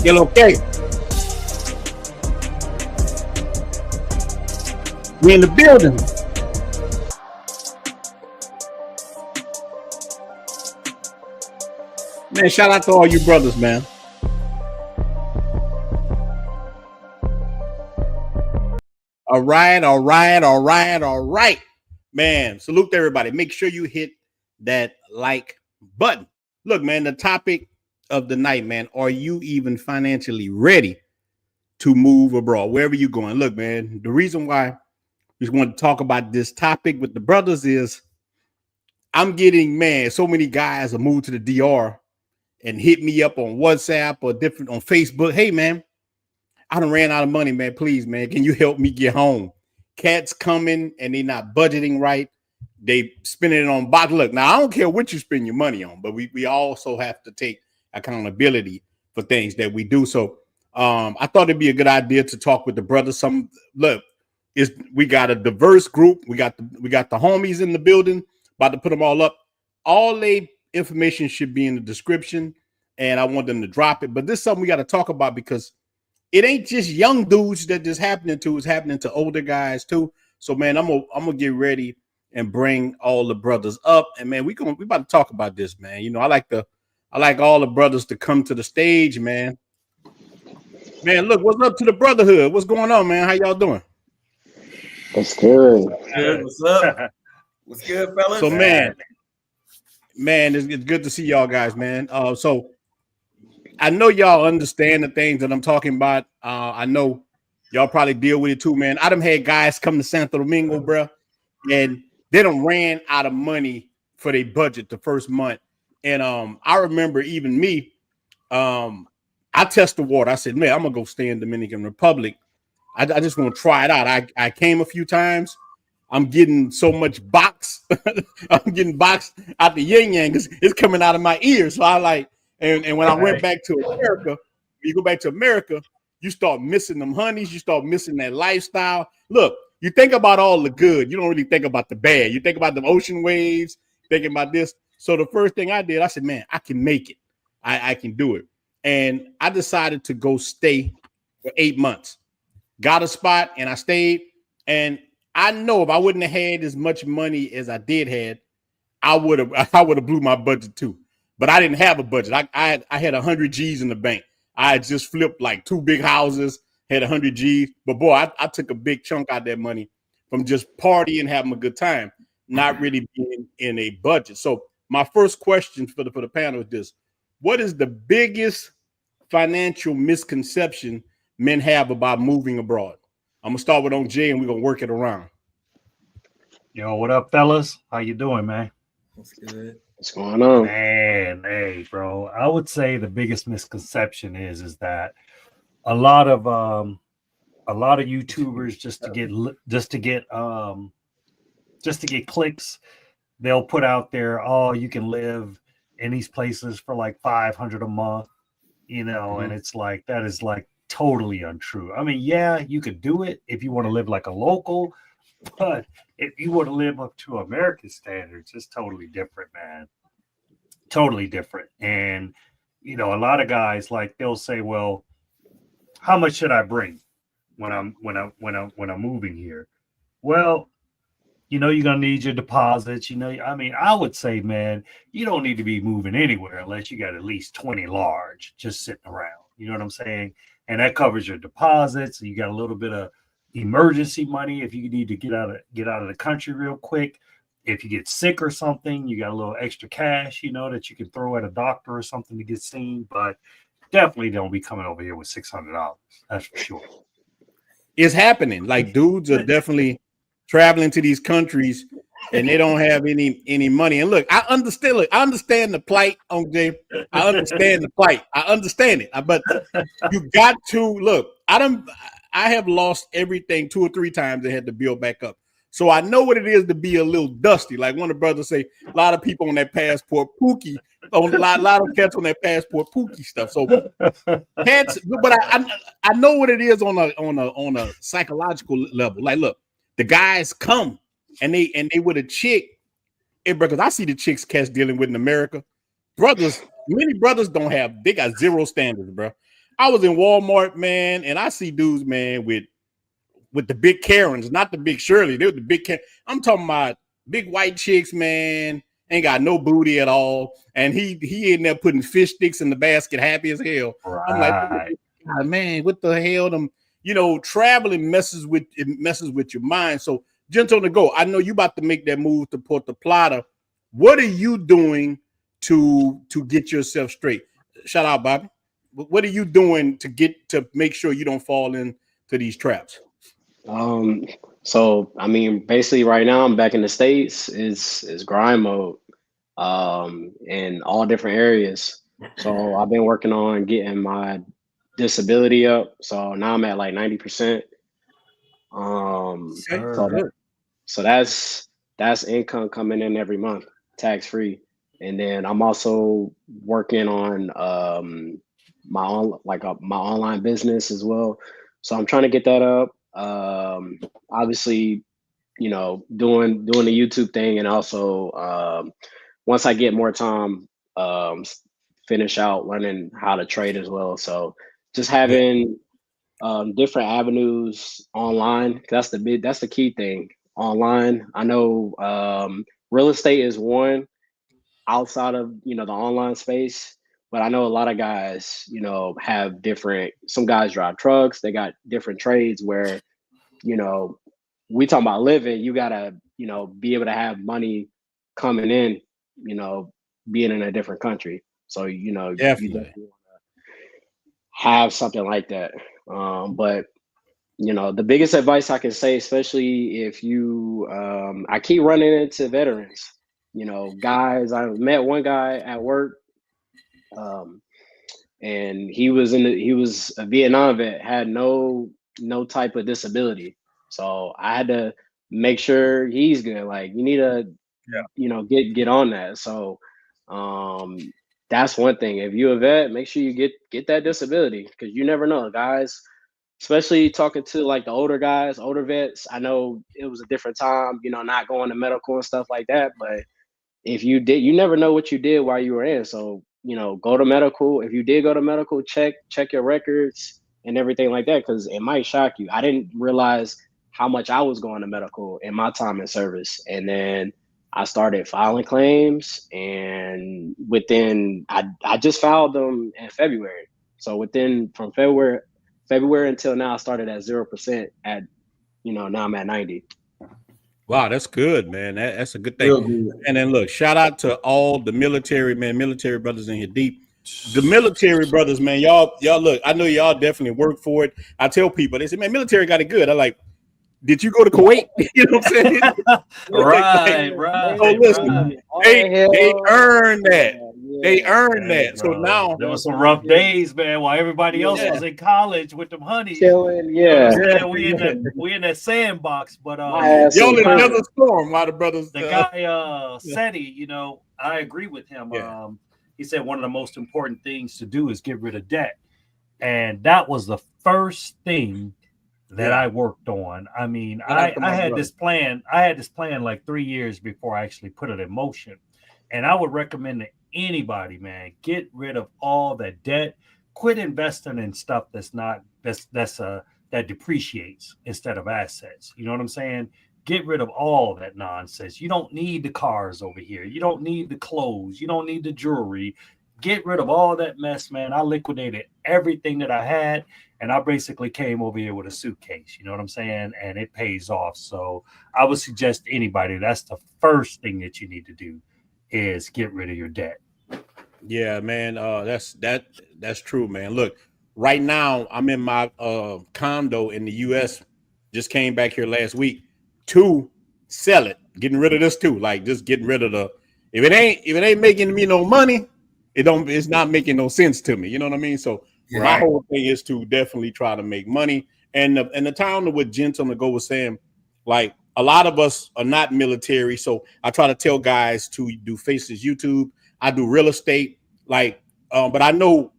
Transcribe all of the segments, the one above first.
Okay. We in the building. Man, shout out to all you brothers, man. All right. Man, salute to everybody. Make sure you hit that like button. Look, man, the topic of the night, man, are you even financially ready to move abroad, wherever you're going? Look, man, the reason why we want to talk about this topic with the brothers is I'm getting, man, so many guys have moved to the DR and hit me up on WhatsApp or different on Facebook. Hey, man, I done ran out of money, man. Please, man, can you help me get home? Cats coming and they not budgeting right. They spending it on box. Look, now I don't care what you spend your money on, but we also have to take accountability for things that we do. So I thought it'd be a good idea to talk with the brothers. We got a diverse group. We got the homies in the building, about to put them all up. All the information should be in the description, and I want them to drop it. But this is something we got to talk about because it ain't just young dudes that this happening to. It's happening to older guys too. So, man, I'm gonna get ready and bring all the brothers up. And man, we about to talk about this, man. You know, I like all the brothers to come to the stage, man. Man, look, what's up to the brotherhood? What's going on, man? How y'all doing? What's good? Good. What's up? What's good, fellas? So, man, it's good to see y'all guys, man. So I know y'all understand the things that I'm talking about. I know y'all probably deal with it too, man. I done had guys come to Santo Domingo, bro, and they done ran out of money for their budget the first month. And I remember even me, I test the water. I said, man, I'm gonna go stay in Dominican Republic. I just want to try it out. I came a few times. I'm getting so much box. I'm getting boxed out the yin yang. It's coming out of my ears. So I like, and when I went back to America, you go back to America, you start missing them honeys. You start missing that lifestyle. Look, you think about all the good. You don't really think about the bad. You think about the ocean waves, thinking about this. So the first thing I did, I said, man, I can make it. I can do it. And I decided to go stay for 8 months. Got a spot and I stayed. And I know if I wouldn't have had as much money as I did had, I would have blew my budget too. But I didn't have a budget. I had 100 G's in the bank. I had just flipped like 2 big houses, had 100 G's. But boy, I took a big chunk out of that money from just partying, having a good time, not really being in a budget. So my first question for the panel is this: what is the biggest financial misconception men have about moving abroad? I'm gonna start with on Jay, and we're gonna work it around. Yo, what up, fellas? How you doing, man? What's good? What's going on? Man, hey, bro. I would say the biggest misconception is that a lot of YouTubers just to get clicks, they'll put out there, oh, you can live in these places for like $500 a month, you know, and it's like that is like totally untrue. I mean, yeah, you could do it if you want to live like a local, but if you want to live up to American standards, it's totally different, man. Totally different. And you know, a lot of guys, like, they'll say, well, how much should I bring when I'm moving here? Well, you know, you're gonna need your deposits. You know, I mean, I would say, man, you don't need to be moving anywhere unless you got at least 20 large just sitting around. You know what I'm saying? And that covers your deposits. You got a little bit of emergency money if you need to get out of the country real quick. If you get sick or something, you got a little extra cash, you know, that you can throw at a doctor or something to get seen. But definitely don't be coming over here with $600. That's for sure. It's happening. Like, dudes are definitely traveling to these countries and they don't have any money. And look, I understand the plight, OJ. I understand the plight. I understand it. But you got to look. I have lost everything 2 or 3 times and had to build back up. So I know what it is to be a little dusty. Like one of the brothers say, a lot of people on that passport pookie, a lot of cats on that passport pookie stuff. So cats, but I know what it is on a psychological level. Like, look, the guys come and they with a chick, because I see the chicks cats dealing with in America. Many brothers they got zero standards, bro. I was in Walmart, man, and I see dudes, man, with the big Karens, not the big Shirley. They're the big Karen. I'm talking about big white chicks, man. Ain't got no booty at all. And he in there putting fish sticks in the basket, happy as hell. Right. I'm like, God, man, what the hell? Them, traveling messes with your mind. So, Gentle to go. I know you about to make that move to Puerto Plata. What are you doing to get yourself straight? Shout out, Bobby. What are you doing to make sure you don't fall into these traps? So I mean, basically right now I'm back in the States. It's grind mode, in all different areas. So I've been working on getting my disability up. So now I'm at like 90%. So that's income coming in every month, tax free. And then I'm also working on my online business as well. So I'm trying to get that up. Obviously, doing the YouTube thing, and also once I get more time, finish out learning how to trade as well. So just having different avenues online. That's the key thing. Online, I know real estate is one outside of the online space, but I know a lot of guys have different. Some guys drive trucks. They got different trades where we talking about living. You gotta be able to have money coming in. Being in a different country, so you definitely have something like that. But the biggest advice I can say, especially if you, I keep running into veterans, guys. I met one guy at work, and he was a Vietnam vet, had no type of disability. So I had to make sure he's good. Like, you need to, get on that. So that's one thing. If you're a vet, make sure you get that disability, because you never know, guys. Especially talking to like the older guys, older vets. I know it was a different time, not going to medical and stuff like that. But if you did, you never know what you did while you were in. So, go to medical. If you did go to medical, check your records and everything like that, because it might shock you. I didn't realize how much I was going to medical in my time in service. And then I started filing claims, and I just filed them in February. So from February until now, I started at 0% at, now I'm at 90. Wow, that's good, man. That's a good thing. And then look, shout out to all the military brothers in here deep. The military brothers, man, y'all look, I know y'all definitely work for it. I tell people, they say, man, military got it good. I like, did you go to Kuwait? You know what I'm saying? Right. So listen, they earned that. They earned that. So now there was some rough days, man, while everybody else was in college with them honeys. Chilling, we in that sandbox, but y'all in another storm. While the brothers, the guy Seti, I agree with him. Yeah. He said one of the most important things to do is get rid of debt, and that was the first thing that I worked on. I mean, I had this plan. I had this plan like 3 years before I actually put it in motion. And I would recommend to anybody, man, get rid of all that debt. Quit investing in stuff that depreciates instead of assets. You know what I'm saying? Get rid of all that nonsense. You don't need the cars over here. You don't need the clothes. You don't need the jewelry. Get rid of all that mess, man. I liquidated everything that I had, and I basically came over here with a suitcase. You know what I'm saying? And it pays off. So I would suggest to anybody, that's the first thing that you need to do, is get rid of your debt. Yeah, man. That's true, man. Look, right now I'm in my condo in the US. Just came back here last week to sell it. Getting rid of this too. Like, just getting rid of if it ain't making me no money, it's not making no sense to me. You know what I mean? So my whole thing is to definitely try to make money. And the town of what Gents on the go was saying, like, a lot of us are not military. So I try to tell guys to do Faces YouTube. I do real estate, but I know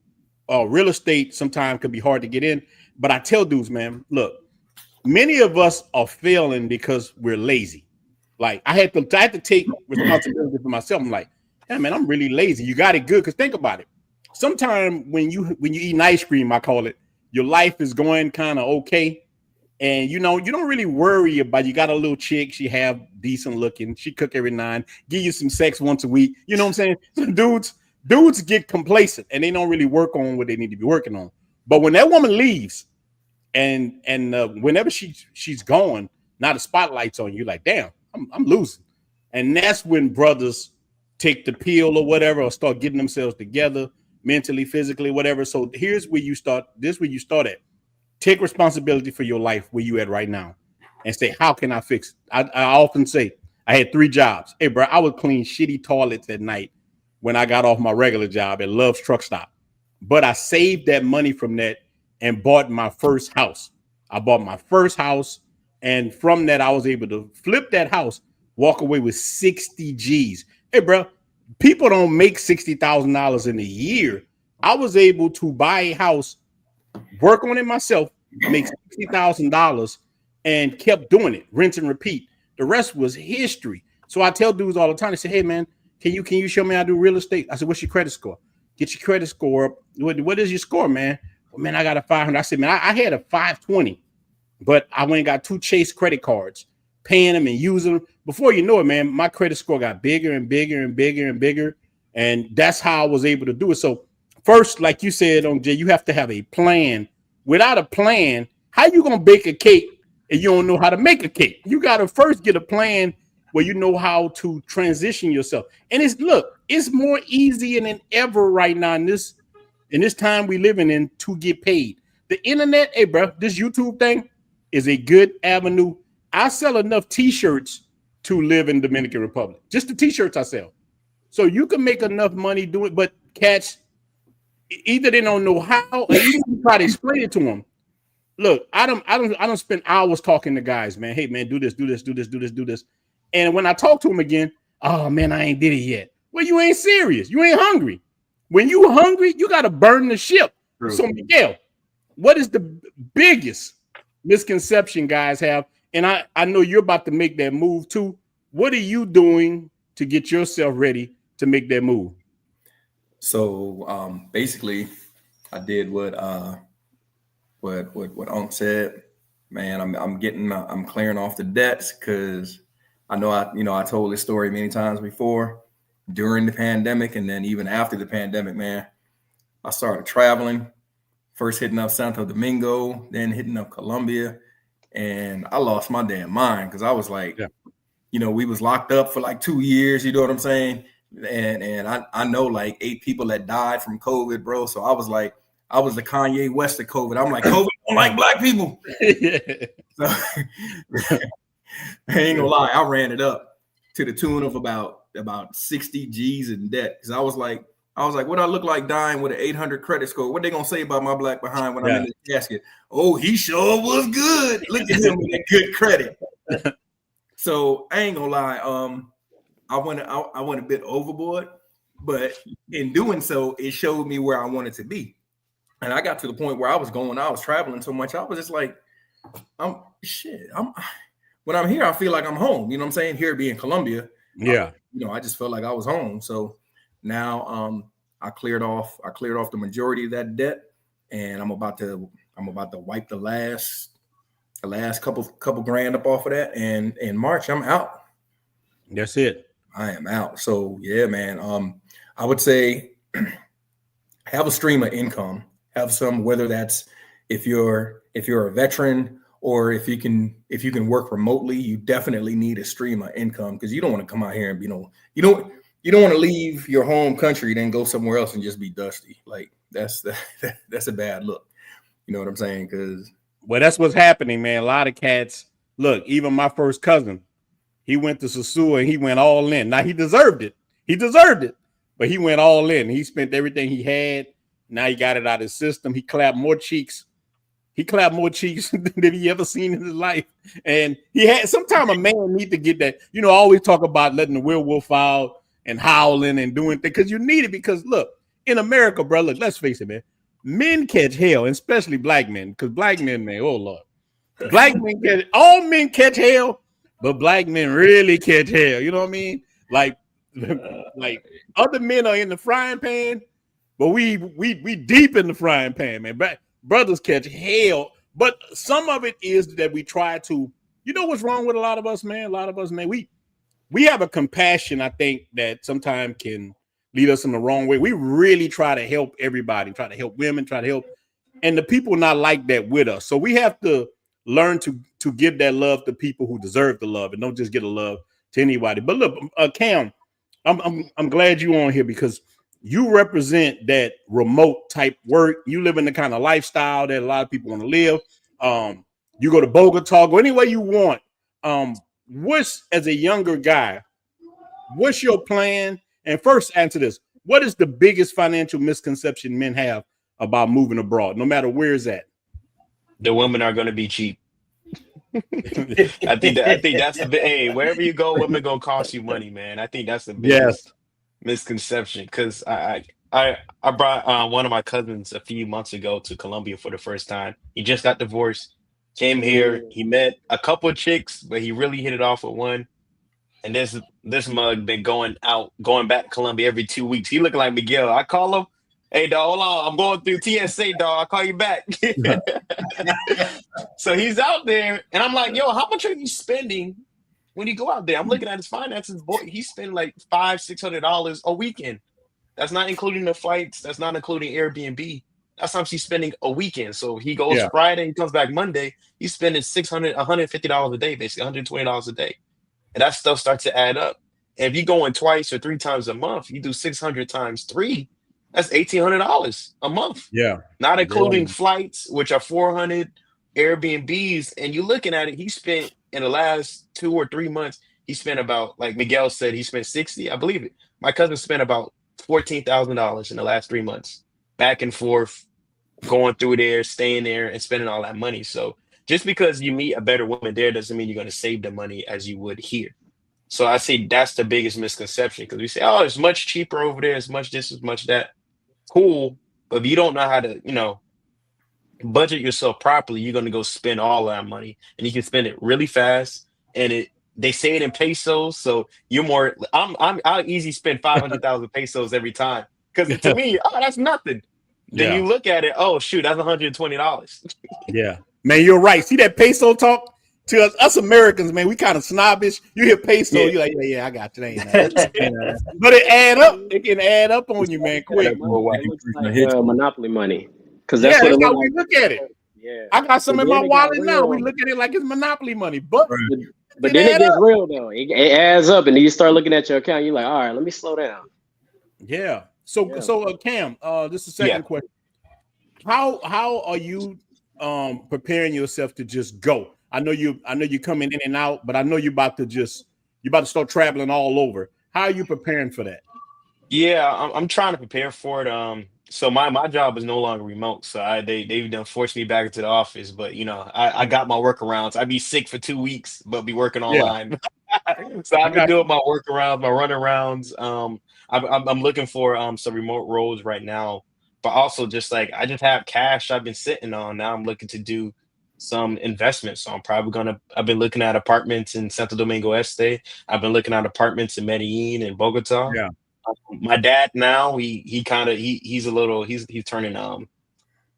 real estate sometimes can be hard to get in. But I tell dudes, man, look, many of us are failing because we're lazy. Like, I had to take responsibility for myself. I'm like, yeah, man, I'm really lazy. You got it good. Because think about it. sometimes when you eat ice cream, I call it, your life is going kind of okay. And you don't really worry about, you got a little chick, she have decent looking, she cook every night, give you some sex once a week. You know what I'm saying? So dudes get complacent and they don't really work on what they need to be working on. But when that woman leaves and whenever she's gone, now the spotlight's on you, like, damn, I'm losing. And that's when brothers take the pill or whatever, or start getting themselves together mentally, physically, whatever. So here's where you start. This is where you start at. Take responsibility for your life where you at right now and say, how can I fix it? I often say, I had 3 jobs. Hey, bro, I would clean shitty toilets at night when I got off my regular job at Love's Truck Stop. But I saved that money from that and bought my first house. I bought my first house. And from that, I was able to flip that house, walk away with 60 G's. Hey, bro, people don't make $60,000 in a year. I was able to buy a house, work on it myself, make $60,000, and kept doing it, rinse and repeat. The rest was history. So I tell dudes all the time, they say, hey, man, can you show me how to do real estate? I said, what's your credit score? Get your credit score up. What is your score, man? Well, man, I got a 500. I said, man, I had a 520, but I went and got 2 Chase credit cards, paying them and using them. Before you know it, man, my credit score got bigger and bigger and bigger and bigger. And that's how I was able to do it. So first, like you said, on Jay, you have to have a plan. Without a plan, how you gonna bake a cake and you don't know how to make a cake? You gotta first get a plan where you know how to transition yourself. And it's more easy than ever right now in this time we living in to get paid. The internet, hey bro, this YouTube thing is a good avenue. I sell enough t-shirts to live in Dominican Republic. Just the t-shirts I sell. So you can make enough money doing it, but cats, either they don't know how, or even you try to explain it to them. Look, I don't spend hours talking to guys, man. Hey, man, do this. And when I talk to them again, oh man, I ain't did it yet. Well, you ain't serious. You ain't hungry. When you hungry, you got to burn the ship. True. So Miguel, what is the biggest misconception guys have? And I know you're about to make that move too. What are you doing to get yourself ready to make that move? So basically, I did what Unc said. Man, I'm clearing off the debts, because I know I told this story many times before, during the pandemic, and then even after the pandemic, man, I started traveling. First hitting up Santo Domingo, then hitting up Colombia, and I lost my damn mind, because I was like, we was locked up for like 2 years. You know what I'm saying? And I know like 8 people that died from COVID, bro. So I was like, I was the Kanye West of COVID. I'm like, COVID don't like black people. So I ain't gonna lie, I ran it up to the tune of about 60 G's in debt. Because I was like, what I look like dying with an 800 credit score? What they gonna say about my black behind when I'm in the casket? Oh, he sure was good. Look at him with that good credit. So I ain't gonna lie, I went a bit overboard, but in doing so, it showed me where I wanted to be. And I got to the point where I was traveling so much, I was just like, when I'm here, I feel like I'm home. You know what I'm saying? Here being Colombia. Yeah. I just felt like I was home. So now I cleared off the majority of that debt, and I'm about to wipe the last couple grand up off of that. And in March, I'm out. That's it. I am out. So yeah, man. I would say have a stream of income. Have some, whether that's if you're a veteran or if you can work remotely, you definitely need a stream of income, because you don't want to come out here and you don't want to leave your home country then go somewhere else and just be dusty. Like that's a bad look. You know what I'm saying? Well, that's what's happening, man. A lot of cats. Look, even my first cousin, he went to Sosua and he went all in. Now he deserved it. But he went all in. He spent everything he had. Now he got it out of his system. He clapped more cheeks. Than he ever seen in his life. And he had, sometimes a man need to get that. I always talk about letting the werewolf out and howling and doing things, because you need it. Because look, in America, bro, look, let's face it, man. Men catch hell, and especially black men, because black men, man, oh Lord. All men catch hell, but black men really catch hell. You know what I mean? Like other men are in the frying pan, but we deep in the frying pan, man. But brothers catch hell. But some of it is that we try to, you know what's wrong with a lot of us, man? A lot of us, man, we have a compassion, I think, that sometimes can lead us in the wrong way. We really try to help everybody, try to help women, try to help, and the people not like that with us. So we have to learn to give that love to people who deserve the love, and don't just get a love to anybody. But look, Cam, I'm glad you on here because you represent that remote type work. You live in the kind of lifestyle that a lot of people want to live. You go to Bogota, go any way you want. What's, as a younger guy, what's your plan? And first answer this. What is the biggest financial misconception men have about moving abroad, no matter where it's at? The women are going to be cheap. I think that's the big, hey, wherever you go, women gonna cost you money, man. I think that's the biggest misconception. Because I brought one of my cousins a few months ago to Colombia for the first time. He just got divorced, came here, he met a couple of chicks, but he really hit it off with one. And this mug been going back to Colombia every 2 weeks. He looking like Miguel. I call him, hey dog, hold on, I'm going through TSA, dog. I'll call you back. So he's out there, and I'm like, yo, how much are you spending when you go out there? I'm looking at his finances. Boy, he's spending like $500-$600 a weekend. That's not including the flights. That's not including Airbnb. That's how much he's spending a weekend. So he goes Friday, he comes back Monday. He's spending $150 a day, basically $120 a day. And that stuff starts to add up. And if you're going twice or 3 times a month, you do 600 times 3. That's $1,800 a month. Yeah. Not including flights, which are 400, Airbnbs. And you're looking at it, he spent in the last 2 or 3 months, he spent about, like Miguel said, he spent 60. I believe it. My cousin spent about $14,000 in the last 3 months. Back and forth, going through there, staying there, and spending all that money. So just because you meet a better woman there doesn't mean you're going to save the money as you would here. So I say that's the biggest misconception, because we say, oh, it's much cheaper over there, it's much this, it's much that. Cool, but if you don't know how to, budget yourself properly, you're going to go spend all that money, and you can spend it really fast. And they say it in pesos, so you're more. I'll easy spend 500,000 pesos every time, because to me, oh, that's nothing. Then you look at it, oh shoot, that's $120. Yeah, man, you're right. See that peso talk? To us Americans, man, we kind of snobbish. You hear peso, you're like, yeah, I got you. But it add up. It can add up on you, man, quick. Monopoly money. Because that's how we look at it. Yeah, I got some in my wallet now. We look at it like it's monopoly money, but then it gets real though. It adds up, and then you start looking at your account. You're like, all right, let me slow down. Yeah. So Cam, this is the second question. How are you preparing yourself to just go? I know you're coming in and out, but I know you're about to start traveling all over. How are you preparing for that? Yeah, I'm trying to prepare for it. So my job is no longer remote, so they've done forced me back into the office. But I got my workarounds. I'd be sick for 2 weeks, but be working online. So I've been doing my workarounds, my runarounds. I'm looking for some remote roles right now, but also just like I just have cash I've been sitting on. Now I'm looking to do some investments. So I've been looking at apartments in Santo Domingo Este. I've been looking at apartments in Medellin and Bogota. Yeah. My dad now, he's turning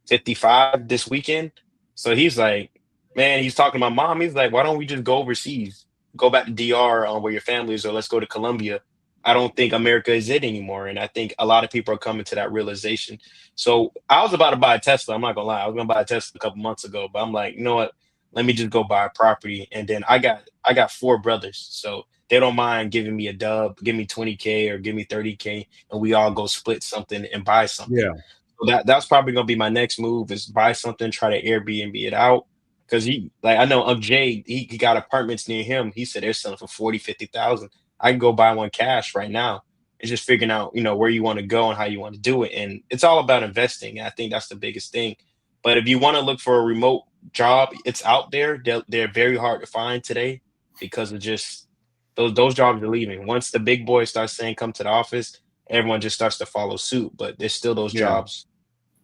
55 this weekend. So he's like, man, he's talking to my mom. He's like, why don't we just go overseas? Go back to DR where your family is, or let's go to Colombia. I don't think America is it anymore. And I think a lot of people are coming to that realization. So I was about to buy a Tesla. I'm not gonna lie. I was gonna buy a Tesla a couple months ago, but I'm like, you know what? Let me just go buy a property. And then I got 4 brothers. So they don't mind giving me a dub, give me 20K or give me 30K, and we all go split something and buy something. Yeah. So that's probably gonna be my next move, is buy something, try to Airbnb it out. Because I know Jay, he got apartments near him. He said they're selling for 40,000-50,000. I can go buy one cash right now. It's just figuring out, where you want to go and how you want to do it. And it's all about investing. And I think that's the biggest thing. But if you want to look for a remote job, it's out there. They're very hard to find today because of just those jobs are leaving. Once the big boys start saying come to the office, everyone just starts to follow suit. But there's still those jobs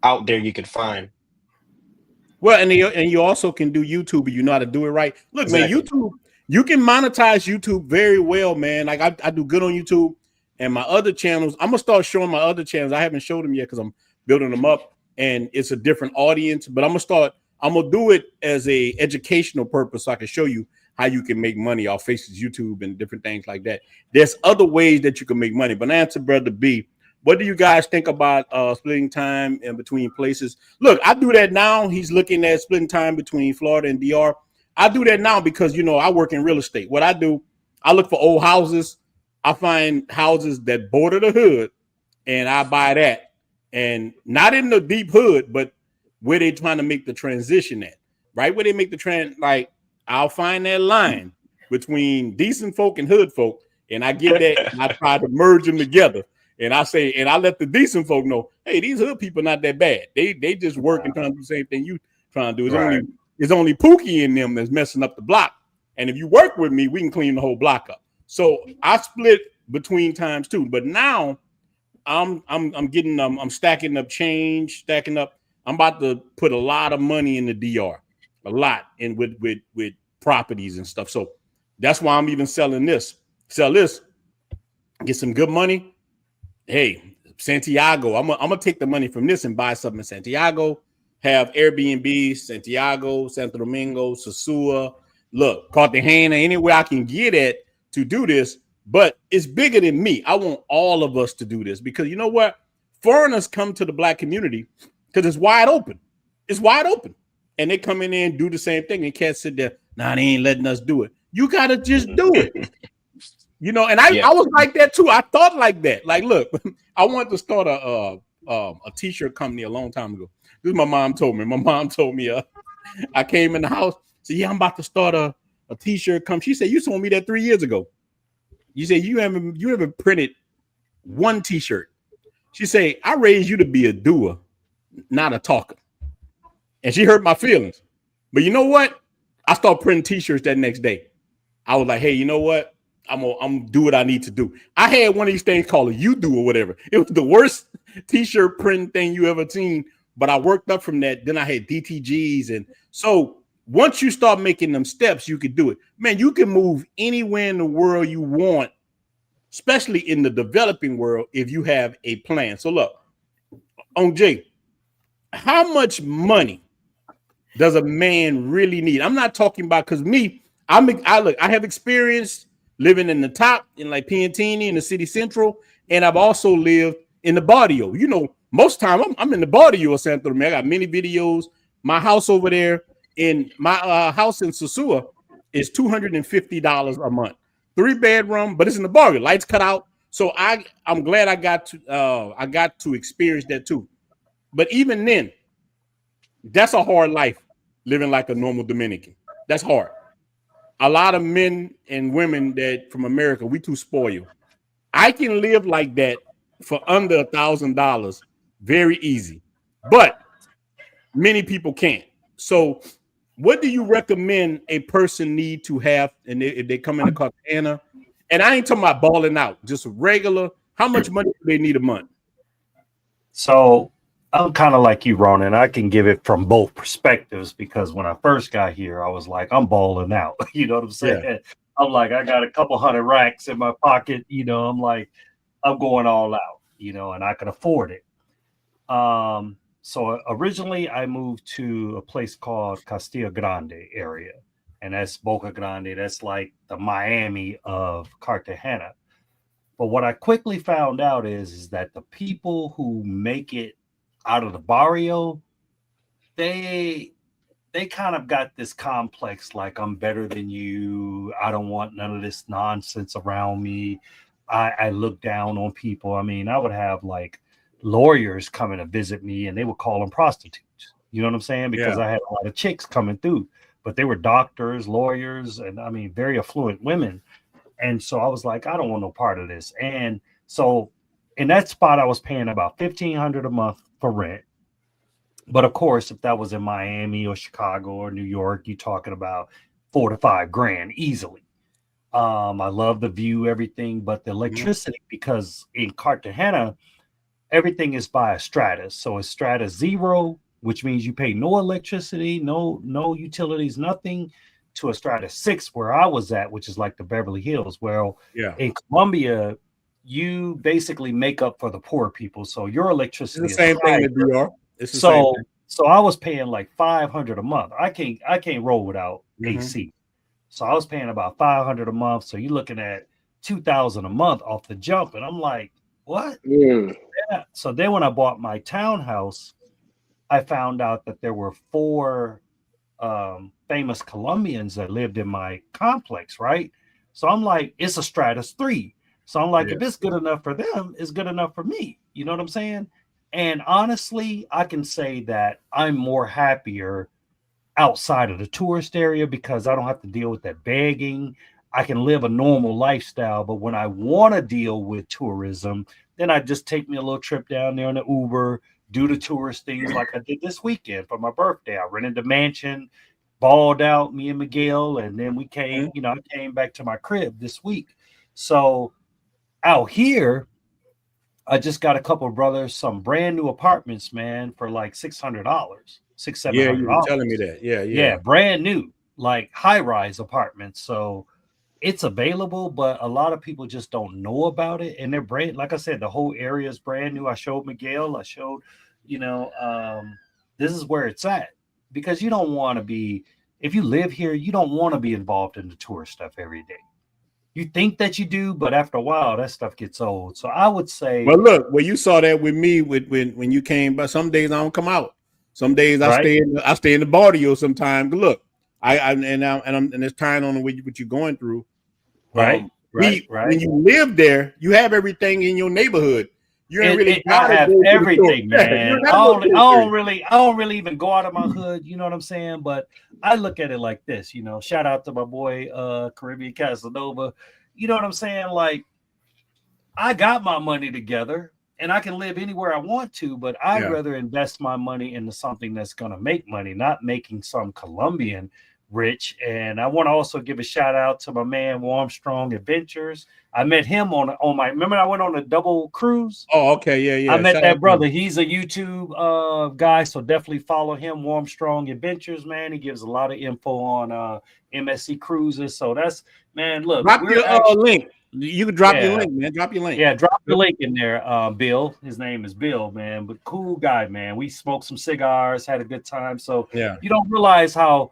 out there you can find. Well, and you also can do YouTube, but you know how to do it right. Look, man, YouTube, you can monetize YouTube very well, man. Like I do good on YouTube, And my other channels, I'm gonna start showing my other channels. I haven't showed them yet because I'm building them up, and it's a different audience. But I'm gonna do it as a educational purpose, so I can show you how you can make money off Faces YouTube and different things like that. There's other ways that you can make money. But answer Brother B, what do you guys think about splitting time in between places? Look, I do that now. He's looking at splitting time between Florida and DR. I do that now because, you know, I work in real estate. What I do, I look for old houses. I find houses that border the hood, and I buy that. And not in the deep hood, but where they trying to make the transition at, right? Where they make the like, I'll find that line between decent folk and hood folk, and I get that, and I try to merge them together. And I say, and I let the decent folk know, hey, these hood people not that bad. They just work and trying to do the same thing you trying to do. It's only Pookie in them that's messing up the block. And if you work with me, we can clean the whole block up. So I split between times too. But now I'm stacking up change, stacking up. I'm about to put a lot of money in the DR, a lot, and with properties and stuff. So that's why I'm even selling this. Sell this, get some good money. Hey, Santiago, I'm gonna take the money from this and buy something in Santiago. Have Airbnb, Santiago, Santo Domingo, Sosua. Look, Cartagena, anywhere I can get at to do this. But it's bigger than me. I want all of us to do this because you know what? Foreigners come to the Black community because it's wide open. It's wide open. And they come in there and do the same thing. They can't sit there. Nah, they ain't letting us do it. You got to just do it. You know, and I was like that too. I thought like that. Like, look, I wanted to start a t-shirt company a long time ago. This is my mom told me. My mom told me I came in the house. Said, yeah, I'm about to start a t-shirt company. She said, you told me that 3 years ago. You said you haven't printed one t-shirt. She said, I raised you to be a doer, not a talker. And she hurt my feelings. But you know what? I started printing t-shirts that next day. I was like, hey, you know what? I'm gonna do what I need to do. I had one of these things called a you-do or whatever. It was the worst t-shirt printing thing you ever seen. But I worked up from that. Then I had DTGs. And so once you start making them steps, you could do it. Man, you can move anywhere in the world you want, especially in the developing world, if you have a plan. So look, on Jay, how much money does a man really need? I'm not talking about, because me, I have experience living in the top in like Piantini in the city central, and I've also lived in the barrio. You know, most time I'm in the barrio of Santo Domingo. I got many videos. My house over there in my house in Sosua is $250 a month, 3-bedroom, but it's in the barrio. Lights cut out. So I'm glad I got to experience that too. But even then, that's a hard life living like a normal Dominican. That's hard. A lot of men and women that from America, we too spoiled. I can live like that for under $1,000 very easy, but many people can't. So what do you recommend a person need to have, and if they come in a Cartagena, and I ain't talking about balling out, just regular, how much money do they need a month? So I'm kind of like you, Ronin. I can give it from both perspectives, because when I first got here, I was like, I'm balling out. You know what I'm saying? Yeah. I'm like, I got a couple hundred racks in my pocket. You know, I'm like, I'm going all out, you know, and I can afford it. So originally I moved to a place called Castillo Grande area, and that's Boca Grande. That's like the Miami of Cartagena. But what I quickly found out is that the people who make it out of the barrio, they kind of got this complex, like, I'm better than you. I don't want none of this nonsense around me. I look down on people. I mean, I would have like lawyers coming to visit me, and they would call them prostitutes. You know what I'm saying? Because I had a lot of chicks coming through, but they were doctors, lawyers, and I mean, very affluent women. And so I was like, I don't want no part of this. And so in that spot, I was paying about $1,500 a month for rent. But of course, if that was in Miami or Chicago or New York, you're talking about $4,000 to $5,000 easily. I love the view, everything, but the electricity, because in Cartagena, everything is by a strata. So it's strata 0, which means you pay no electricity, no utilities, nothing, to a strata 6 where I was at, which is like the Beverly Hills. Well, in Colombia, you basically make up for the poor people. So your electricity It's the same is thing higher. in DR. It's the same thing. So I was paying like $500 a month. I can't roll without AC. So I was paying about $500 a month. So you're looking at $2,000 a month off the jump, and I'm like, what? Yeah. So then when I bought my townhouse, I found out that there were 4 famous Colombians that lived in my complex, right? So I'm like, it's a stratus 3. So I'm like, if it's good enough for them, it's good enough for me. You know what I'm saying? And honestly, I can say that I'm more happier outside of the tourist area because I don't have to deal with that begging. I can live a normal lifestyle. But when I want to deal with tourism, then I just take me a little trip down there in the Uber, do the tourist things like I did this weekend for my birthday. I rented a mansion, balled out, me and Miguel, and then we came, I came back to my crib this week. So out here, I just got a couple of brothers some brand new apartments, man, for like $600, $700. Yeah, you were telling me that. Yeah, brand new, like high-rise apartments. So it's available, but a lot of people just don't know about it. And they're brand, like I said, the whole area is brand new. I showed Miguel, this is where it's at. Because you don't want to be, if you live here, you don't want to be involved in the tourist stuff every day. You think that you do, but after a while, that stuff gets old. So I would say, well, look, you saw that with me when you came. But some days I don't come out. Some days I stay in the barrio. Sometimes, look, and it's tying on what you're going through. Right. When you live there, you have everything in your neighborhood. You ain't really I have everything, man. I don't really even go out of my hood. You know what I'm saying? But I look at it like this. Shout out to my boy Caribbean Casanova. You know what I'm saying? Like, I got my money together and I can live anywhere I want to, but I'd rather invest my money into something that's going to make money, not making some Colombian rich. And I want to also give a shout out to my man Armstrong Adventures. I met him on my, remember I went on a double cruise. Oh, okay. Yeah. I met that brother. He's a YouTube guy, so definitely follow him, Armstrong Adventures, man. He gives a lot of info on MSC cruises. So that's, man, look, drop your link. You can drop your link, man. Drop your link. Yeah, drop the link in there, Bill. His name is Bill, man. But cool guy, man. We smoked some cigars, had a good time. So you don't realize how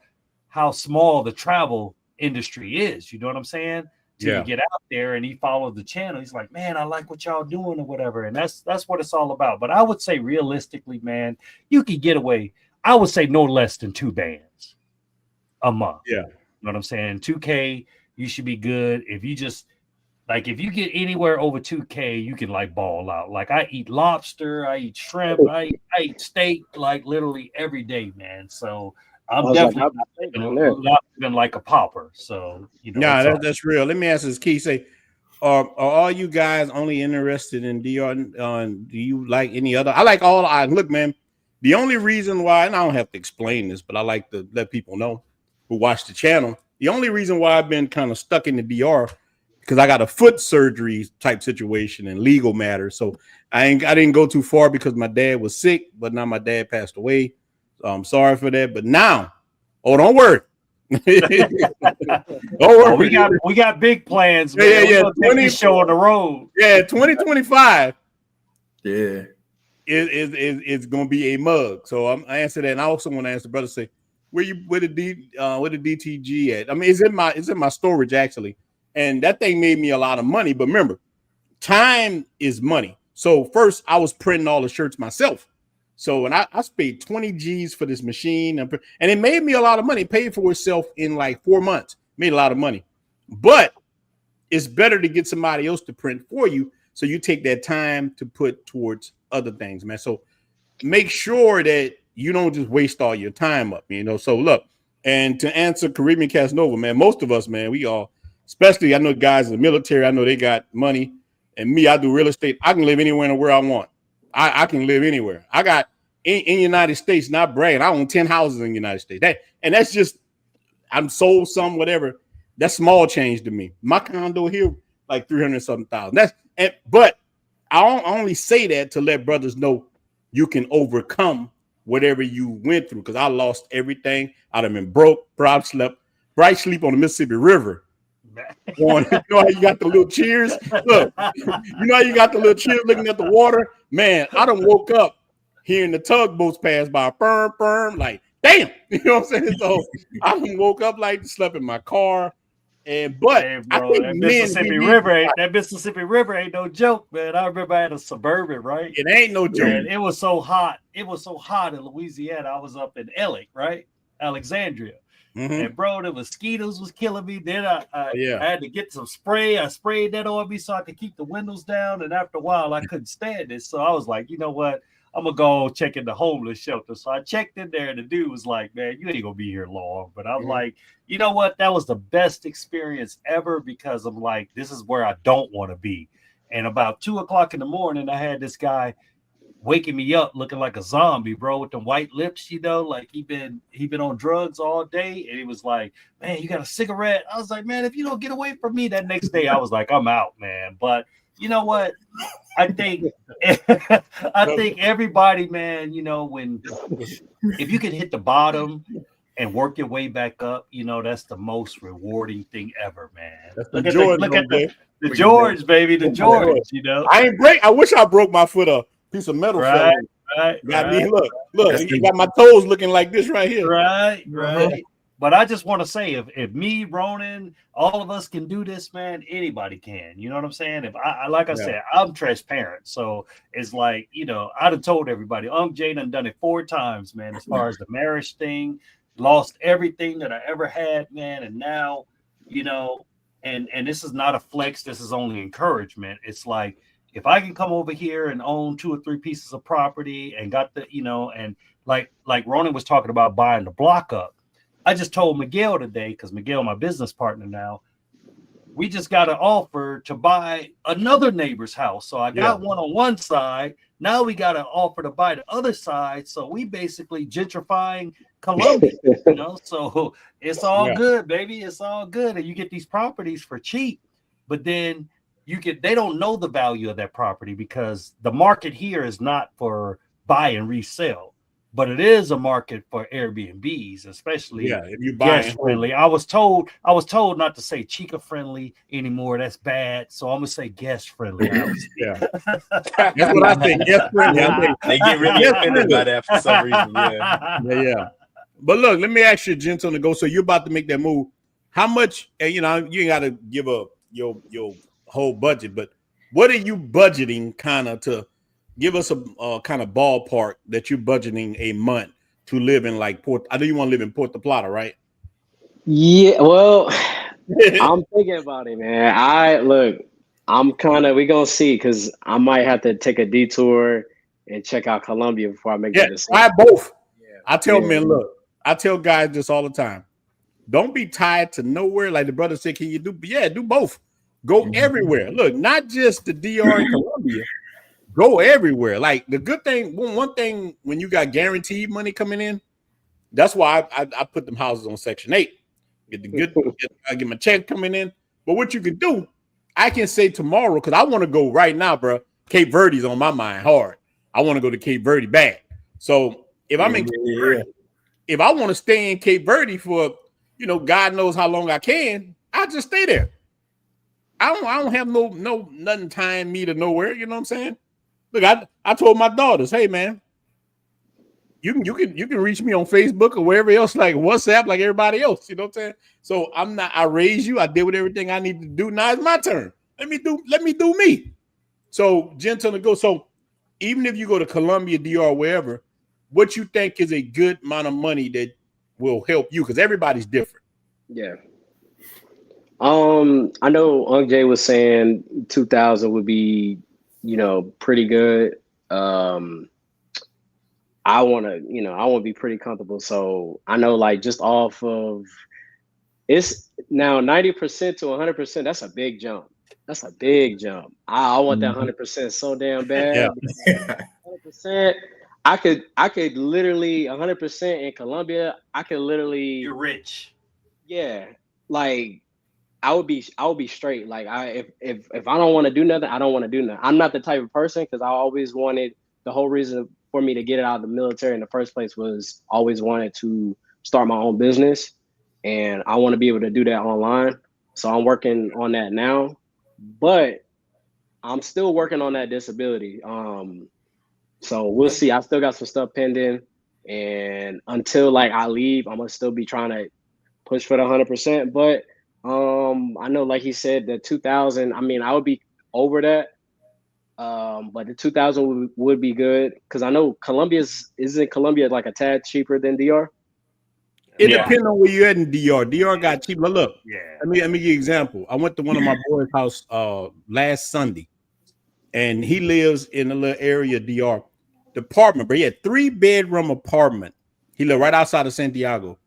small the travel industry is. You know what I'm saying? Till you get out there and he followed the channel. He's like, man, I like what y'all doing or whatever. And that's what it's all about. But I would say realistically, man, you could get away. I would say no less than 2 bands a month. Yeah. You know what I'm saying? 2K, you should be good. If you get anywhere over 2K, you can like ball out. Like I eat lobster, I eat shrimp, I eat steak like literally every day, man. So I'm definitely not even like a pauper. So that's real. Let me ask this, Key. Say, are all you guys only interested in DR? Do you like any other? I like all. Look, man. The only reason why, and I don't have to explain this, but I like to let people know who watch the channel. The only reason why I've been kind of stuck in the DR because I got a foot surgery type situation and legal matters. So I didn't go too far because my dad was sick, but now my dad passed away. So I'm sorry for that. But now, don't worry. Don't worry. We got big plans, man. Yeah. 20 show on the road. Yeah, 2025. Yeah. It's gonna be a mug. So I answer that, and I also want to ask the brother, say, where the DTG at? I mean, it's in my storage actually, and that thing made me a lot of money. But remember, time is money. So first, I was printing all the shirts myself. So, and I paid 20 G's for this machine, and it made me a lot of money. It paid for itself in like 4 months. Made a lot of money. But it's better to get somebody else to print for you, so you take that time to put towards other things, man. So make sure that you don't just waste all your time up, So look, and to answer Caribbean Casanova, man, most of us, man, we all, especially I know guys in the military, I know they got money, and me, I do real estate. I can live anywhere and where I want. I can live anywhere. I got in the United States, not bragging, I own 10 houses in the United States. That's just, I'm sold some, whatever. That's small change to me. My condo here, like 300-something thousand. But I only say that to let brothers know you can overcome whatever you went through. Because I lost everything. I'd have been broke, bright sleep on the Mississippi River. man. You know how you got the little cheers? Look, you know how you got the little cheers looking at the water? Man, I done woke up hearing the tugboats pass by, firm, like, damn. You know what I'm saying? So I done woke up like slept in my car. But hey, I bro, think that men, Mississippi River ain't no joke, man. I remember I had a Suburban, right? it ain't no joke. And it was so hot. It was so hot in Louisiana. I was up in Alexandria. And bro, the mosquitoes was killing me. Then I had to get some spray. I sprayed that on me so I could keep the windows down. And after a while, I couldn't stand it. So I was like, you know what? I'm gonna go check in the homeless shelter. So I checked in there, and the dude was like, "Man, you ain't gonna be here long." But I'm like, you know what? That was the best experience ever because I'm like, this is where I don't want to be. And about 2:00 in the morning, I had this guy waking me up looking like a zombie, bro, with the white lips, you know, like he been on drugs all day. And he was like, "Man, you got a cigarette?" I was like, "Man, if you don't get away from me." That next day, I was like, "I'm out, man." But you know what? I think everybody, man, you know, if you can hit the bottom and work your way back up, you know, that's the most rewarding thing ever, man. Look at the George, baby, the George, you know. I wish I broke my foot a piece of metal. Right. Me, look, you got my toes looking like this right here. Right. But I just want to say, if me, Ronin, all of us can do this, man, anybody can. You know what I'm saying? If I said, I'm transparent. So it's like, you know, I'd have told everybody, Jay done it 4 times, man, as far as the marriage thing, lost everything that I ever had, man. And now, you know, and this is not a flex. This is only encouragement. It's like, if I can come over here and own 2 or 3 pieces of property and got the, you know, and like Ronin was talking about buying the block up. I just told Miguel today, because Miguel, my business partner now, we just got an offer to buy another neighbor's house. So I got one on one side. Now we got an offer to buy the other side. So we basically gentrifying Colombia, you know. So it's all good, baby. It's all good. And you get these properties for cheap, but then they don't know the value of that property because the market here is not for buy and resell. But it is a market for Airbnbs, especially if you buy guest friendly. I was told not to say chica friendly anymore. That's bad. So I'm gonna say guest friendly. That's what I think. Guest friendly. They get really offended by that for some reason. Yeah. But look, let me ask you, Gentle, to go. So you're about to make that move. How much? And you know, you ain't got to give up your whole budget, but what are you budgeting kind of to? Give us a kind of ballpark that you're budgeting a month to live in, like Port. I know you want to live in Puerto Plata, right? Yeah, well, I'm thinking about it, man. We're gonna see because I might have to take a detour and check out Colombia before I make the decision. Try both. I tell men, look, I tell guys this all the time. Don't be tied to nowhere. Like the brother said, can you do? Yeah, do both. Go everywhere. Look, not just the DR and Colombia. Go everywhere. Like the good thing, one thing when you got guaranteed money coming in, that's why I put them houses on Section 8. I get my check coming in. But what you can do, I can say tomorrow, because I want to go right now, bro. Cape Verde's on my mind hard. I want to go to Cape Verde bad. So if I'm in Cape Verde, if I want to stay in Cape Verde for, you know, God knows how long I can, I just stay there. I don't have nothing tying me to nowhere. You know what I'm saying? Look, I told my daughters, hey man, you can reach me on Facebook or wherever else, like WhatsApp, like everybody else. You know what I'm saying? So I raised you. I did with everything I need to do. Now it's my turn. Let me do me. So Gentle to go. So even if you go to Colombia, DR, wherever, what you think is a good amount of money that will help you? Because everybody's different. Yeah. I know Jay was saying 2,000 would be, you know, pretty good. I want to be pretty comfortable. So I know, like, just off of it's now 90% to 100%. That's a big jump. I want that 100% so damn bad. Yeah. 100%. I could literally 100% in Colombia. I could literally. You're rich. Yeah, like. I would be straight. Like if I don't want to do nothing, I don't want to do nothing. I'm not the type of person, because I always wanted, the whole reason for me to get out of the military in the first place was always wanted to start my own business, and I want to be able to do that online. So I'm working on that now, but I'm still working on that disability. So we'll see. I still got some stuff pending, and until like I leave, I'm gonna still be trying to push for the 100%. But I know, like he said, the 2,000. I mean, I would be over that. But the 2,000 would be good because I know isn't Colombia like a tad cheaper than DR? It depends on where you're at in DR. DR got cheap. But look, Yeah. let me give you an example. I went to one of my boys' house last Sunday, and he lives in a little area of DR. The apartment, but he had 3-bedroom apartment. He lived right outside of Santiago.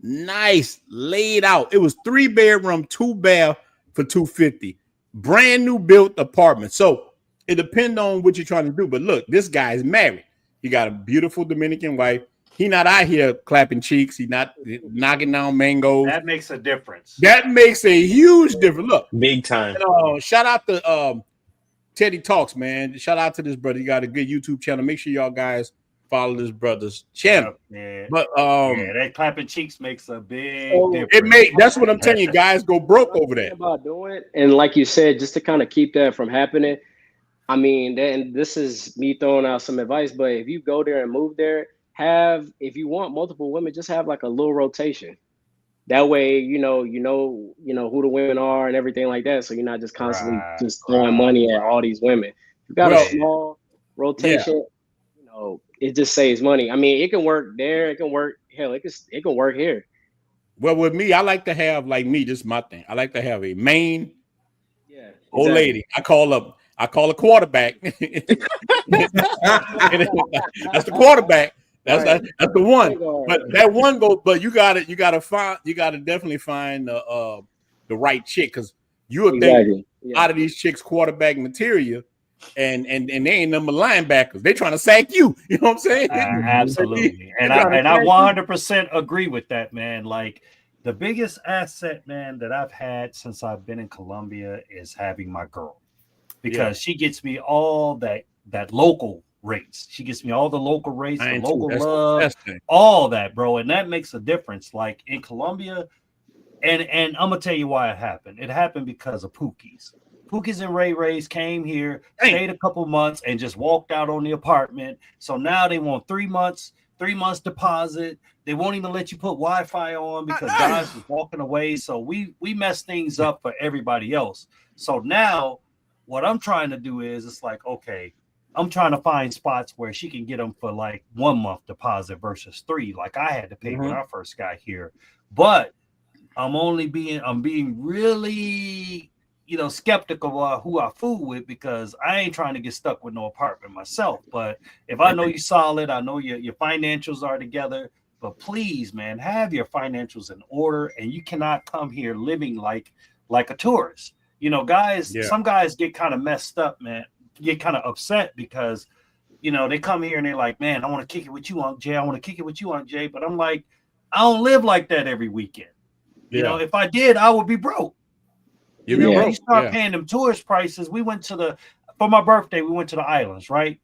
Nice, laid out. It was 3-bedroom, 2-bath for $250. Brand new built apartment. So it depends on what you're trying to do. But look, this guy is married. He got a beautiful Dominican wife. He not out here clapping cheeks. He not knocking down mangoes. That makes a difference. That makes a huge difference. Look, Big time. And, shout out to Teddy Talks, man. Shout out to this brother. He got a good YouTube channel. Make sure y'all guys follow this brother's channel. Yeah. But that clapping cheeks makes a big difference. That's what I'm telling you, guys. Go broke over that. About doing, and like you said, just to kind of keep that from happening. I mean, then this is me throwing out some advice, but if you go there and move there, if you want multiple women, just have like a little rotation. That way, you know who the women are and everything like that. So you're not just constantly just throwing money at all these women. You got a small rotation, it just saves money. I mean, it can work there, it can work, hell, it can work here. Well, with me, I like to have, like me, this is my thing. I like to have a main old lady. I call a quarterback. That's the quarterback. That's the one. But that one goes. But you gotta definitely find the right chick, because you would think out of these chicks quarterback material, and they ain't number linebackers. They trying to sack you. You know what I'm saying? Absolutely. and I 100% agree with that, man. Like, the biggest asset, man, that I've had since I've been in Colombia is having my girl, because she gets me all that local rates. She gets me all the local rates, the local love, all that, bro. And that makes a difference. Like in Colombia, and I'm gonna tell you why it happened. It happened because of Pookies. Pookies and Ray Rays came here, stayed a couple months, and just walked out on the apartment. So now they want 3 months deposit. They won't even let you put Wi-Fi on because guys was walking away. So we messed things up for everybody else. So now what I'm trying to do is, it's like, okay, I'm trying to find spots where she can get them for like 1 month deposit versus 3, like I had to pay when I first got here. But I'm being really, skeptical of who I fool with, because I ain't trying to get stuck with no apartment myself. But if I know you're solid, I know your financials are together, but please, man, have your financials in order, and you cannot come here living like a tourist. Guys, some guys get kind of messed up, man, get kind of upset because, they come here and they're like, man, I want to kick it with you, Aunt Jay. I want to kick it with you, Aunt Jay. But I'm like, I don't live like that every weekend. If I did, I would be broke. You start paying them tourist prices. We went for my birthday, we went to the islands, right?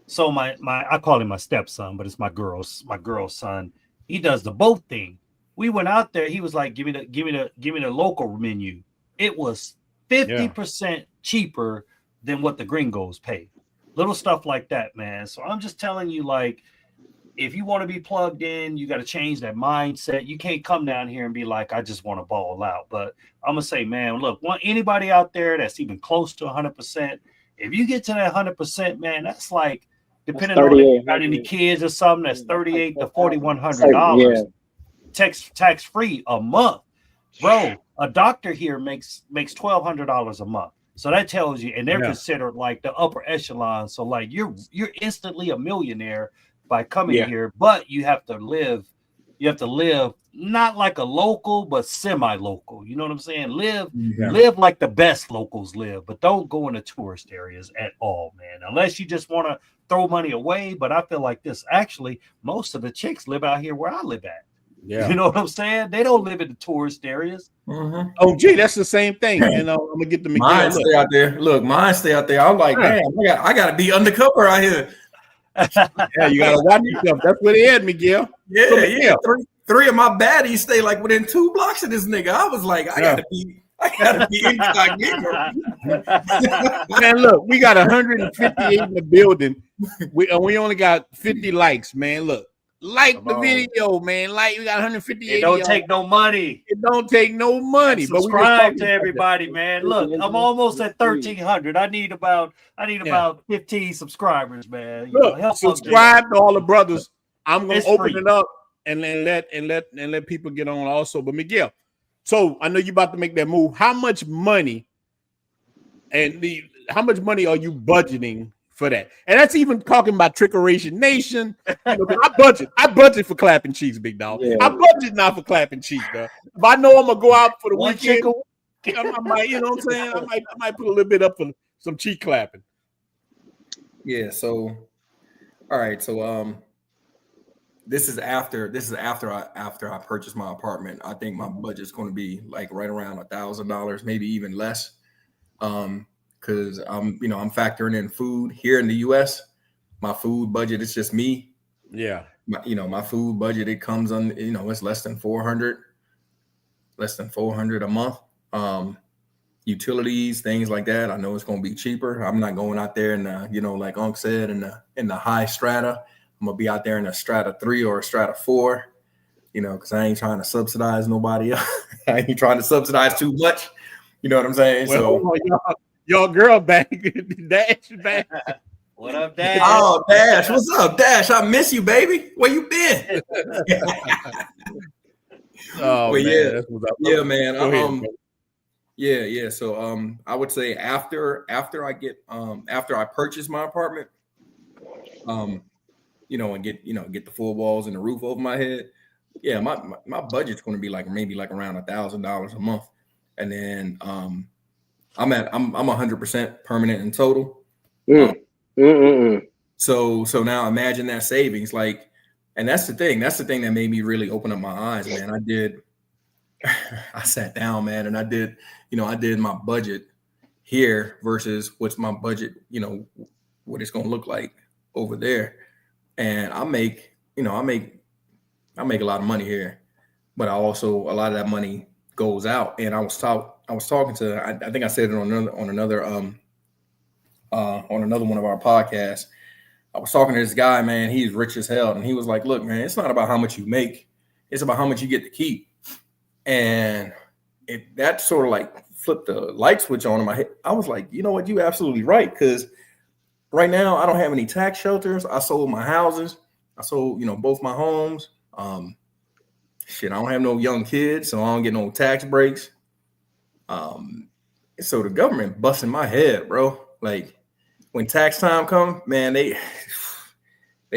So I call him my stepson, but it's my girl's son. He does the boat thing. We went out there. He was like, give me the local menu. It was 50% cheaper than what the gringos pay. Little stuff like that, man. So I'm just telling you, like, if you want to be plugged in, you got to change that mindset. You can't come down here and be like, I just want to ball out. But I'm going to say, man, look, anybody out there that's even close to 100%, if you get to that 100%, man, that's like, depending on if you got any kids or something, that's $3,800 to $4,100 tax free a month. Bro, a doctor here makes $1,200 a month. So that tells you, and they're considered like the upper echelon. So like you're instantly a millionaire by coming here, but you have to live not like a local, but semi-local. You know what I'm saying? Live like the best locals live, but don't go into tourist areas at all, man. Unless you just want to throw money away. But I feel like this, actually, most of the chicks live out here where I live at. Yeah. You know what I'm saying? They don't live in the tourist areas. Mm-hmm. Oh, gee, that's the same thing. And I'm gonna get the mine stay out there. Look, mine stay out there. I'm like, man, I gotta be undercover out here. Yeah, you gotta watch yourself. That's what they had, Miguel. Yeah. 3 of my baddies stay like within 2 blocks of this nigga. I was like, I gotta be incognito. Man, look, we got 158 in the building. We only got 50 likes, man. Look, like the video, man. Like, we got 158. It don't take no money. It don't take no money. And subscribe to everybody, man. Look, I'm almost at 1,300. I need about 15 subscribers, man. Look, subscribe to all the brothers. I'm gonna open free. it up and let people get on also. But Miguel, so I know you're about to make that move. How much money are you budgeting for that? And that's even talking about Trickeration Nation. I budget for clapping cheeks, big dog. Yeah. I budget not for clapping cheeks, dog. If I know I'm gonna go out for the weekend, I might, you know what I'm saying? I might put a little bit up for some cheek clapping. Yeah. So, all right. So, this is after I purchased my apartment. I think my budget's going to be like right around $1,000, maybe even less. Because I'm factoring in food here in the US. My food budget, it's just me. Yeah. My food budget, it comes on, it's less than 400 a month. Utilities, things like that. I know it's going to be cheaper. I'm not going out there in the, like Unc said, in the high strata. I'm gonna be out there in a strata 3 or a strata 4, because I ain't trying to subsidize nobody else. I ain't trying to subsidize too much. You know what I'm saying? Well, your girl back, Dash back. What up, Dash? Oh, Dash, what's up, Dash? I miss you, baby. Where you been? Oh, but man, that's what's up. Yeah, man. Go ahead, Yeah. So I would say after I purchase my apartment, and get the 4 walls and the roof over my head. Yeah, my budget's going to be maybe around $1,000 a month, and then I'm 100% permanent in total. So now imagine that savings, and that's the thing that made me really open up my eyes, man. I sat down, man, and I did my budget here versus what's my budget, what it's going to look like over there. And I make a lot of money here, but a lot of that money goes out. And I was talking to, I think I said it on another one of our podcasts. I was talking to this guy, man. He's rich as hell, and he was like, "Look, man, it's not about how much you make; it's about how much you get to keep." And that sort of flipped the light switch on in my head. I was like, you know what? You're absolutely right, because right now, I don't have any tax shelters. I sold my houses. I sold, both my homes. I don't have no young kids, so I don't get no tax breaks. So the government busting my head, bro. When tax time comes, man, they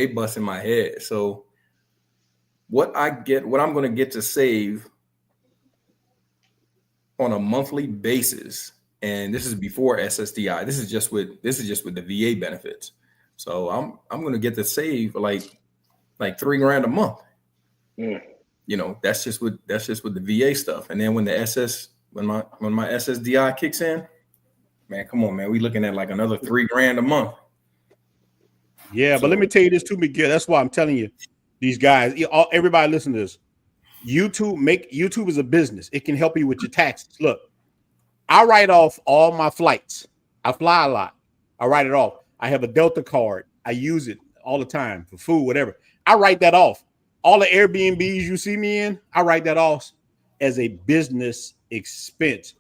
busting my head. So what I'm going to get to save on a monthly basis, and this is before SSDI. This is just with the VA benefits. So I'm gonna get to save like $3,000 a month. That's just with the VA stuff. And then when my SSDI kicks in, man, come on, man, we looking at another $3,000 a month. Yeah, but let me tell you this too, Miguel. That's why I'm telling you, these guys, everybody listen to this. YouTube is a business. It can help you with your taxes. Look. I write off all my flights. I fly a lot. I write it off. I have a Delta card. I use it all the time for food, whatever. I write that off. All the Airbnbs you see me in, I write that off as a business expense.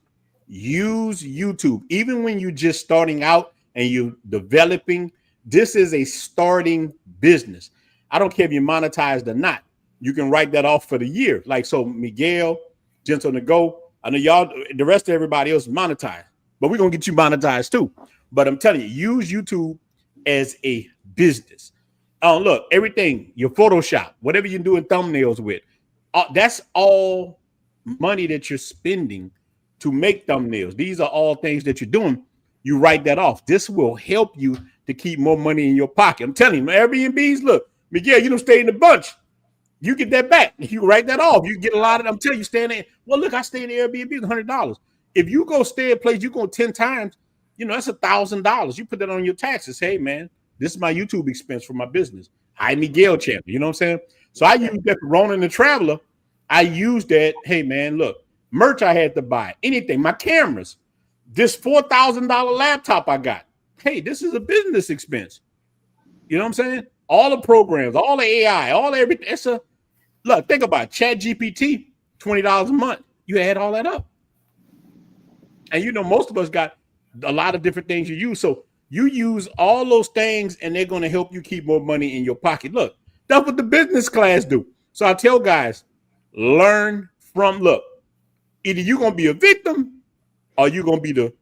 Use YouTube. Even when you're just starting out and you're developing, this is a starting business. I don't care if you're monetized or not. You can write that off for the year. So Miguel, Gentle to Go, I know y'all, the rest of everybody else is monetized, but we're going to get you monetized too. But I'm telling you, use YouTube as a business. Look, everything, your Photoshop, whatever you're doing thumbnails with, that's all money that you're spending to make thumbnails. These are all things that you're doing. You write that off. This will help you to keep more money in your pocket. I'm telling you, Airbnbs, look, Miguel, you don't stay in the bunch. You get that back. You write that off. You get a lot of them. I'm telling you, staying there. Well, look, I stay in the Airbnb, $100. If you go stay at a place, you go 10 times, that's $1,000. You put that on your taxes. Hey, man, this is my YouTube expense for my business. Hi, Miguel channel. You know what I'm saying? So I use that for Ronin the Traveler. I use that. Hey man, look, merch I had to buy, anything, my cameras, this $4,000 laptop I got. Hey, this is a business expense. You know what I'm saying? All the programs, all the AI, all everything. It's a look. Think about it. Chat GPT, $20 a month. You add all that up, and you know most of us got a lot of different things you use. So you use all those things, and they're going to help you keep more money in your pocket. Look, that's what the business class do. So I tell guys, learn from. Look, either you're going to be a victim, or you're going to be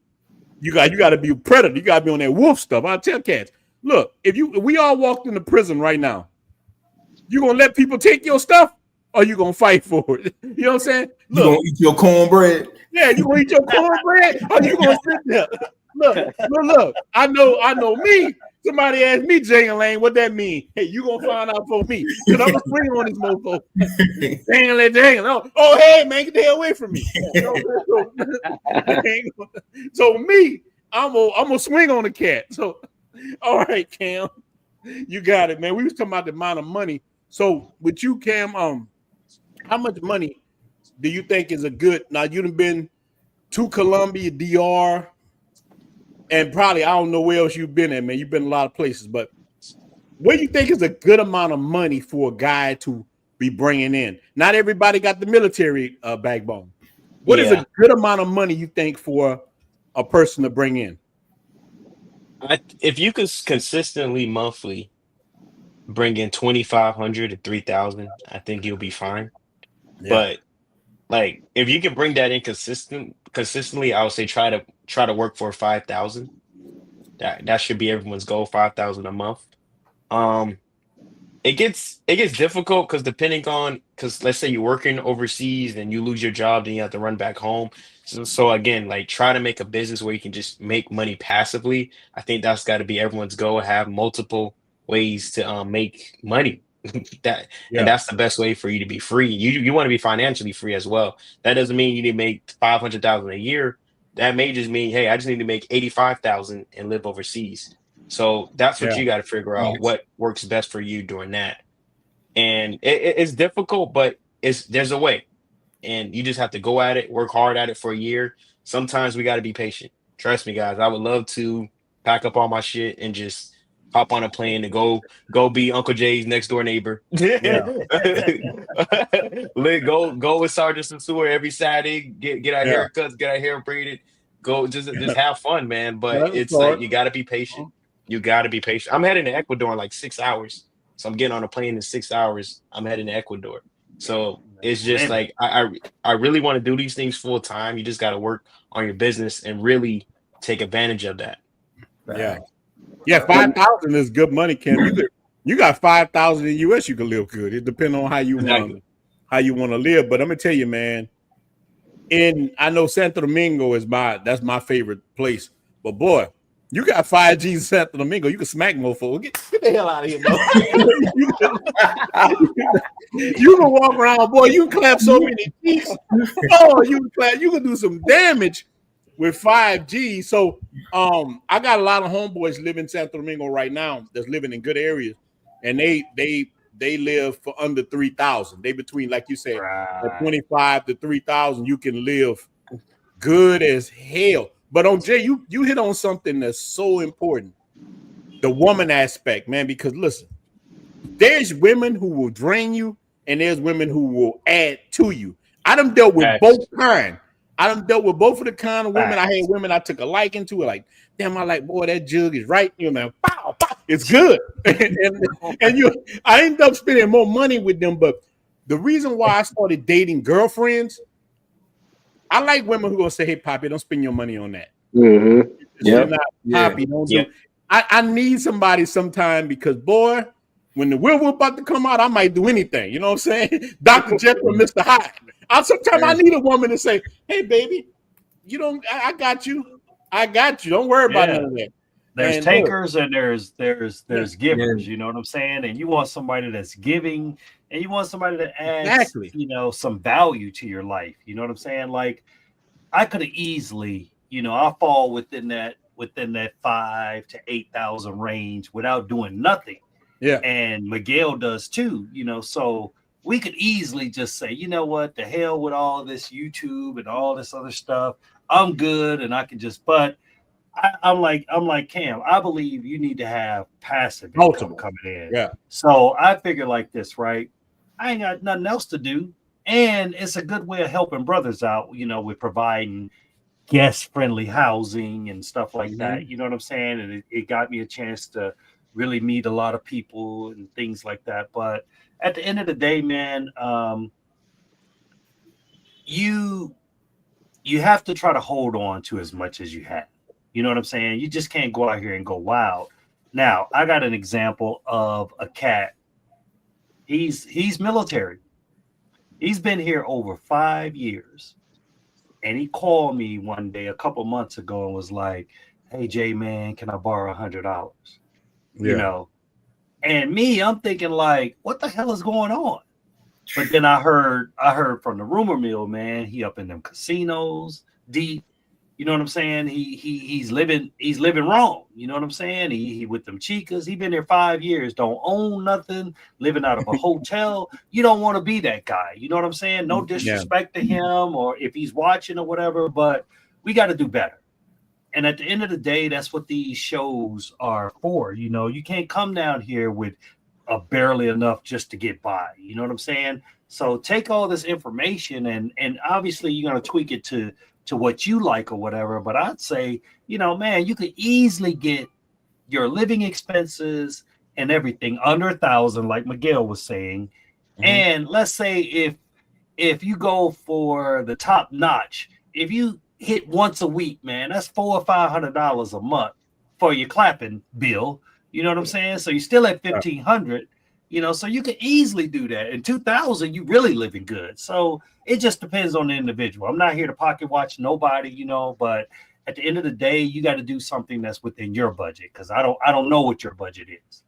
you got to be a predator. You got to be on that wolf stuff. I tell cats. Look, if we all walked into prison right now, you gonna let people take your stuff, or you gonna fight for it? You know what I'm saying? Look, you gonna eat your cornbread? Yeah, you gonna eat your cornbread, or you gonna sit there? Look. I know me. Somebody asked me, Jang-a-lang, what that mean? Hey, you gonna find out for me? Because I'm gonna swing on this mofo. Jang-a-lang. Oh, hey man, get the hell away from me. So me, I'm gonna swing on the cat. So. All right, Cam, you got it, man. We was talking about the amount of money. So with you, Cam, how much money do you think is a good? Now you've been to Colombia, DR, and probably I don't know where else you've been at, man. You've been a lot of places, but what do you think is a good amount of money for a guy to be bringing in? Not everybody got the military backbone. What is a good amount of money you think for a person to bring in? If you could consistently monthly bring in 2,500 to 3,000, I think you'll be fine. Yeah. But like if you can bring that in consistently, I would say try to work for 5,000. That should be everyone's goal, 5,000 a month. It gets difficult because let's say you're working overseas and you lose your job, then you have to run back home. So again, like try to make a business where you can just make money passively. I think that's got to be everyone's goal. Have multiple ways to make money. And that's the best way for you to be free. You want to be financially free as well. That doesn't mean you need to make 500,000 a year. That may just mean, hey, I just need to make 85,000 and live overseas. So that's what you got to figure out, what works best for you during that. And it's difficult, but there's a way. And you just have to go at it, work hard at it for a year. Sometimes we got to be patient. Trust me, guys. I would love to pack up all my shit and just hop on a plane to go be Uncle Jay's next door neighbor. Go with Sergeant Sosua every Saturday. Get our haircuts, get our hair braided. Go just have fun, man. But it's like you got to be patient. You got to be patient. I'm heading to Ecuador in like 6 hours. So I'm getting on a plane in 6 hours. I'm heading to Ecuador. So it's just like I really want to do these things full time. You just got to work on your business and really take advantage of that. Yeah, 5,000 is good money, Kim. You got 5,000 in the US, you can live good. It depends on how you want to live. But I'm gonna tell you, man. I know Santo Domingo that's my favorite place. But boy, you got 5G in Santo Domingo. You can smack mofo. Get the hell out of here, bro. You can walk around, boy. You can clap so many cheeks. Oh, you can do some damage with 5G. So I got a lot of homeboys living in Santo Domingo right now that's living in good areas, and they live for under 3,000. They between, like you said, 25 to 3,000. You can live good as hell. But on Jay, you hit on something that's so important, the woman aspect, man. Because listen, there's women who will drain you, and there's women who will add to you. I done dealt with both kinds. I done dealt with both of the kind of women. I had women I took a liking to, like, damn, I like, boy, that jug is right. You know, pow, pow, it's good. I ended up spending more money with them. But the reason why I started dating girlfriends, I like women who gonna say, hey, Poppy, don't spend your money on that. Mm-hmm. You're not Poppy. Don't do. I need somebody sometime because, boy, when the werewolf about to come out, I might do anything. You know what I'm saying? Dr. Jekyll and Mr. Hyde. Sometimes I need a woman to say, hey, baby, I got you. I got you. Don't worry about none of that. There's takers and there's givers, you know what I'm saying? And you want somebody that's giving, and you want somebody that adds, some value to your life. You know what I'm saying? Like, I could have easily, I'll fall within that 5,000 to 8,000 range without doing nothing. Yeah. And Miguel does too, you know. So we could easily just say, you know what, the hell with all this YouTube and all this other stuff. I'm good, and I can just. But I'm like Cam. I believe you need to have passive income coming in. Yeah. So I figure like this, right? I ain't got nothing else to do, and it's a good way of helping brothers out, you know, with providing guest-friendly housing and stuff like that. You know what I'm saying? And it got me a chance to really meet a lot of people and things like that. But at the end of the day, man, you have to try to hold on to as much as you have. You know what I'm saying? You just can't go out here and go wild. Now, I got an example of a cat. He's military. He's been here over 5 years. And he called me one day a couple months ago and was like, "Hey, Jay, man, can I borrow $100?" You know? And me, I'm thinking like, what the hell is going on? But then I heard from the rumor mill, man, he up in them casinos deep. You know what I'm saying? He's living wrong. You know what I'm saying? He with them chicas. He been there 5 years, don't own nothing, living out of a hotel. You don't want to be that guy. You know what I'm saying? No disrespect to him or if he's watching or whatever, but we got to do better. And at the end of the day, that's what these shows are for. You know, you can't come down here with barely enough just to get by. You know what I'm saying? So take all this information and obviously you're going to tweak it to what you like or whatever. But I'd say, you know, man, you could easily get your living expenses and everything under 1,000, like Miguel was saying. And let's say if you go for the top notch, if you hit once a week, man, that's $400 or $500 a month for your clapping bill. You know what I'm saying? So you're still at 1,500. You know, so you can easily do that. In 2,000, you really living good. So it just depends on the individual. I'm not here to pocket watch nobody, you know, but at the end of the day, you got to do something that's within your budget because I don't know what your budget is.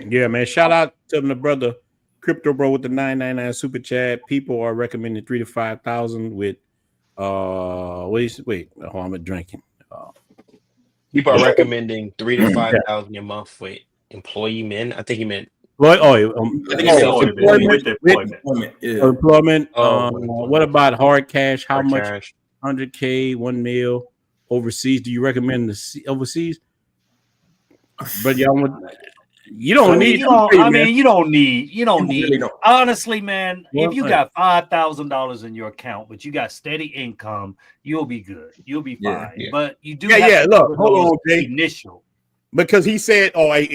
Yeah, man. Shout out to the brother Crypto Bro with the 999 super chat. People are recommending 3,000 to 5,000 with wait, I'm drinking. People are recommending 3,000 to 5,000 a month with employee men. I think he meant employment. Oh, What about hard cash? How hard much? cash. 100K, 1 mil overseas. Do you recommend the overseas? But you don't need. You don't need. Really don't. Honestly, man, Well, if you got $5,000 in your account, but you got steady income, you'll be good. You'll be fine. Yeah. But you do. Look, hold on, Jay. Initial. Because he said, I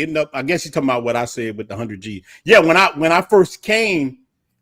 guess he's talking about what I said with the 100G. Yeah, when I first came,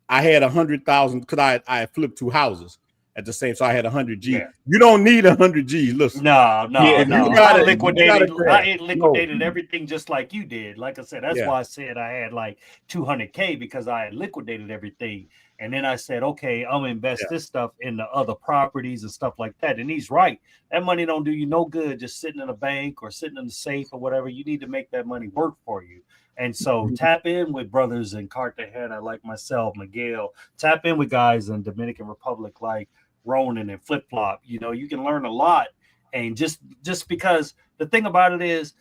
I had 100,000 because I flipped 2 houses at the same, so I had 100G. Yeah. You don't need 100G. Listen, no. I liquidated everything just like you did. Like I said, that's why I said I had like 200K because I had liquidated everything. And then I said, okay, I'm gonna invest this stuff in the other properties and stuff like that. And he's right. That money don't do you no good just sitting in a bank or sitting in the safe or whatever. You need to make that money work for you. And so tap in with brothers in Cartagena like myself, Miguel. Tap in with guys in Dominican Republic like Ronin and Flip Flop. You know, you can learn a lot. And just because the thing about it is,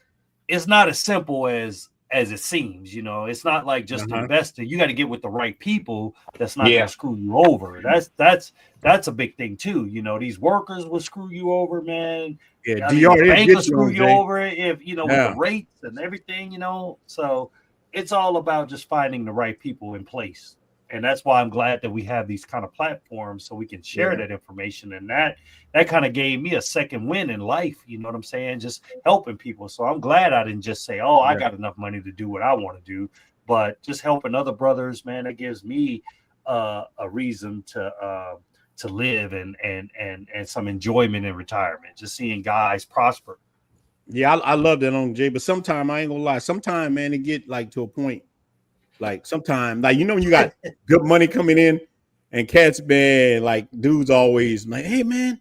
it's not as simple as it seems. You know, it's not like just investing. You got to get with the right people that's not gonna screw you over. That's a big thing too. You know, these workers will screw you over, man. Yeah, the bank will screw you over if you know with the rates and everything, you know. So it's all about just finding the right people in place. And that's why I'm glad that we have these kind of platforms so we can share that information. And that kind of gave me a second win in life. You know what I'm saying? Just helping people. So I'm glad I didn't just say, I got enough money to do what I want to do, but just helping other brothers, man, that gives me a reason to live and some enjoyment in retirement, just seeing guys prosper. Yeah, I love that on Jay, but sometimes I ain't gonna lie. Sometimes, man, it get like to a point. Like sometimes, like when you got good money coming in, and cats, man, like dudes always like, hey man,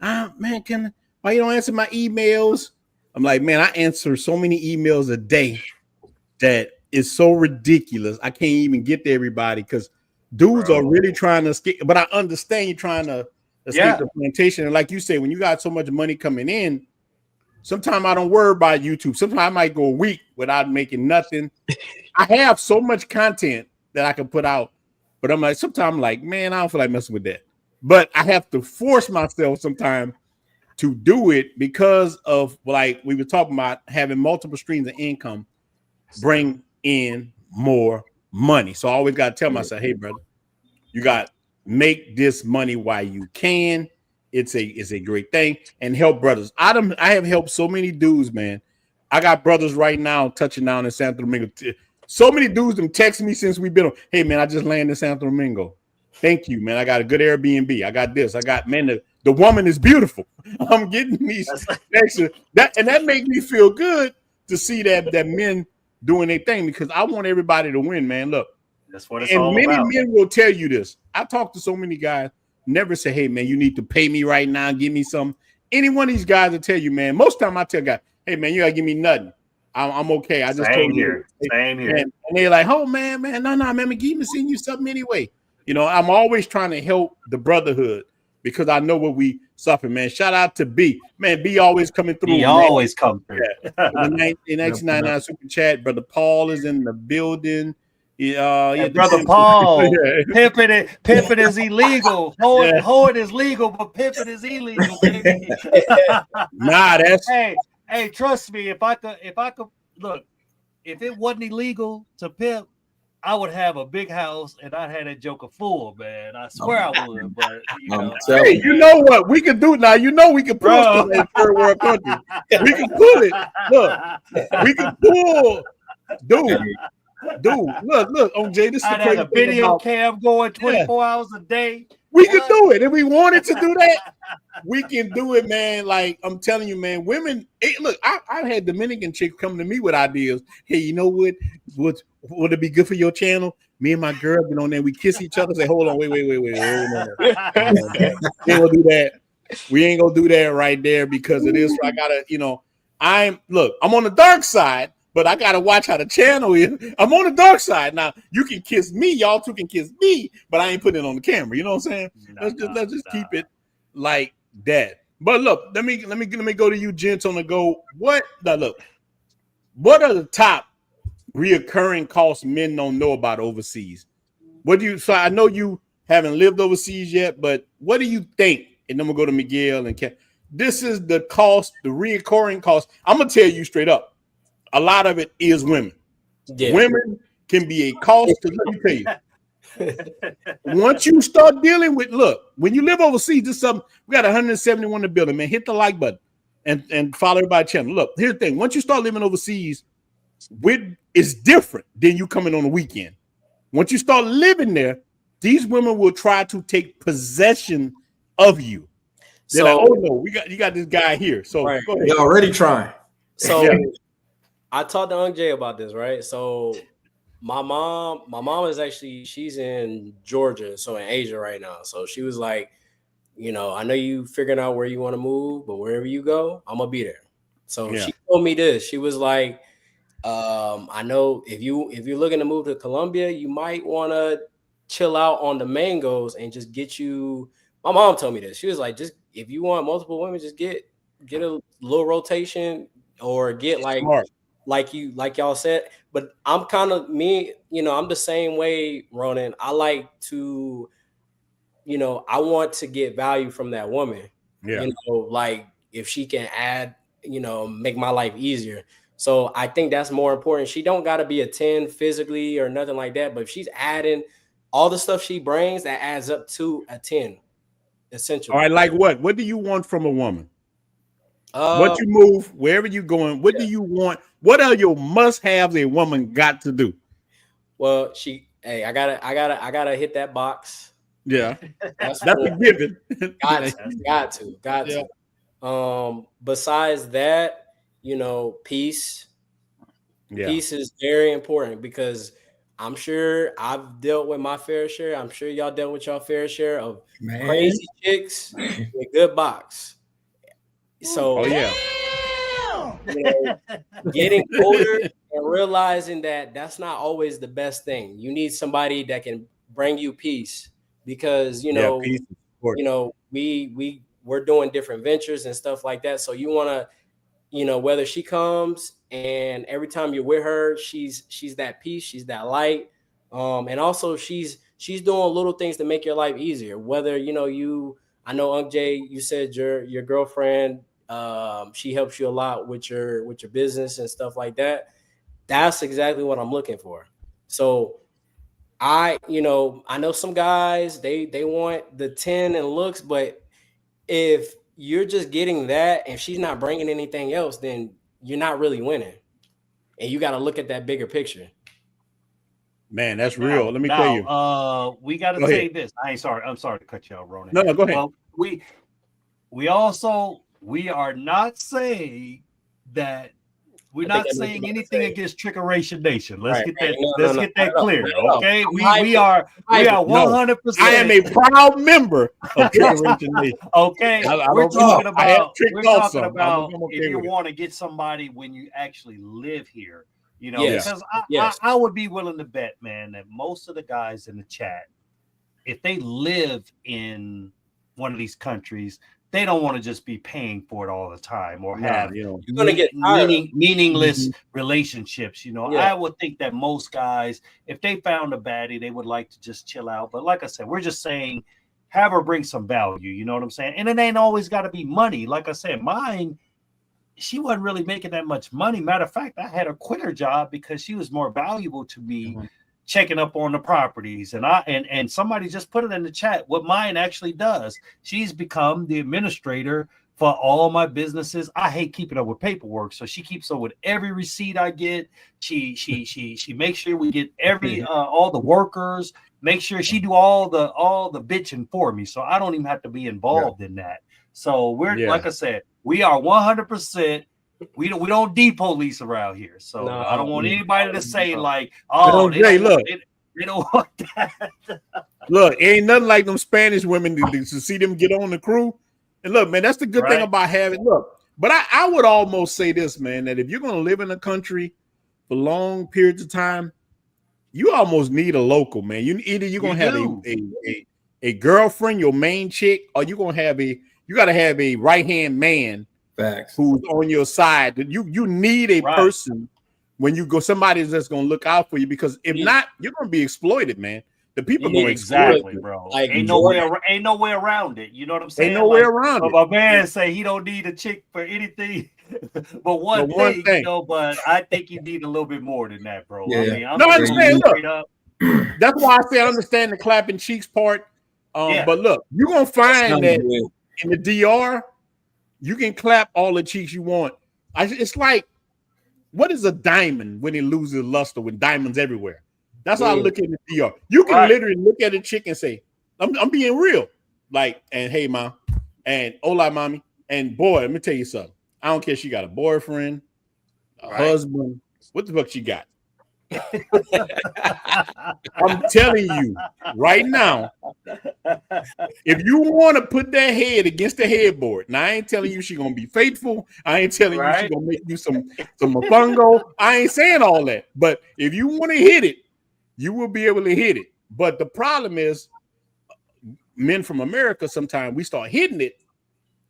man, why you don't answer my emails? I'm like, man, I answer so many emails a day that is so ridiculous. I can't even get to everybody because dudes are really trying to escape. But I understand you're trying to escape the plantation, and like you say, when you got so much money coming in, Sometimes I don't worry about YouTube. Sometimes I might go a week without making nothing. I have so much content that I can put out, but I'm like, sometimes I'm like, man, I don't feel like messing with that. But I have to force myself sometimes to do it because of, like we were talking about, having multiple streams of income bring in more money. So I always got to tell myself, hey, brother, you got to make this money while you can. It's a great thing, and help brothers. I have helped so many dudes, man. I got brothers right now touching down in Santo Domingo. So many dudes them text me since we've been on. Hey, man, I just landed in Santo Domingo. Thank you, man. I got a good Airbnb. I got this. I got, man, the woman is beautiful. I'm getting these extra that makes me feel good to see that men doing their thing, because I want everybody to win, man. Look, that's what it's all about. And many men will tell you this. I talk to so many guys, never say, hey, man, you need to pay me right now. Give me some. Any one of these guys will tell you, man. Most time I tell guys, hey, man, you got to give me nothing. I'm okay. I just told you. Same here. And they're like, oh, man, no, man, give me send you something anyway. You know, I'm always trying to help the brotherhood because I know what we suffer, man. Shout out to B. Man, B always coming through. He always come through. Yeah. In 1999 super chat, brother Paul is in the building. Yeah, brother Paul, pimping is illegal. Hoeing is legal, but pimping is illegal, baby. Nah, that's hey, trust me, if I could look, if it wasn't illegal to pimp, I would have a big house and I'd have that joker full, man. I swear I would. But hey, you know what we can do now? You know we can pull stuff in third world country. We can pull it. Look, we can pull, dude. Look, on Jay, this is I'd have a video cam going 24 hours a day. We can do it. If we wanted to do that, we can do it, man. Like, I'm telling you, man, women, look, I've had Dominican chicks come to me with ideas. Hey, you know what? Would it be good for your channel? Me and my girl get on there, we kiss each other, say, hold on, wait. We ain't gonna do that. We ain't gonna do that right there because it is. I gotta, I'm on the dark side. But I gotta watch how the channel is. I'm on the dark side now. You can kiss me, y'all two can kiss me, but I ain't putting it on the camera. You know what I'm saying? Let's just keep it like that. But look, let me go to you, gents, on the go. What are the top reoccurring costs men don't know about overseas? So I know you haven't lived overseas yet, but what do you think? And then we'll go to Miguel and Ken. This is the cost, the reoccurring cost. I'm gonna tell you straight up. A lot of it is women. Yeah. Women can be a cost. Let me tell you. Once you start dealing with, when you live overseas, this is something. We got 171 in the building, man. Hit the like button and follow everybody's channel. Look, here's the thing. Once you start living overseas, it's different than you coming on the weekend. Once you start living there, these women will try to take possession of you. They're like, oh no, you got this guy here. So right. Go ahead. You're already trying. So I talked to Unc Jay about this, right? So my mom is actually, she's in Georgia, so in Asia right now. So she was like, I know you figuring out where you want to move, but wherever you go, I'm gonna be there. So she told me this. She was like, I know if you're looking to move to Colombia, you might want to chill out on the mangoes and just get you. My mom told me this. She was like, just if you want multiple women, just get a little rotation or get like y'all said. But I'm kind of me, I'm the same way, Ronin. I like to, I want to get value from that woman. Yeah. Like if she can add, make my life easier. So I think that's more important. She don't got to be a 10 physically or nothing like that. But if she's adding all the stuff she brings, that adds up to a 10, essentially. All right, like what? What do you want from a woman? Once you move, wherever you're going, what do you want? What are your must-haves a woman got to do? Well, I gotta hit that box. Yeah, that's a given. Got to. Besides that, peace. Yeah. Peace is very important because I'm sure I've dealt with my fair share. I'm sure y'all dealt with your fair share of crazy chicks with good box. So, getting older and realizing that that's not always the best thing. You need somebody that can bring you peace because, peace we're doing different ventures and stuff like that. So you want to, whether she comes and every time you're with her, she's that peace, she's that light. And also she's doing little things to make your life easier. Whether, I know Unc Jay, you said your girlfriend, she helps you a lot with your business and stuff like that. That's exactly what I'm looking for. So I know some guys, they want the 10 and looks, but if you're just getting that and she's not bringing anything else, then you're not really winning. And you got to look at that bigger picture. Man, that's real. Let me tell you. We got to say this. I'm sorry to cut you out, Ronan. No, go ahead. Well, we are not saying that. We're not saying anything against Trickeration Nation. Let's get that clear. Okay, we are 100%. I am a proud member of Trickeration Nation. Okay, we're talking about if you want to get somebody when you actually live here, because I would be willing to bet, man, that most of the guys in the chat, if they live in one of these countries, they don't want to just be paying for it all the time or have you're gonna get meaningless relationships. I would think that most guys, if they found a baddie, they would like to just chill out. But like I said, we're just saying, have her bring some value. You know what I'm saying? And it ain't always got to be money. Like I said, mine, she wasn't really making that much money. Matter of fact, I had her quit her job because she was more valuable to me. Mm-hmm. Checking up on the properties, and somebody just put it in the chat what mine actually does. She's become the administrator for all my businesses. I hate keeping up with paperwork, so she keeps up with every receipt I get. She makes sure we get every all the workers. Make sure she do all the bitching for me, so I don't even have to be involved in that. So we're like I said, we are 100%. We don't depolice around here, so I don't want anybody to say like, "Oh, they don't want that." Look, ain't nothing like them Spanish women to see them get on the crew. And look, man, that's the good thing about having. Look, but I would almost say this, man, that if you're going to live in a country for long periods of time, you almost need a local, man. You're going to have a girlfriend, your main chick, or you got to have a right hand man. Facts. Who's on your side. You need a person when you go, somebody that's going to look out for you, because if not, you're going to be exploited, man. The people going to exploit you, bro. Like, ain't no way around it. You know what I'm saying? Ain't no way around it. My man say he don't need a chick for anything but one thing. But I think you need a little bit more than that, bro. Yeah. I understand. Look, that's why I say I understand the clapping cheeks part. But look, you're going to find that in the DR, you can clap all the cheeks you want. It's like, what is a diamond when it loses luster when diamonds everywhere? That's how I look at the DR. You can literally look at a chick and say, I'm being real. Like, and hey, mom, and hola, mommy. And boy, let me tell you something. I don't care if she got a boyfriend, a husband, what the fuck she got. I'm telling you right now, if you want to put that head against the headboard, now I ain't telling you she's gonna be faithful. I ain't telling you she's gonna make you some mofongo. I ain't saying all that. But if you want to hit it, you will be able to hit it. But the problem is, men from America, sometimes we start hitting it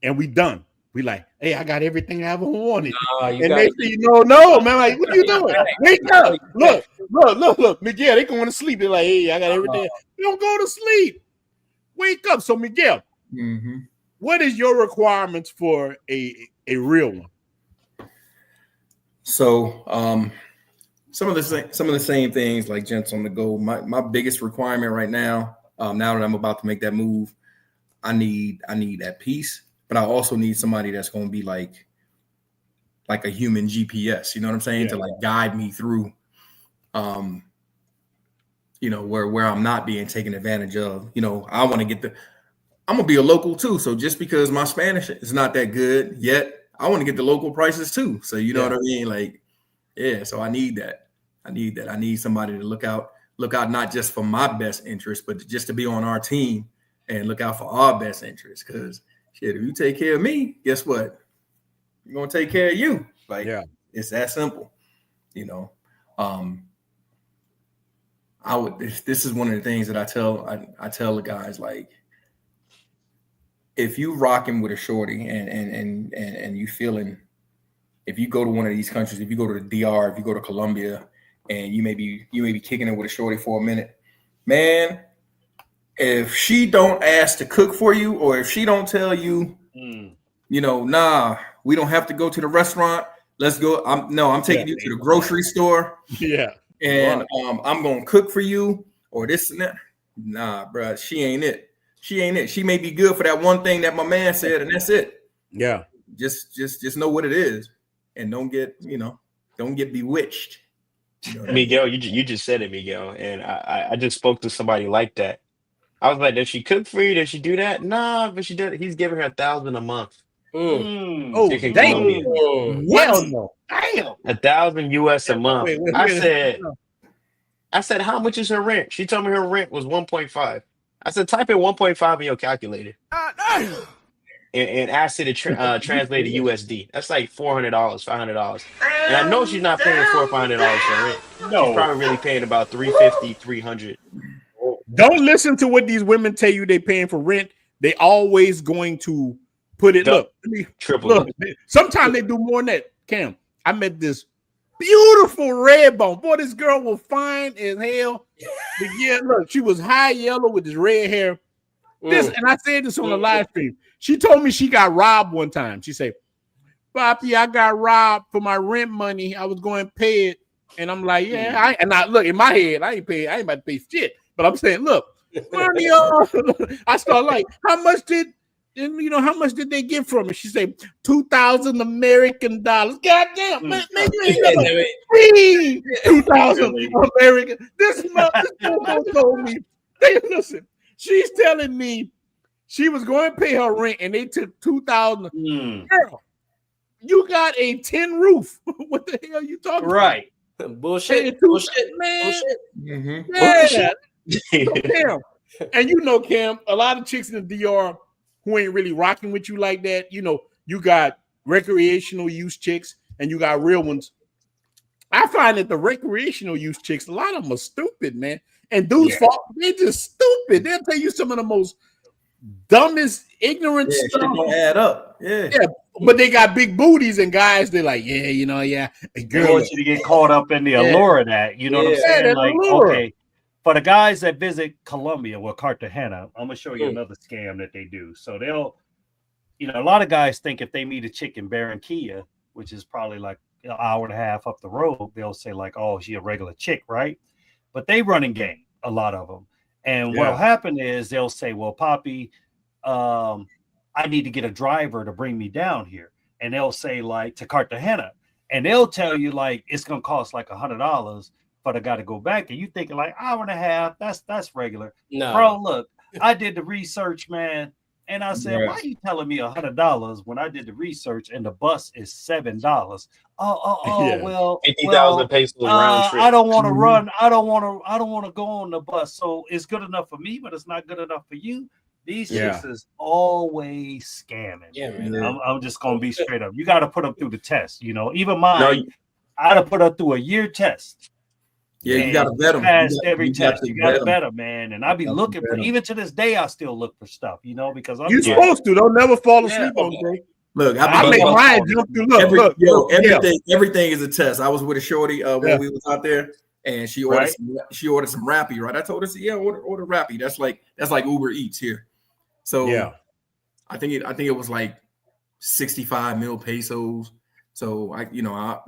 and we done. We like, hey, I got everything I ever wanted. And they say, no, man, like, what are you doing? Wake up. Look. Miguel, they going to sleep. They're like, hey, I got everything. You don't go to sleep. Wake up. So, Miguel, what is your requirements for a real one? So, some of the same things like gents on the go. My biggest requirement right now, now that I'm about to make that move, I need that peace. But I also need somebody that's going to be like a human GPS, you know what I'm saying? To like guide me through, where I'm not being taken advantage of. I want to I'm going to be a local too. So just because my Spanish is not that good yet, I want to get the local prices too. So you know what I mean? Like, so I need that. I need somebody to look out not just for my best interest, but just to be on our team and look out for our best interest. Because shit, if you take care of me, guess what? You're gonna take care of you. Like, it's that simple, This is one of the things that I tell the guys, like, if you rocking with a shorty and you feeling if you go to one of these countries, if you go to the DR, if you go to Colombia, and you may be kicking it with a shorty for a minute, man. If she don't ask to cook for you, or if she don't tell you, nah, we don't have to go to the restaurant. Let's go. I'm taking you to the grocery store. Yeah. And I'm gonna cook for you, or this and that. Nah, bro, she ain't it. She ain't it. She may be good for that one thing that my man said, and that's it. Yeah. Just know what it is, and don't get bewitched. Miguel, you just said it, Miguel, and I just spoke to somebody like that. I was like, does she cook for you? Does she do that? Nah, but she did. He's giving her $1,000 a month. Oh, Chicken damn. Colombia. What? No. Damn. $1,000 US a month. Wait, I said, how much is her rent? She told me her rent was 1.5. I said, type in 1.5 in your calculator. And ask it to translate to USD. That's like $400, $500. And I know she's not paying $400 or $500 for rent. No. She's probably really paying about $350, $300. Don't listen to what these women tell you they're paying for rent. They always going to put it. Triple. Sometimes they do more than that. Cam, I met this beautiful red bone. Boy, this girl was fine as hell. But yeah, look, she was high yellow with this red hair. And I said this on the live stream. She told me she got robbed one time. She said, "Papi, I got robbed for my rent money. I was going to pay it." And I'm like, yeah. I look in my head, I ain't about to pay shit. But I'm saying, look, money. I start like, how much did they get from it? She said, 2,000 American dollars. Goddamn, man, you ain't free 2,000 American. This mother told me. Hey, listen, she's telling me she was going to pay her rent, and they took 2,000. Girl, you got a tin roof. What the hell are you talking Right. about? Bullshit, man. bullshit. Yeah. So, Cam, and Cam, a lot of chicks in the DR who ain't really rocking with you like that. You got recreational use chicks and you got real ones. I find that the recreational use chicks, a lot of them are stupid, man. And dudes, they're just stupid. They'll tell you some of the most dumbest, ignorant stuff. Shit don't add up. Yeah. But they got big booties, and guys, they're like, a They girl. want you to get caught up in the allure of that. You know what I'm saying? Like, allure. Okay, for the guys that visit Colombia or Cartagena, I'm gonna show you another scam that they do. So they'll, a lot of guys think if they meet a chick in Barranquilla, which is probably like an hour and a half up the road, they'll say like, oh, she a regular chick, right? But they running game, a lot of them. And what'll happen is they'll say, well, Poppy, I need to get a driver to bring me down here. And they'll say like to Cartagena, and they'll tell you like it's gonna cost like $100 for the guy to go back. And you thinking like hour and a half, that's regular. No, bro, look, I did the research, man. And I said, why are you telling me $100 when I did the research and the bus is $7? Well, 50,000 pesos round trip. I don't want to run. I don't want to go on the bus. So it's good enough for me, but it's not good enough for you. These chicks is always scamming. Yeah, man. I'm just gonna be straight up. You got to put them through the test. Even mine, I had to put her through a year test. Yeah, you got to vet them. Every test, you got to vet them, man. And I be looking for. Even to this day, I still look for stuff. Because I'm supposed to. Don't never fall asleep on me. Look, I make mine jump through. Everything is a test. I was with a shorty when we was out there, and she ordered some Rappi. Right, I told her, order Rappi. That's like Uber Eats here. So I think it was like 65 mil pesos. So I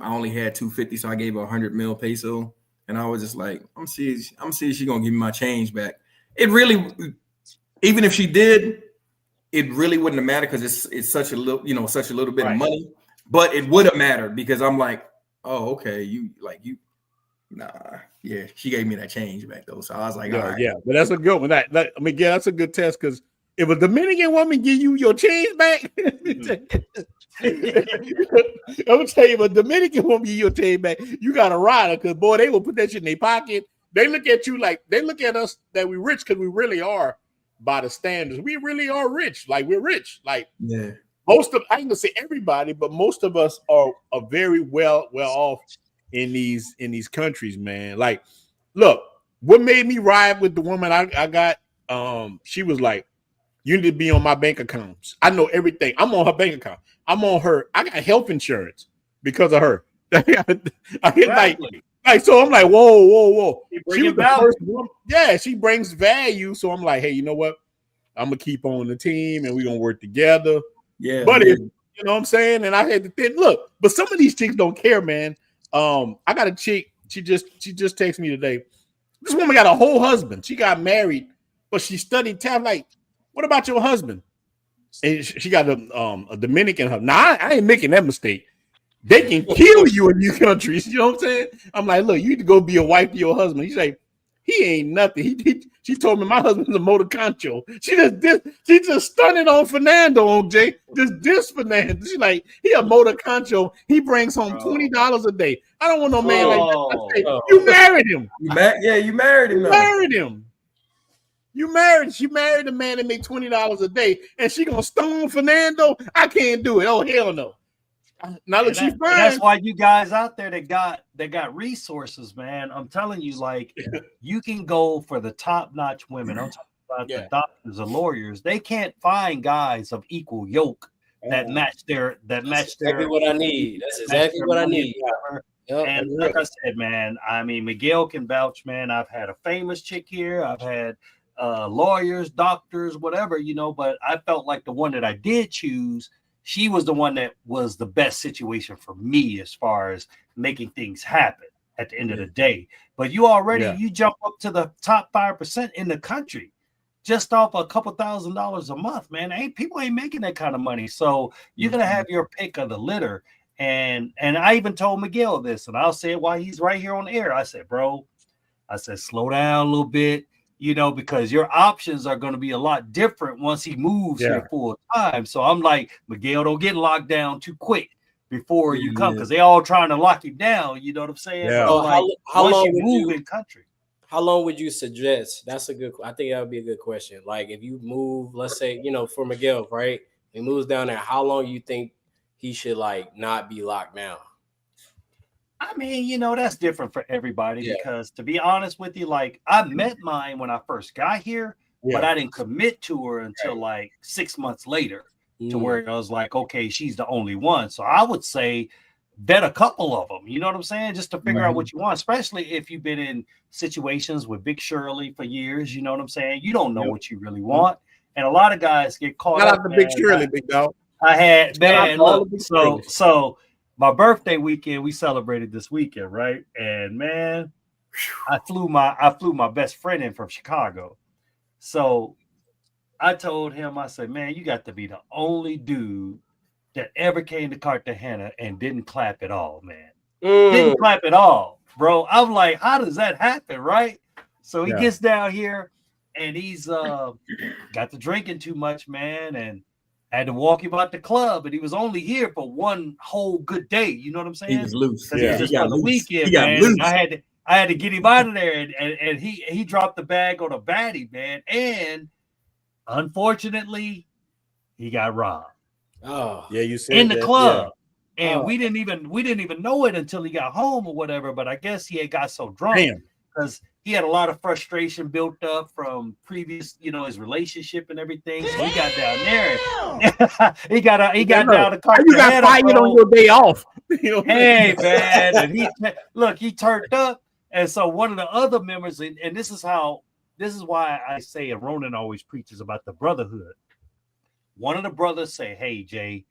only had 250, so I gave her 100 mil peso, and I was just like, I'm seeing she gonna give me my change back. It really, even if she did, it really wouldn't have mattered because it's such a little bit of money. But it would have mattered because I'm like, oh, okay, she gave me that change back though. So I was like, all right. Yeah, but that's a good one. That's a good test because if a Dominican woman give you your change back, I'm gonna tell you, if a Dominican woman give you your change back, you got a rider because boy, they will put that shit in their pocket. They look at you like they look at us that we're rich because we really are by the standards. We really are rich. Like we're rich. Like most of, I ain't gonna say everybody, but most of us are very well off in these countries, man. Like, look, what made me ride with the woman I got? She was like, you need to be on my bank accounts. I know everything. I'm on her bank account. I'm on her. I got health insurance. because of her. I get Exactly. like, so I'm like, whoa. She She bringing was the value. first woman. Yeah, she brings value. So I'm like, hey, you know what? I'm gonna keep on the team and we're gonna work together. Yeah, But man. if you know what I'm saying, and I had to think, look, but some of these chicks don't care, man. I got a chick, she just texted me today. This woman got a whole husband. She got married, but she studied tab. Like, what about your husband? And she got a Dominican husband. Now I ain't making that mistake. They can kill you in these countries. You know what I'm saying? I'm like, look, you need to go be a wife to your husband. He's like, he ain't nothing. She told me my husband's a motor concho. She just stunning on Fernando on Jay. This Fernando. She's like, he a motor concho. He brings home $20 a day. I don't want no man like that. I say, you married him. You married him. You married him. She married a man that make $20 a day, and she gonna stone Fernando. I can't do it. Oh hell no. Now look, she's fine. That's why you guys out there that got resources, man. I'm telling you, like, you can go for the top-notch women. I'm talking about the doctors and lawyers. They can't find guys of equal yoke that match their exactly what I need. That's exactly what I need. Yep. And like I said, man, I mean, Miguel can vouch, man. I've had a famous chick here. I've had lawyers, doctors, whatever, but I felt like the one that I did choose, she was the one that was the best situation for me as far as making things happen at the end of the day. But you jump up to the top 5% in the country just off a couple $1,000s a month, man. People ain't making that kind of money. So you're going to have your pick of the litter. And I even told Miguel this, and I'll say it while he's right here on the air. I said, bro, slow down a little bit. Because your options are going to be a lot different once he moves here full time. So I'm like, Miguel, don't get locked down too quick before you come, because they all trying to lock you down. You know what I'm saying? Yeah. So like, how long you move in country? How long would you suggest? That's a good. I think that would be a good question. Like, if you move, let's say, for Miguel, right? He moves down there. How long you think he should not be locked down? I mean, that's different for everybody because, to be honest with you, like, I met mine when I first got here, but I didn't commit to her until 6 months later to where I was like, okay, she's the only one. So I would say vet a couple of them, you know what I'm saying? Just to figure out what you want, especially if you've been in situations with Big Shirley for years, you know what I'm saying? You don't know what you really want. And a lot of guys get caught up. Not the Big Shirley, big dog. I had, man, look, so my birthday weekend, we celebrated this weekend, right? And man, I flew my best friend in from Chicago. So I told him, I said, man, you got to be the only dude that ever came to Cartagena and didn't clap at all, man. Didn't clap at all, bro. I'm like, how does that happen, right? So he gets down here and he's got to drinking too much, man, and I had to walk him out the club, and he was only here for one whole good day. You know what I'm saying? He was loose. He was just for the weekend, man. I had to get him out of there, and he dropped the bag on a baddie, man. And unfortunately, he got robbed. Oh, yeah, you said in the club, and Oh. we didn't even know it until he got home or whatever. But I guess he had got so drunk because he had a lot of frustration built up from previous, his relationship and everything. So he got down there. he got down to Cartagena. You got fired on your day off. Hey, man. And he turned up. And so one of the other members, and this is why I say, and Ronin always preaches about the brotherhood. One of the brothers say, hey, Jay,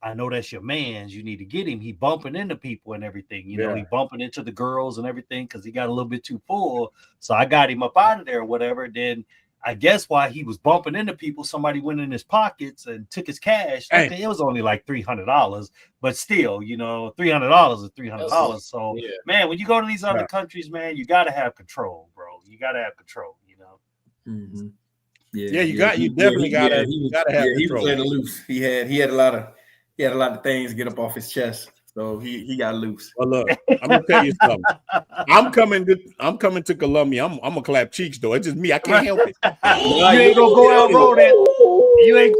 I know that's your man's. You need to get him. He bumping into people and everything. He bumping into the girls and everything because he got a little bit too full. So I got him up out of there or whatever. Then I guess while he was bumping into people, somebody went in his pockets and took his cash. Okay, it was only like $300, but still, $300 is $300. So, man, when you go to these other countries, man, you got to have control, bro. You got to have control, Mm-hmm. You definitely gotta have control. He was letting loose. He had a lot of things get up off his chest, so he got loose. Well, look, I'm gonna tell you something. I'm coming to Colombia. I'm gonna clap cheeks though. It's just me. I can't help it. You ain't gonna go out roading. You ain't.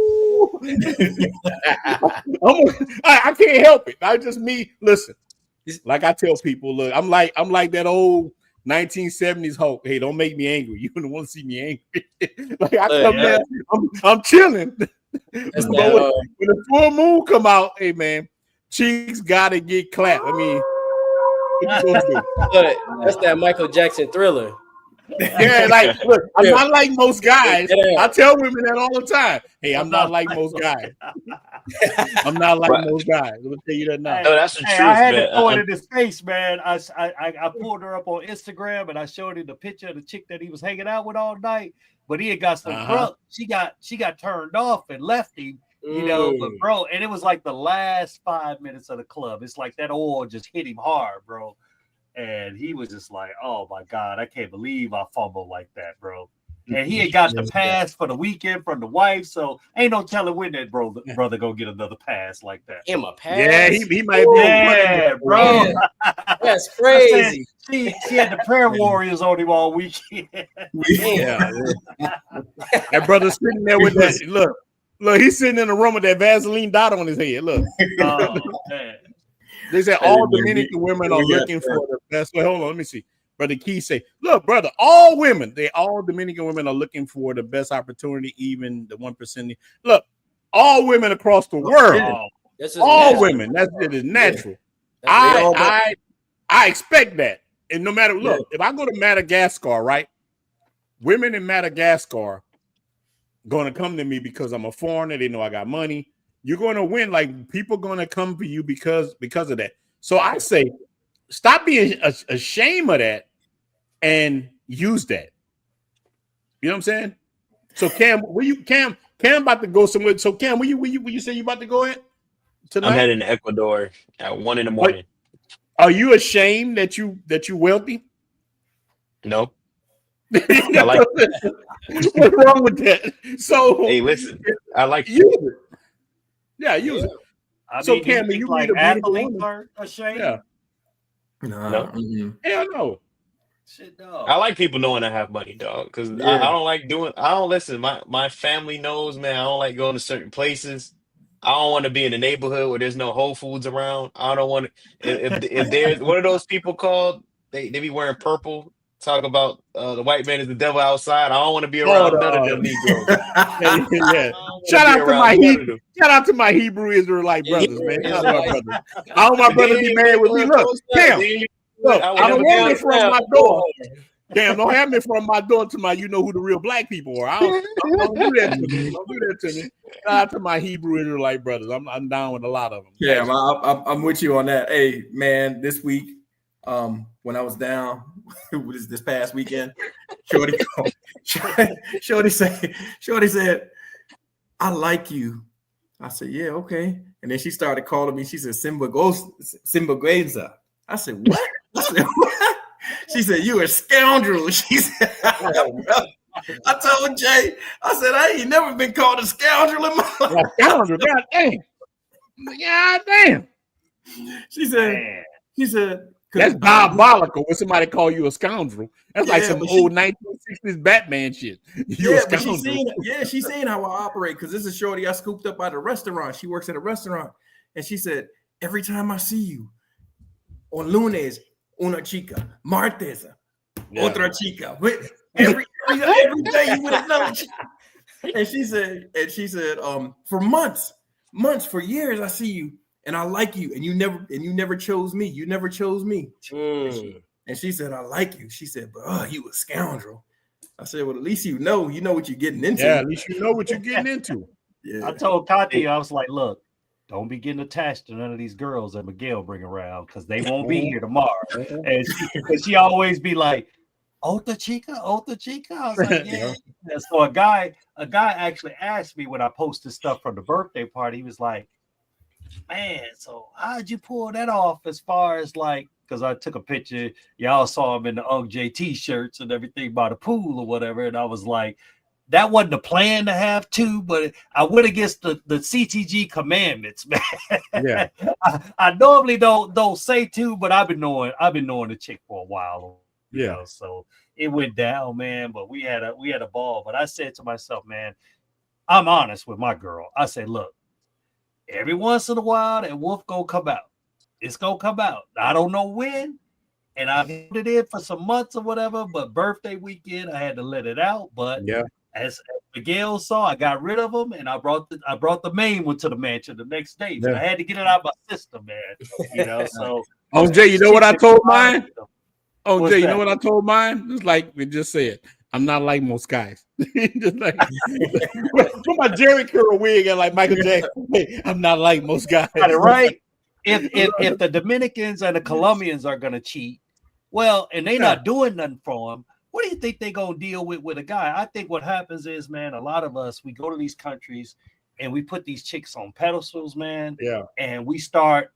I can't help it. I just me. Listen, like I tell people, look, I'm like that old 1970s Hulk. Hey, don't make me angry. You don't want to see me angry. Like I come there, I'm chilling. But when the full moon come out, hey man, cheeks gotta get clapped. I mean, what you supposed to do? But that's that Michael Jackson Thriller. Yeah, like look, I'm not like most guys. I tell women that all the time. Hey, I'm not like most guys. I'm not like most guys. Let me tell you that now. No, that's the truth, I had man. to throw it in his face, man. I pulled her up on Instagram and I showed him the picture of the chick that he was hanging out with all night. But he had got some drunk. She got turned off and left him. You know, but bro, and it was like the last 5 minutes of the club. It's like that oil just hit him hard, bro. And he was just like, "Oh my God, I can't believe I fumbled like that, bro." And he had got the pass for the weekend from the wife, so ain't no telling when that brother go get another pass like that. Him a pass? Yeah, he might be. Yeah, bro. That's crazy. She had the prayer warriors on him all weekend. Yeah. That brother sitting there with that. Look, he's sitting in the room with that Vaseline dot on his head. Look. Oh, man. They said all Dominican women are looking for the best. Well, hold on, let me see. Brother Key say, look, brother, all Dominican women are looking for the best opportunity, even the 1%. Look, all women across the world, all women. That's it is natural. I expect that. And no matter, look, if I go to Madagascar, right? Women in Madagascar going to come to me because I'm a foreigner. They know I got money. You're going to win. Like, people going to come for you because of that. So I say, stop being ashamed of that and use that. You know what I'm saying? So Cam, Cam about to go somewhere. So Cam, will you say you about to go in tonight? I'm heading to Ecuador at 1 a.m. Are you ashamed that you wealthy? No. I like it. What's wrong with that? So hey, listen, I like use it. Yeah, use it. I So mean, Cam, you like meet a athletes are ashamed? Yeah. No. Hell no. Shit, no. I like people knowing I have money, dog. Because I don't like doing. I don't listen. My family knows, man. I don't like going to certain places. I don't want to be in a neighborhood where there's no Whole Foods around. I don't want to. If there's what are those people called? They be wearing purple. Talk about the white man is the devil outside. I don't want to be around none of them Negroes. Yeah. Shout out to my Hebrew Israelite brothers, man. Shout out to my brothers. All my brothers be married with me. Look, Cam. Look, I don't want it from my door. Damn, don't have me from my door to my, you know who the real black people are. Don't do that to me. Don't do that to me. Shout out to my Hebrew Israelite brothers. I'm down with a lot of them. Yeah, I'm with you on that. Hey, man, this week, when I was down this past weekend, Shorty said, I like you. I said, yeah, okay. And then she started calling me. She said, Simba Guenza. I said, what? I said, what? She said, you a scoundrel. She said, I told Jay, I said, I ain't never been called a scoundrel in my life. Scoundrel, God damn. God damn. She said, that's diabolical when somebody call you a scoundrel. That's like some old 1960s Batman shit. You a scoundrel. She's seen how I operate, because this is Shorty I scooped up at a restaurant. She works at a restaurant. And she said, every time I see you, on lunes, una chica, martes, otra chica. Every day you with another chica. And she said, for months, for years, I see you and I like you, and you never chose me. You never chose me. And she said, I like you. She said, but you a scoundrel. I said, well, at least you know what you're getting into. Yeah, at least you know what you're getting into. Yeah. I told Tati, I was like, look, don't be getting attached to none of these girls that Miguel bring around, because they won't be here tomorrow. And she always be like, Otra chica. I was like, yeah. And so a guy actually asked me when I posted stuff from the birthday party. He was like, man, so how'd you pull that off, as far as like, because I took a picture, y'all saw him in the UGJ t-shirts and everything by the pool or whatever, and I was like, that wasn't the plan to have two, but I went against the CTG commandments, man. Yeah. I normally don't say two, but I've been knowing the chick for a while. You know, so it went down, man. But we had a ball. But I said to myself, man, I'm honest with my girl. I said, look, every once in a while that wolf gonna come out. It's gonna come out. I don't know when. And I held it in for some months or whatever, but birthday weekend, I had to let it out. But as Miguel saw, I got rid of them, and I brought the main one to the mansion the next day. But I had to get it out of my system, man. You know, so Jay, you know what I told mine? Jay, you know that? what I told mine? It's like we just said. I'm not like most guys. Just like put my Jerry curl wig and like Michael Jackson. Hey, I'm not like most guys. Right? If the Dominicans and the Colombians are gonna cheat, well, and they're not doing nothing for them, what do you think they're gonna deal with a guy? I think what happens is, man, a lot of us, we go to these countries and we put these chicks on pedestals, man. Yeah. And we start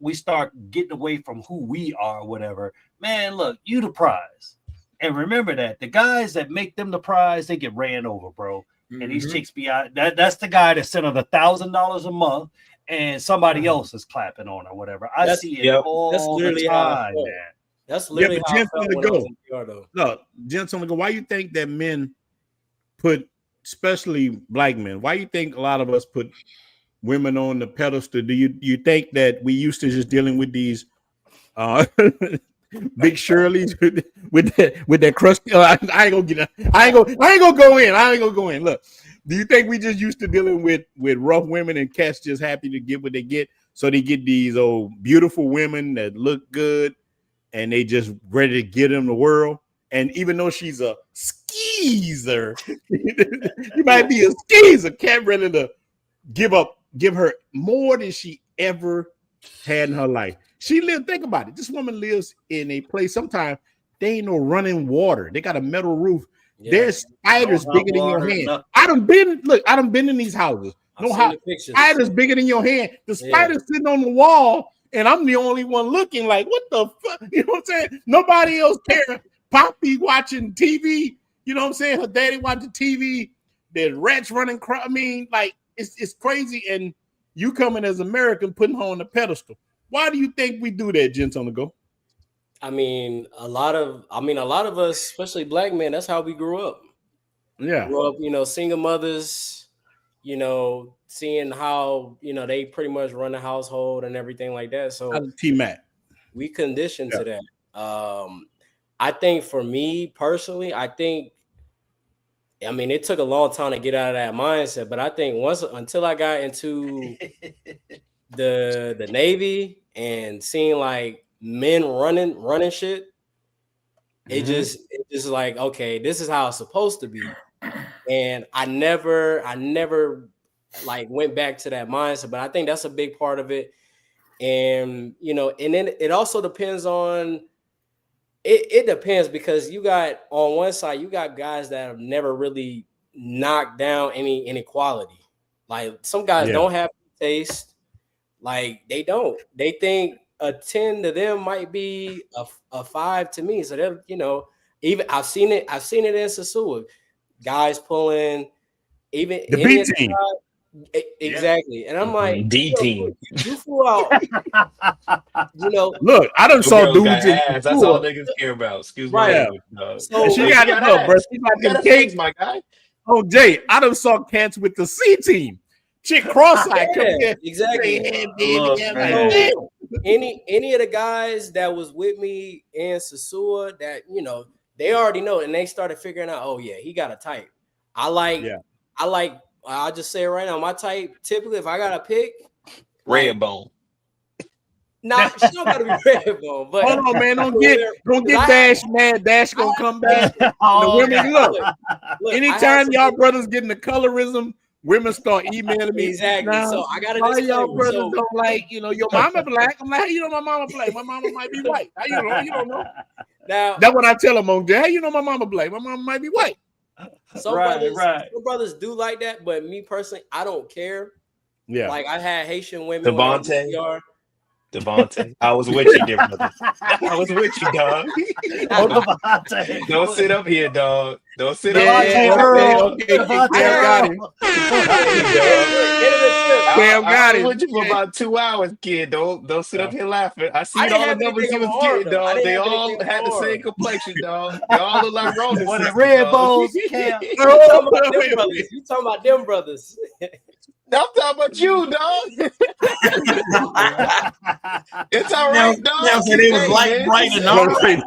getting away from who we are, or whatever. Man, look, you the prize. And remember that the guys that make them the prize, they get ran over, bro. And these chicks be out. That's the guy that sent her $1,000 a month, and somebody else is clapping on or whatever. I see it all the time, man. That's literally how I felt when I was in PR, though. Look, gents on the go. Why you think that men put, especially black men, why you think a lot of us put women on the pedestal? Do you think that we used to just dealing with these big Shirleys with that crusty? I ain't gonna go in. Look, do you think we just used to dealing with rough women and cats just happy to get what they get? So they get these old beautiful women that look good and they just ready to give them the world. And even though she's a skeezer, you might be a skeezer, cat ready to give her more than she ever had in her life. She lived, think about it. This woman lives in a place, sometimes they ain't no running water. They got a metal roof. Yeah. There's spiders bigger than your hand. No. I done been in these houses. Spiders bigger than your hand. The spider's sitting on the wall, and I'm the only one looking like, what the fuck? You know what I'm saying? Nobody else cares. Poppy watching TV. You know what I'm saying? Her daddy watching TV. There's rats running. I mean, like, it's crazy. And you coming as American, putting her on the pedestal. Why do you think we do that, gents on the go? I mean, a lot of us, especially black men, that's how we grew up. Yeah. Grew up, single mothers, seeing how, they pretty much run the household and everything like that. So T-Mac. We conditioned to that. I think for me personally, it took a long time to get out of that mindset, but I think until I got into the Navy and seeing like men running shit, it just like, okay, this is how it's supposed to be. And I never like went back to that mindset, but I think that's a big part of it. And and then it also depends on it depends, because you got on one side, you got guys that have never really knocked down any inequality. Like some guys don't have taste. Like they don't. They think a 10 to them might be a 5 to me. So they're, even I've seen it in Sosua. Guys pulling even the B team. Exactly. And I'm like, D team. You flew out. Look, I done saw dudes in ass. That's all niggas care about. Excuse me. Right. So she got bro. She got them cakes, my guy. Oh, Jay, I done saw cats with the C team. Chick cross-eyed. Exactly. Any of the guys that was with me in Sosua that they already know, and they started figuring out, oh yeah, he got a type. I'll just say it right now, my type, typically if I got to pick, red bone. Nah, she don't gotta be red bone. But hold on, man, don't get Dash mad. Dash gonna come back. The women look. Anytime y'all brothers getting the colorism, women start emailing me. Exactly. Now, so I gotta. All y'all brothers don't like, your mama black. I'm like, how you know my mama black? My mama might be white. How you know? You don't know. Now that's what I tell them on Jay. How you know my mama black? My mama might be white. Some brothers do like that, but me personally, I don't care. Yeah. Like I had Haitian women. Devontae, I was with you, dear brother. I was with you, dog. Don't sit up here, dog. Don't sit up here. Okay. Cam got it. I was with you for about 2 hours, kid. Don't sit up here laughing. I see all the numbers you was getting, dog. They all had the same complexion, dog. They all look like Ronin. What the red balls, Cam? You talking about them brothers? I'm talking about you, dog. It's all right, dog. Now said it was Hey, light, man. bright, and all right.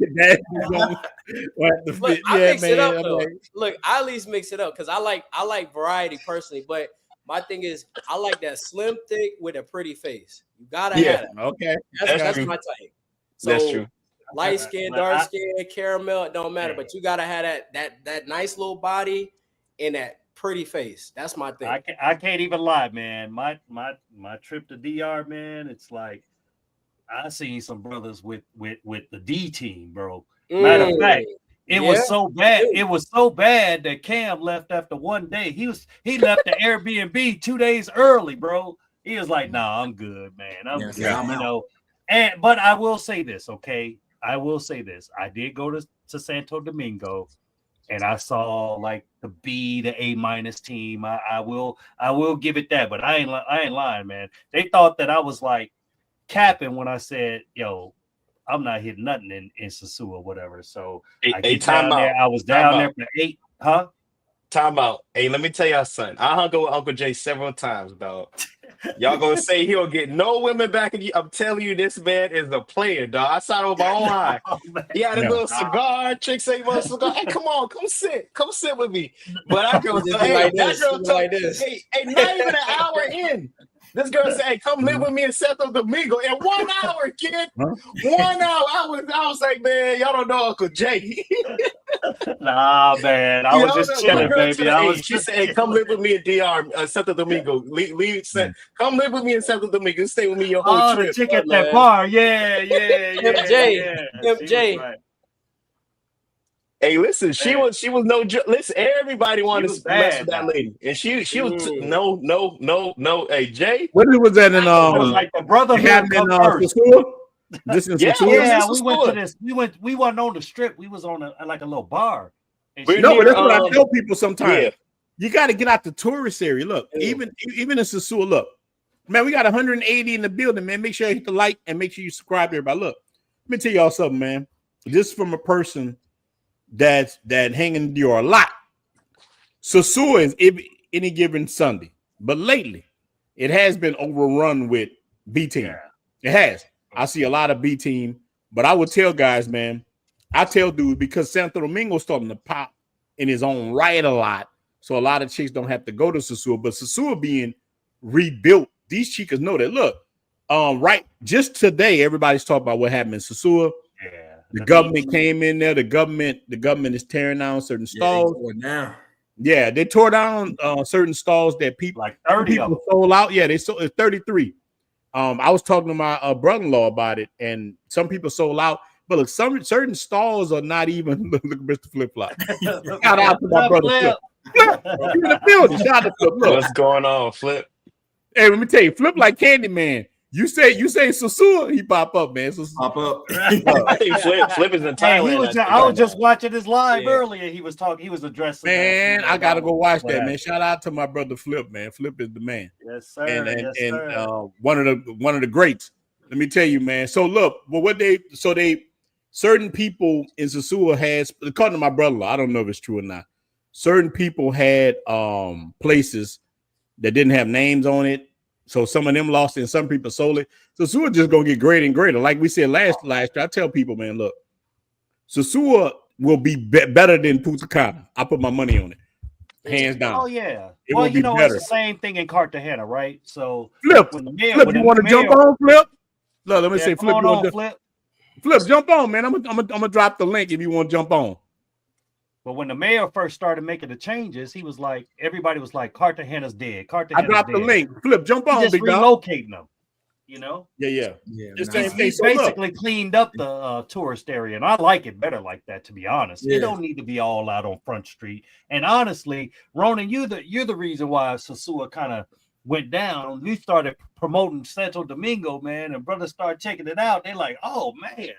Look, I mix it up though. Like, Look, I at least mix it up because I like variety personally. But my thing is, I like that slim, thick with a pretty face. You gotta have it. okay. That's true. my type. So That's true. light skin, dark skin, caramel, it don't matter. But you gotta have that nice little body and that pretty face. That's my thing. I can't even lie, man. My trip to DR, man, it's like I seen some brothers with the D team, bro. Matter of fact, it was so bad. It was so bad that Cam left after one day. He left the Airbnb 2 days early, bro. He was like, "Nah, I'm good, man. I'm good." I'm you out. know. But I will say this, okay? I will say this. I did go to Santo Domingo, and I saw like the B, the A- team. I will give it that, but I ain't lying, man. They thought that I was like capping when I said, "Yo, I'm not hitting nothing in Sosua or whatever." So I get down there. I was down there for 8, huh? Time out. Hey, let me tell y'all something. I hung out with Uncle Jay several times, dog. Y'all gonna say he don't get no women back in you. I'm telling you, this man is a player, dog. I saw it with my own eye. He had a little cigar. Chick say he wants a cigar. Hey, come on, come sit with me. But I go, hey, that girl told hey, not even an hour in. This girl said, "Hey, come live with me in Santo Domingo." In 1 hour, kid. 1 hour. I was like, man, y'all don't know Uncle Jay. Nah, man. I was just chilling, baby. She said, "Hey, come live with me in DR, Santo Domingo. Come live with me in Santo Domingo. Stay with me your whole trip." The chick at that bar. Yeah. MJ. Right. Hey, listen, she was no joke. Listen, everybody wanted to mess with that lady, and she was no. Hey, Jay, What was that in It was like the brotherhood come first. This is Yeah, we went to this. We wasn't on the strip. We was on like a little bar. No, but that's what I tell people sometimes. Yeah. You got to get out the tourist area. Look, even in Sosua, look, man, we got 180 in the building, man. Make sure you hit the like and make sure you subscribe to everybody. Look, let me tell y'all something, man. This from a person that hanging DR a lot. Sosua is any given Sunday, but lately it has been overrun with B team. Yeah. It has. I see a lot of B team, but I would tell guys, man, I tell dudes because Santo Domingo starting to pop in his own right a lot, so a lot of chicks don't have to go to Sosua. But Sosua being rebuilt, these chicas know that. Look, right, just today, everybody's talking about what happened in Sosua. Yeah. The government came in there. The government is tearing down certain stalls. Yeah, they tore down certain stalls that people like 30 people sold out. Yeah, they sold 33. I was talking to my brother-in-law about it, and some people sold out. But look, certain stalls are not even. Look at Mr. Flip Flop. Shout out to my brother Flip. Flip, you in the building. Shout out to Flip. Look. What's going on, Flip? Hey, let me tell you, Flip like Candyman. You say Sosua, he pop up, man. Pop up. I think Flip is in Thailand. I was just watching his live earlier. He was talking. He was addressing. Man, I gotta go watch that, man. Shout out to my brother Flip, man. Flip is the man. Yes, sir. And one of the greats. Let me tell you, man. So look, well, certain people in Sosua has, according to my brother-in-law, I don't know if it's true or not. Certain people had places that didn't have names on it. So some of them lost it and some people sold it. Sosua just gonna get greater and greater. Like we said last year, I tell people, man, look, Sosua will be better than Punta Cana. I put my money on it, hands down. Oh yeah. It will be better. It's the same thing in Cartagena, right? So Flip, you want to jump on, Flip? Look, let me say, Flip, Flip, jump on, man. I'm gonna drop the link if you want to jump on. But when the mayor first started making the changes, he was like, everybody was like, Cartagena's dead. Cartagena's I dropped the link. Flip, jump on, just relocating them, you know? Yeah. He basically cleaned up the tourist area, and I like it better like that, to be honest. Yeah. It don't need to be all out on Front Street. And honestly, Ronin, you're the reason why Sosua kind of went down. We started promoting Santo Domingo, man, and brothers started checking it out. They're like, oh man.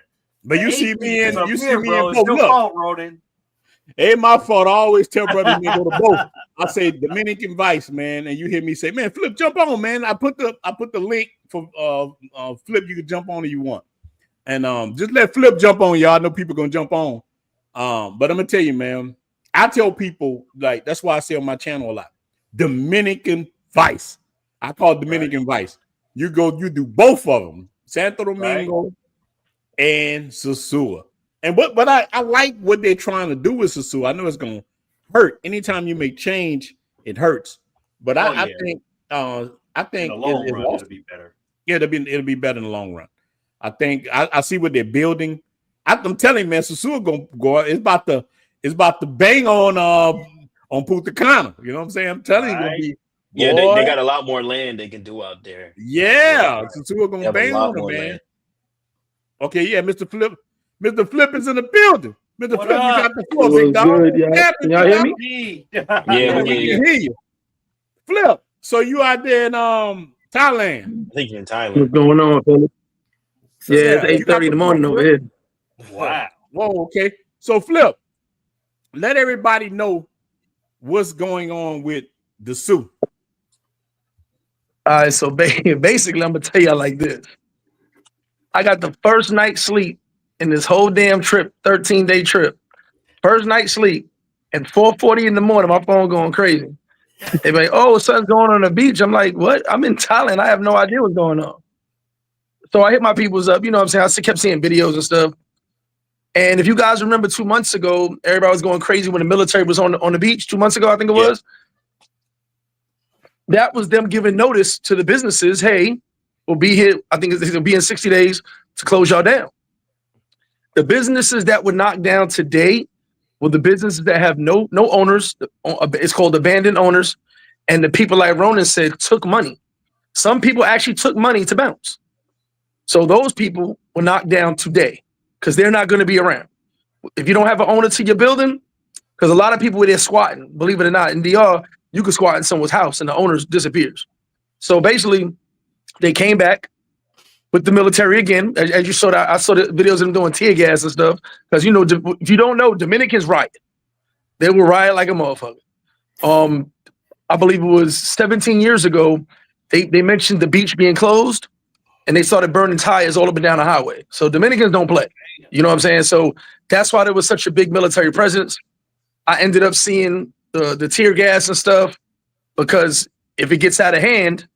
But you see me and Ronin. Ain't my fault. I always tell brothers to go to both. I say Dominican Vice, man, and you hear me say, man, Flip, jump on, man. I put the link for Flip. You can jump on if you want, and just let Flip jump on, y'all. I know people gonna jump on. But I'm gonna tell you, man. I tell people like that's why I say on my channel a lot. Dominican Vice. I call it Dominican Vice. You do both of them. Santo Domingo, and Sosua. And but I like what they're trying to do with Sosua. I know it's gonna hurt. Anytime you make change, it hurts. But I think in the long run it'll be better. Yeah, it'll be better in the long run. I think I see what they're building. I'm telling you, man, Sosua gonna go. It's about to bang on Punta Cana. You know what I'm saying? I'm telling you, gonna be, yeah, they got a lot more land they can do out there. Yeah, Sosua gonna bang on them, man. Land. Okay, yeah, Mr. Flip is in the building. Mr. What Flip, up? you got the floor, big dog. Good, yeah. Can y'all hear me? Yeah, we can hear you. Flip, so you out there in Thailand? I think you're in What's Thailand. going on, fellas? Yeah, Yeah, it's 8:30 in the morning over here. Wow. Whoa, okay. So Flip, let everybody know what's going on with the Sioux. All right, so basically, I'm gonna tell y'all like this. I got the first night sleep in this whole damn trip, 13-day trip. First night sleep, and 4:40 in the morning, my phone going crazy. They be like, "Oh, something's going on the beach." I'm like, "What? I'm in Thailand. I have no idea what's going on." So I hit my peoples up. You know what I'm saying? I kept seeing videos and stuff. And if you guys remember 2 months ago, everybody was going crazy when the military was on the beach 2 months ago, I think it was. That was them giving notice to the businesses, hey, we'll be here. I think it'll be in 60 days to close y'all down. The businesses that were knocked down today were the businesses that have no owners. It's called abandoned owners. And the people, like Ronin said, took money. Some people actually took money to bounce. So those people were knocked down today because they're not going to be around. If you don't have an owner to your building, because a lot of people were there squatting, believe it or not, in DR, you could squat in someone's house and the owner disappears. So basically, they came back with the military again. As you saw that, I saw the videos of them doing tear gas and stuff. Because, you know, if you don't know, Dominicans riot. They will riot like a motherfucker. I believe it was 17 years ago, they mentioned the beach being closed, and they started burning tires all up and down the highway. So Dominicans don't play. You know what I'm saying? So that's why there was such a big military presence. I ended up seeing the tear gas and stuff, because if it gets out of hand,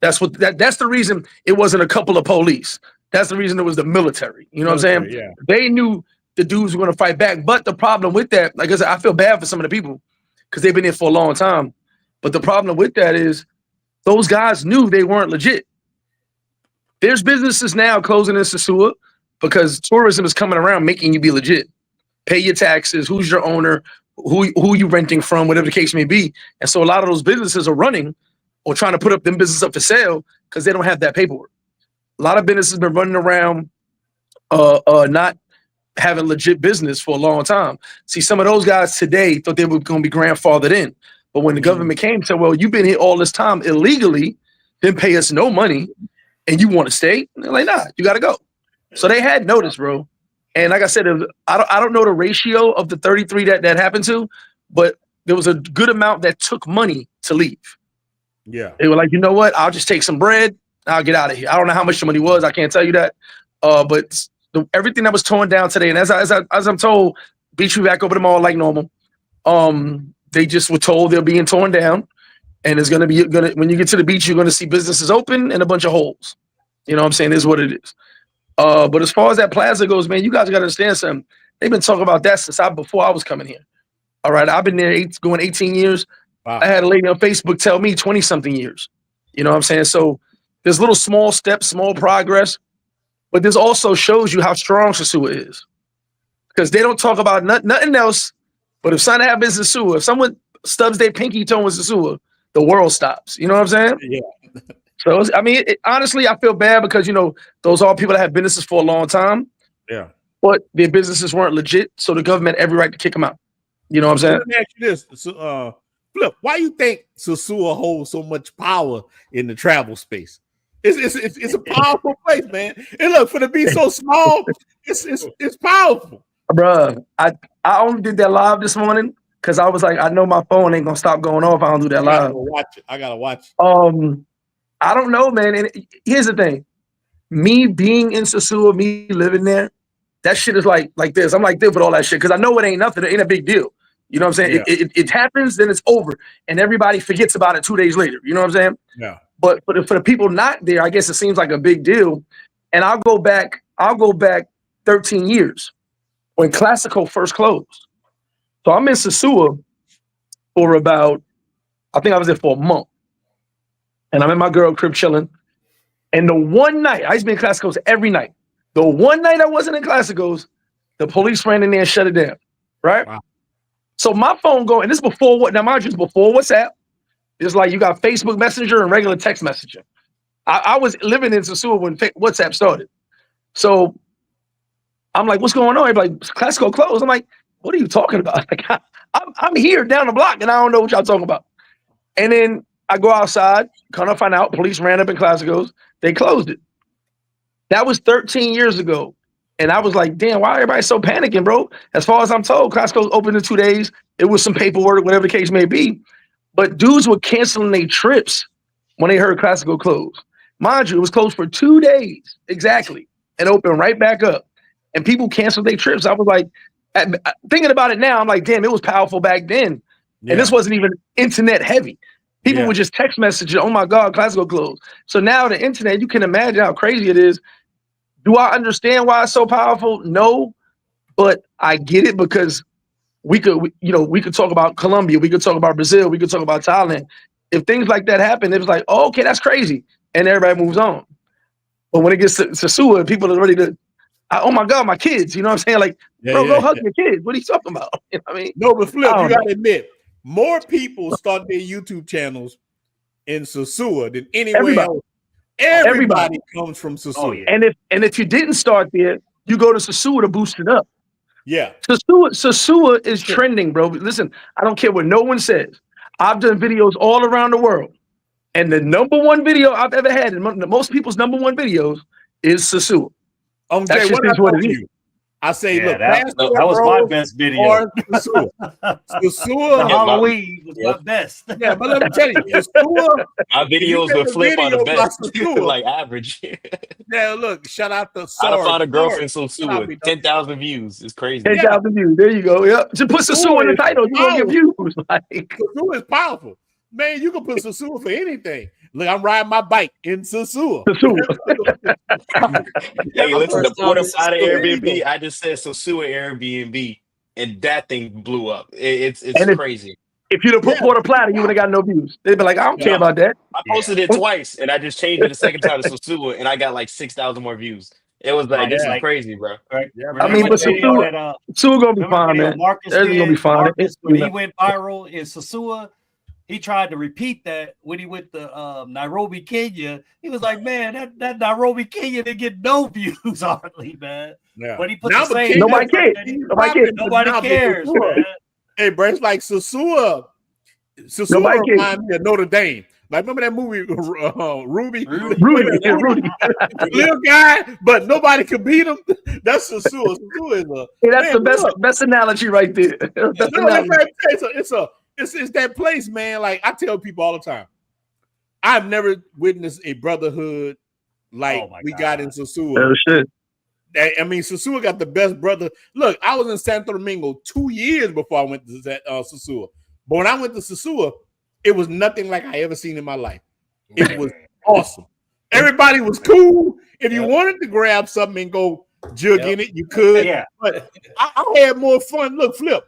that's the reason it wasn't a couple of police. That's the reason it was the military. You know what I'm saying? Yeah. They knew the dudes were going to fight back. But the problem with that, like I said, I feel bad for some of the people because they've been there for a long time. But the problem with that is those guys knew they weren't legit. There's businesses now closing in Sosua because tourism is coming around making you be legit. Pay your taxes, who's your owner, who you renting from, whatever the case may be. And so a lot of those businesses are running or trying to put up them business up for sale because they don't have that paperwork. A lot of businesses have been running around not having legit business for a long time. See, some of those guys today thought they were going to be grandfathered in. But when the government came and said, well, you've been here all this time illegally, didn't pay us no money, and you want to stay? And they're like, nah, you got to go. So they had notice, bro. And like I said, I don't know the ratio of the 33 that happened to, but there was a good amount that took money to leave. Yeah. They were like, you know what? I'll just take some bread. I'll get out of here. I don't know how much the money was. I can't tell you that. But everything that was torn down today, and as I'm told, beach we back over the mall like normal. They just were told they're being torn down, and it's gonna when you get to the beach, you're gonna see businesses open and a bunch of holes. You know what I'm saying? This is what it is. But as far as that plaza goes, man, you guys gotta understand something. They've been talking about that since before I was coming here. All right, I've been there going 18 years. Wow. I had a lady on Facebook tell me 20-something years. You know what I'm saying? So there's little small steps, small progress, but this also shows you how strong Sosua is. Because they don't talk about nothing else, but if something happens in Sosua, if someone stubs their pinky toe in Sosua, the world stops. You know what I'm saying? Yeah. So, I mean, honestly, I feel bad because, you know, those are people that have businesses for a long time. Yeah. But their businesses weren't legit, so the government had every right to kick them out. You know what I'm saying? Let me ask you this. So, Flip, why you think Sosua holds so much power in the travel space? It's a powerful place, man. And look, for it to be so small, it's powerful. Bruh, I only did that live this morning because I was like, I know my phone ain't gonna stop going off if I don't do that live. I gotta watch it. I don't know, man. And here's the thing. Me being in Sosua, me living there, that shit is like this. I'm like this with all that shit because I know it ain't nothing. It ain't a big deal. You know what I'm saying? Yeah. It happens, then it's over. And everybody forgets about it 2 days later. You know what I'm saying? Yeah. But for the people not there, I guess it seems like a big deal. And I'll go back 13 years when Classico first closed. So I'm in Sosua for about, I think I was there for a month. And I'm in my girl crib chilling. And the one night, I used to be in Classicos every night. The one night I wasn't in Classicos, the police ran in there and shut it down. Right? Wow. So my phone going, and this is before what? Now mind you, it's before WhatsApp. It's like you got Facebook Messenger and regular text messaging. I was living in Sosua when WhatsApp started. So I'm like, what's going on? Everybody, like, Classico closed. I'm like, what are you talking about? Like, I'm here down the block and I don't know what y'all talking about. And then I go outside, kind of find out police ran up in Classicos. They closed it. That was 13 years ago. And I was like, damn, why everybody so panicking, bro? As far as I'm told, Classicos opened in 2 days. It was some paperwork, whatever the case may be. But dudes were canceling their trips when they heard Classico close. Mind you, it was closed for 2 days exactly and opened right back up. And people canceled their trips. I was like, thinking about it now, I'm like, damn, it was powerful back then. Yeah. And this wasn't even internet heavy. People would just text message, oh my God, Classico closed. So now the internet, you can imagine how crazy it is. Do I understand why it's so powerful? No, but I get it because we could talk about Colombia, we could talk about Brazil, we could talk about Thailand. If things like that happen, it was like, oh, okay, that's crazy. And everybody moves on. But when it gets to Sosua, people are ready to, oh my God, my kids, you know what I'm saying? Like, go hug your kids. What are you talking about? You know what I mean? No, but Flip, you gotta admit, more people start their YouTube channels in Sosua than anywhere else. Everybody comes from Sosua. Oh, yeah. And if you didn't start there, you go to Sosua to boost it up. Yeah. Sosua is trending, bro. Listen, I don't care what no one says. I've done videos all around the world. And the number one video I've ever had, and most people's number one videos, is Sosua. Jay, what I told you? I say, look, that was my best video. Sosua. Halloween was my best. Yeah, but let me tell you, Sosua. My videos would flip on the best, like average. Yeah, look, shout out to I found a girlfriend Sosua. 10,000 views. It's crazy. 10,000 views. There you go. Yep. Just put Sosua in the title. You're gonna get views. Sosua is powerful. Man, you can put Sosua for anything. Look, I'm riding my bike in Sosua. Hey, listen, the porta potty Airbnb, I just said Sosua Airbnb, and that thing blew up. It's crazy. If you'd have put porta platter, you would have got no views. They'd be like, I don't care about that. I posted it twice, and I just changed it the second time to Sosua, and I got like 6,000 more views. It was like, this is crazy, bro. Right. Yeah, I mean, but Sosua gonna be fine, man. Marcus gonna be fine. Marcus, when he went viral in Sosua, he tried to repeat that when he went to Nairobi, Kenya. He was like, man, that Nairobi, Kenya didn't get no views hardly, man. Yeah. But he put the same. Nobody cares. Nobody cares, man. Hey, bro, it's like Sosua. Sosua reminds me of Notre Dame. Like, remember that movie, Ruby? Little guy, but nobody could beat him. That's Sosua. Sosua is that's the best analogy right there. It's that place, man. Like I tell people all the time, I've never witnessed a brotherhood like we got in Sosua. Oh, shit. I mean, Sosua got the best brother. Look, I was in Santo Domingo 2 years before I went to Sosua. But when I went to Sosua, it was nothing like I ever seen in my life. It was awesome. Everybody was cool. If you wanted to grab something and go jug in it, you could. Yeah. But I had more fun. Look, Flip.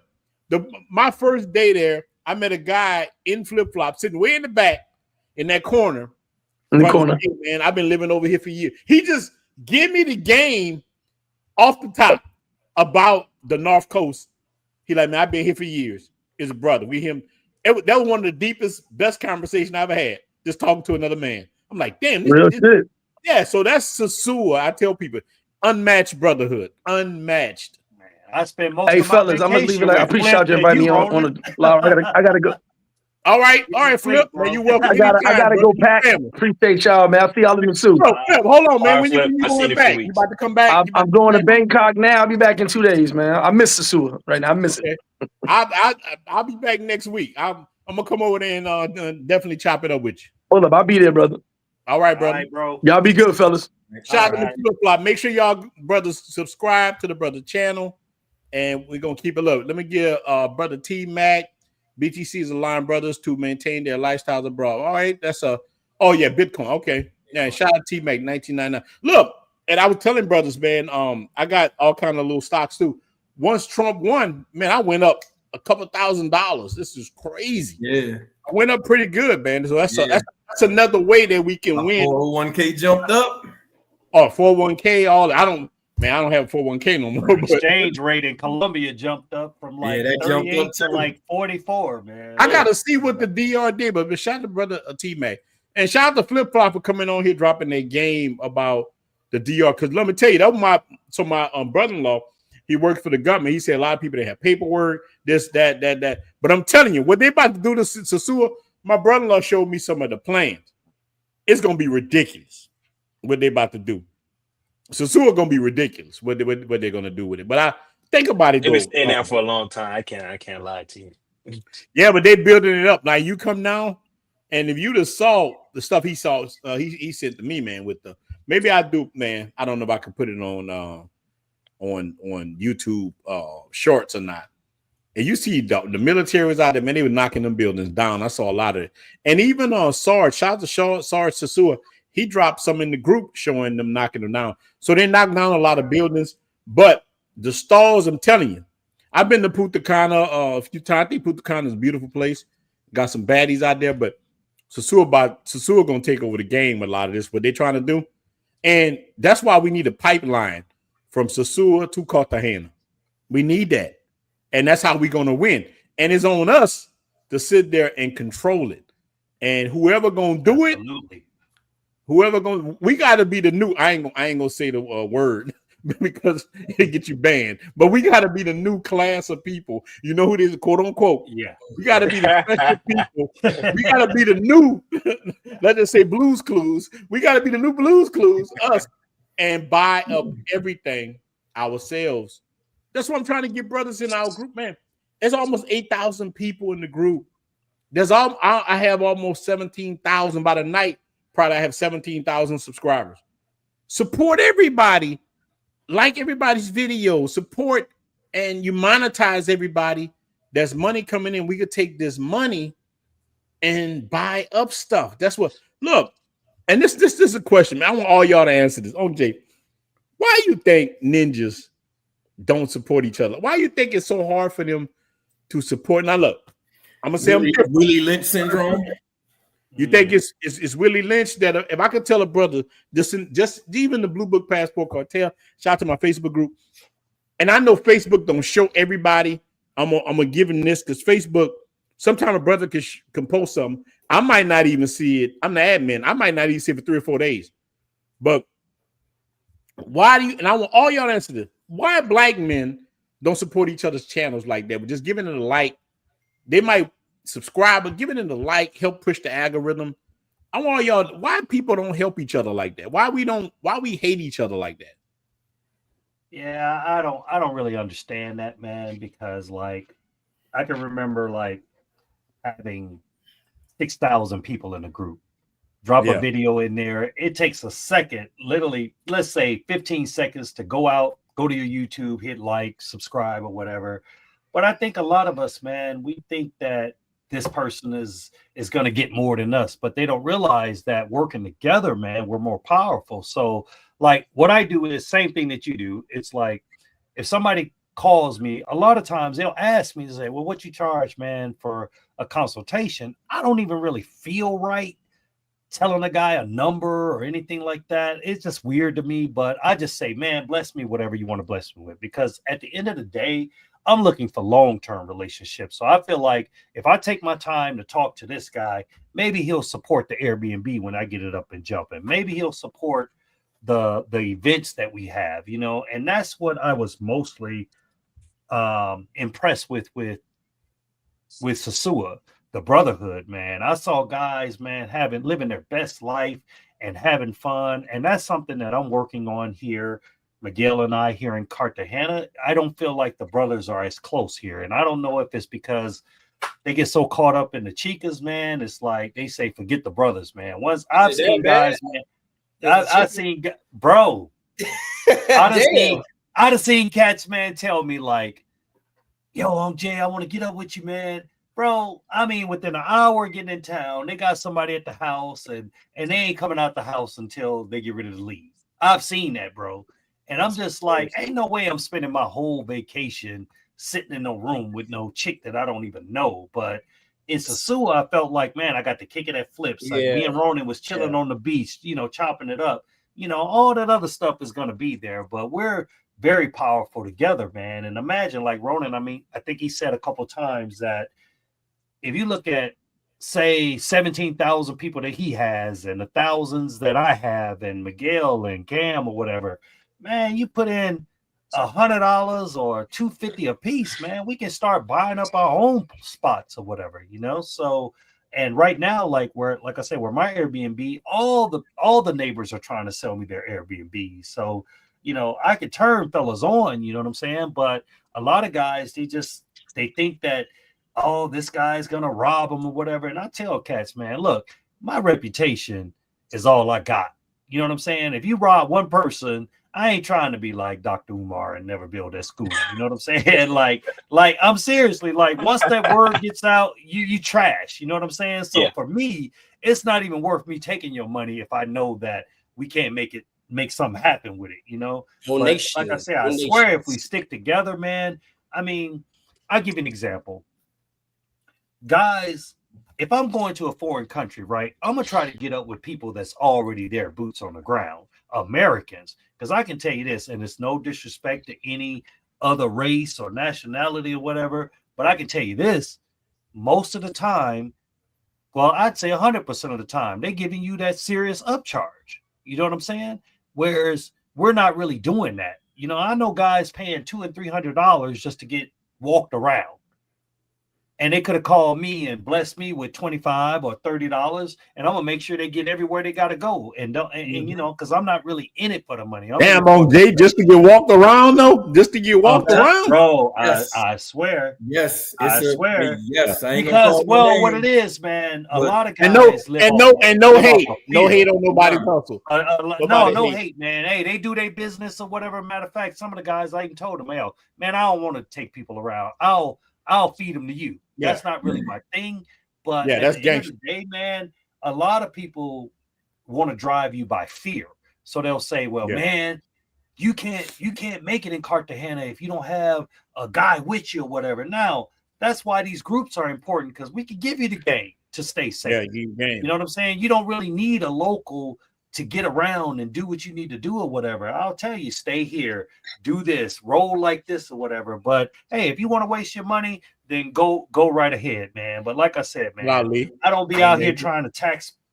My first day there, I met a guy in flip-flops sitting way in the back in that corner. In the corner. Hey, man, I've been living over here for years. He just gave me the game off the top about the North Coast. He like, man, I've been here for years. His brother. That was one of the deepest, best conversations I ever had. Just talking to another man. I'm like, damn. Yeah, so that's Sosua. I tell people, unmatched brotherhood. Unmatched. I spend most of my fellas, I'm gonna leave it. I appreciate y'all inviting me on the live. I gotta go. All right, Flip. Man, you welcome. I gotta go pack. Appreciate y'all, man. I'll see y'all in the suit. Flip, hold on, man. When you going back? You about to come back? I'm going to Bangkok now. I'll be back in 2 days, man. I miss Sosua right now. I miss it. I'll be back next week. I'm gonna come over there and definitely chop it up with you. Hold up, I'll be there, brother. All right, brother. All right, bro. Y'all be good, fellas. Shout out to the Flip. Make sure y'all brothers subscribe to the brother channel. And we're going to keep it low. Let me give brother T-Mac, BTC is aligned brothers to maintain their lifestyles abroad. All right. That's Bitcoin. Okay. Yeah. Shout out T-Mac, 1999. Look, and I was telling brothers, man, I got all kind of little stocks too. Once Trump won, man, I went up a couple $1,000s. This is crazy. Yeah. I went up pretty good, man. So that's Yeah. that's another way that we can win. 401k jumped up. Oh, 401k, all I don't have a 401k no more. The But exchange rate in Colombia jumped up from like that jumped 38 up to too. like 44, man. I gotta see what the DR did. But shout out to brother T-Mac. And shout out to Flip Flop for coming on here dropping their game about the DR. Because let me tell you, that was my brother-in-law, he worked for the government. He said a lot of people that have paperwork, this, that. But I'm telling you, what they about to do to Sosua, my brother-in-law showed me some of the plans. It's gonna be ridiculous what they about to do. Sosua gonna be ridiculous what they're gonna do with it. But I think about it. They've been staying there for a long time. I can't lie to you. Yeah, but they building it up. Now you come down, and if you just saw the stuff he saw, he said to me, man, with the maybe I do, man. I don't know if I can put it on YouTube shorts or not. And you see the military was out there, man. They were knocking them buildings down. I saw a lot of it, and even Sarge, shout out to Sarge Sosua. He dropped some in the group showing them knocking them down. So they knocked down a lot of buildings, but the stalls, I'm telling you, I've been to Punta Cana a few times. I think Punta Cana is a beautiful place. Got some baddies out there, but Sosua gonna take over the game with a lot of this, what they're trying to do. And that's why we need a pipeline from Sosua to Cartagena. We need that. And that's how we're gonna win. And it's on us to sit there and control it. And whoever gonna do it, Absolutely. we gotta be the new. I ain't gonna say the word because it get you banned. But we gotta be the new class of people. You know who it is, quote unquote. Yeah. We gotta be the special people. We gotta be the new. Let's just say Blues Clues. We gotta be the new Blues Clues. Us and buy up everything ourselves. That's what I'm trying to get brothers in our group, man. There's almost 8,000 people in the group. I have almost 17,000 by the night. Probably I have 17,000 subscribers. Support everybody, like everybody's video, support, and you monetize everybody. There's money coming in. We could take this money and buy up stuff. That's what. Look, and this is a question, man. I want all y'all to answer this. OJ, why you think ninjas don't support each other? Why you think it's so hard for them to support? Now look, I'm gonna say Willie Lynch syndrome. You think it's Willie Lynch that if I could tell a brother, just even the Blue Book Passport Cartel, shout out to my Facebook group, and I know Facebook don't show everybody. I'm gonna give him this because Facebook, sometimes a brother can post something. I might not even see it. I'm the admin. I might not even see it for 3 or 4 days. But why do you? And I want all y'all to answer this. Why black men don't support each other's channels like that? But just giving it a like, they might subscribe, but giving it a like, help push the algorithm. I want y'all. Why people don't help each other like that? Why we hate each other like that? Yeah, I don't really understand that, man, because like I can remember like having 6,000 people in a group. Drop a video in there. It takes a second, literally, let's say 15 seconds to go out, go to your YouTube, hit like, subscribe, or whatever. But I think a lot of us, man, we think that this person is going to get more than us, but they don't realize that working together, man, we're more powerful. So like what I do is same thing that you do. It's like if somebody calls me, a lot of times they'll ask me to say, well, what you charge, man, for a consultation? I don't even really feel right telling a guy a number or anything like that. It's just weird to me, but I just say, man, bless me, whatever you want to bless me with, because at the end of the day, I'm looking for long-term relationships. So I feel like if I take my time to talk to this guy, maybe he'll support the Airbnb when I get it up and jumping. Maybe he'll support the events that we have, you know, and that's what I was mostly impressed with Sosua, the brotherhood, man. I saw guys, man, living their best life and having fun. And that's something that I'm working on here. Miguel and I here in Cartagena, I don't feel like the brothers are as close here. And I don't know if it's because they get so caught up in the chicas, man. It's like they say, forget the brothers, man. Once I've seen guys, man, I've seen, bro, I'd have seen cats, man, tell me like, yo, Jay, I want to get up with you, man. Bro, I mean, within an hour getting in town, they got somebody at the house and they ain't coming out the house until they get ready to leave. I've seen that, bro. And I'm just like, ain't no way I'm spending my whole vacation sitting in a room with no chick that I don't even know. But in Sosua, I felt like, man, I got to kick it at flips. Like me and Ronin was chilling on the beach, you know, chopping it up. You know, all that other stuff is going to be there. But we're very powerful together, man. And imagine, like Ronin, I mean, I think he said a couple times that if you look at, say, 17,000 people that he has and the thousands that I have and Miguel and Cam or whatever, man, you put in $100 or $250 a piece, man, we can start buying up our own spots or whatever, you know. So, and right now, like I said, where my Airbnb, all the neighbors are trying to sell me their Airbnb. So, you know, I could turn fellas on, you know what I'm saying? But a lot of guys, they think that, oh, this guy's gonna rob them or whatever. And I tell cats, man, look, my reputation is all I got. You know what I'm saying? If you rob one person, I ain't trying to be like Dr. Umar and never build that school. You know what I'm saying? like I'm seriously, like, once that word gets out, you trash. You know what I'm saying? So for me, it's not even worth me taking your money if I know that we can't make something happen with it, you know? But like I said, I swear if we stick together, man, I mean, I'll give you an example. Guys, if I'm going to a foreign country, right, I'm going to try to get up with people that's already there, boots on the ground, Americans. Because I can tell you this, and it's no disrespect to any other race or nationality or whatever, but I can tell you this, most of the time, well, I'd say 100% of the time, they're giving you that serious upcharge. You know what I'm saying? Whereas we're not really doing that. You know, I know guys paying $200 and $300 just to get walked around. And they could have called me and blessed me with $25 or $30, and I'm gonna make sure they get everywhere they gotta go. And you know, because I'm not really in it for the money. Damn, on Jay, just to get walked around though, just to get walked around, bro. Yes. I swear. Yes, I swear. Yes, I ain't because what it is, man. A lot of guys no hate on nobody's hustle. No hate, man. Hey, they do their business or whatever. Matter of fact, some of the guys I even told them, hey, man, I don't want to take people around. I'll feed them to you. That's not really my thing. But at the end of the day, man, a lot of people want to drive you by fear. So they'll say, well, man, you can't make it in Cartagena if you don't have a guy with you or whatever. Now, that's why these groups are important, because we can give you the game to stay safe. You know what I'm saying? You don't really need a local to get around and do what you need to do or whatever. I'll tell you, stay here, do this, roll like this or whatever. But hey, if you want to waste your money, then go right ahead, man. But like I said, man, I don't be out here trying to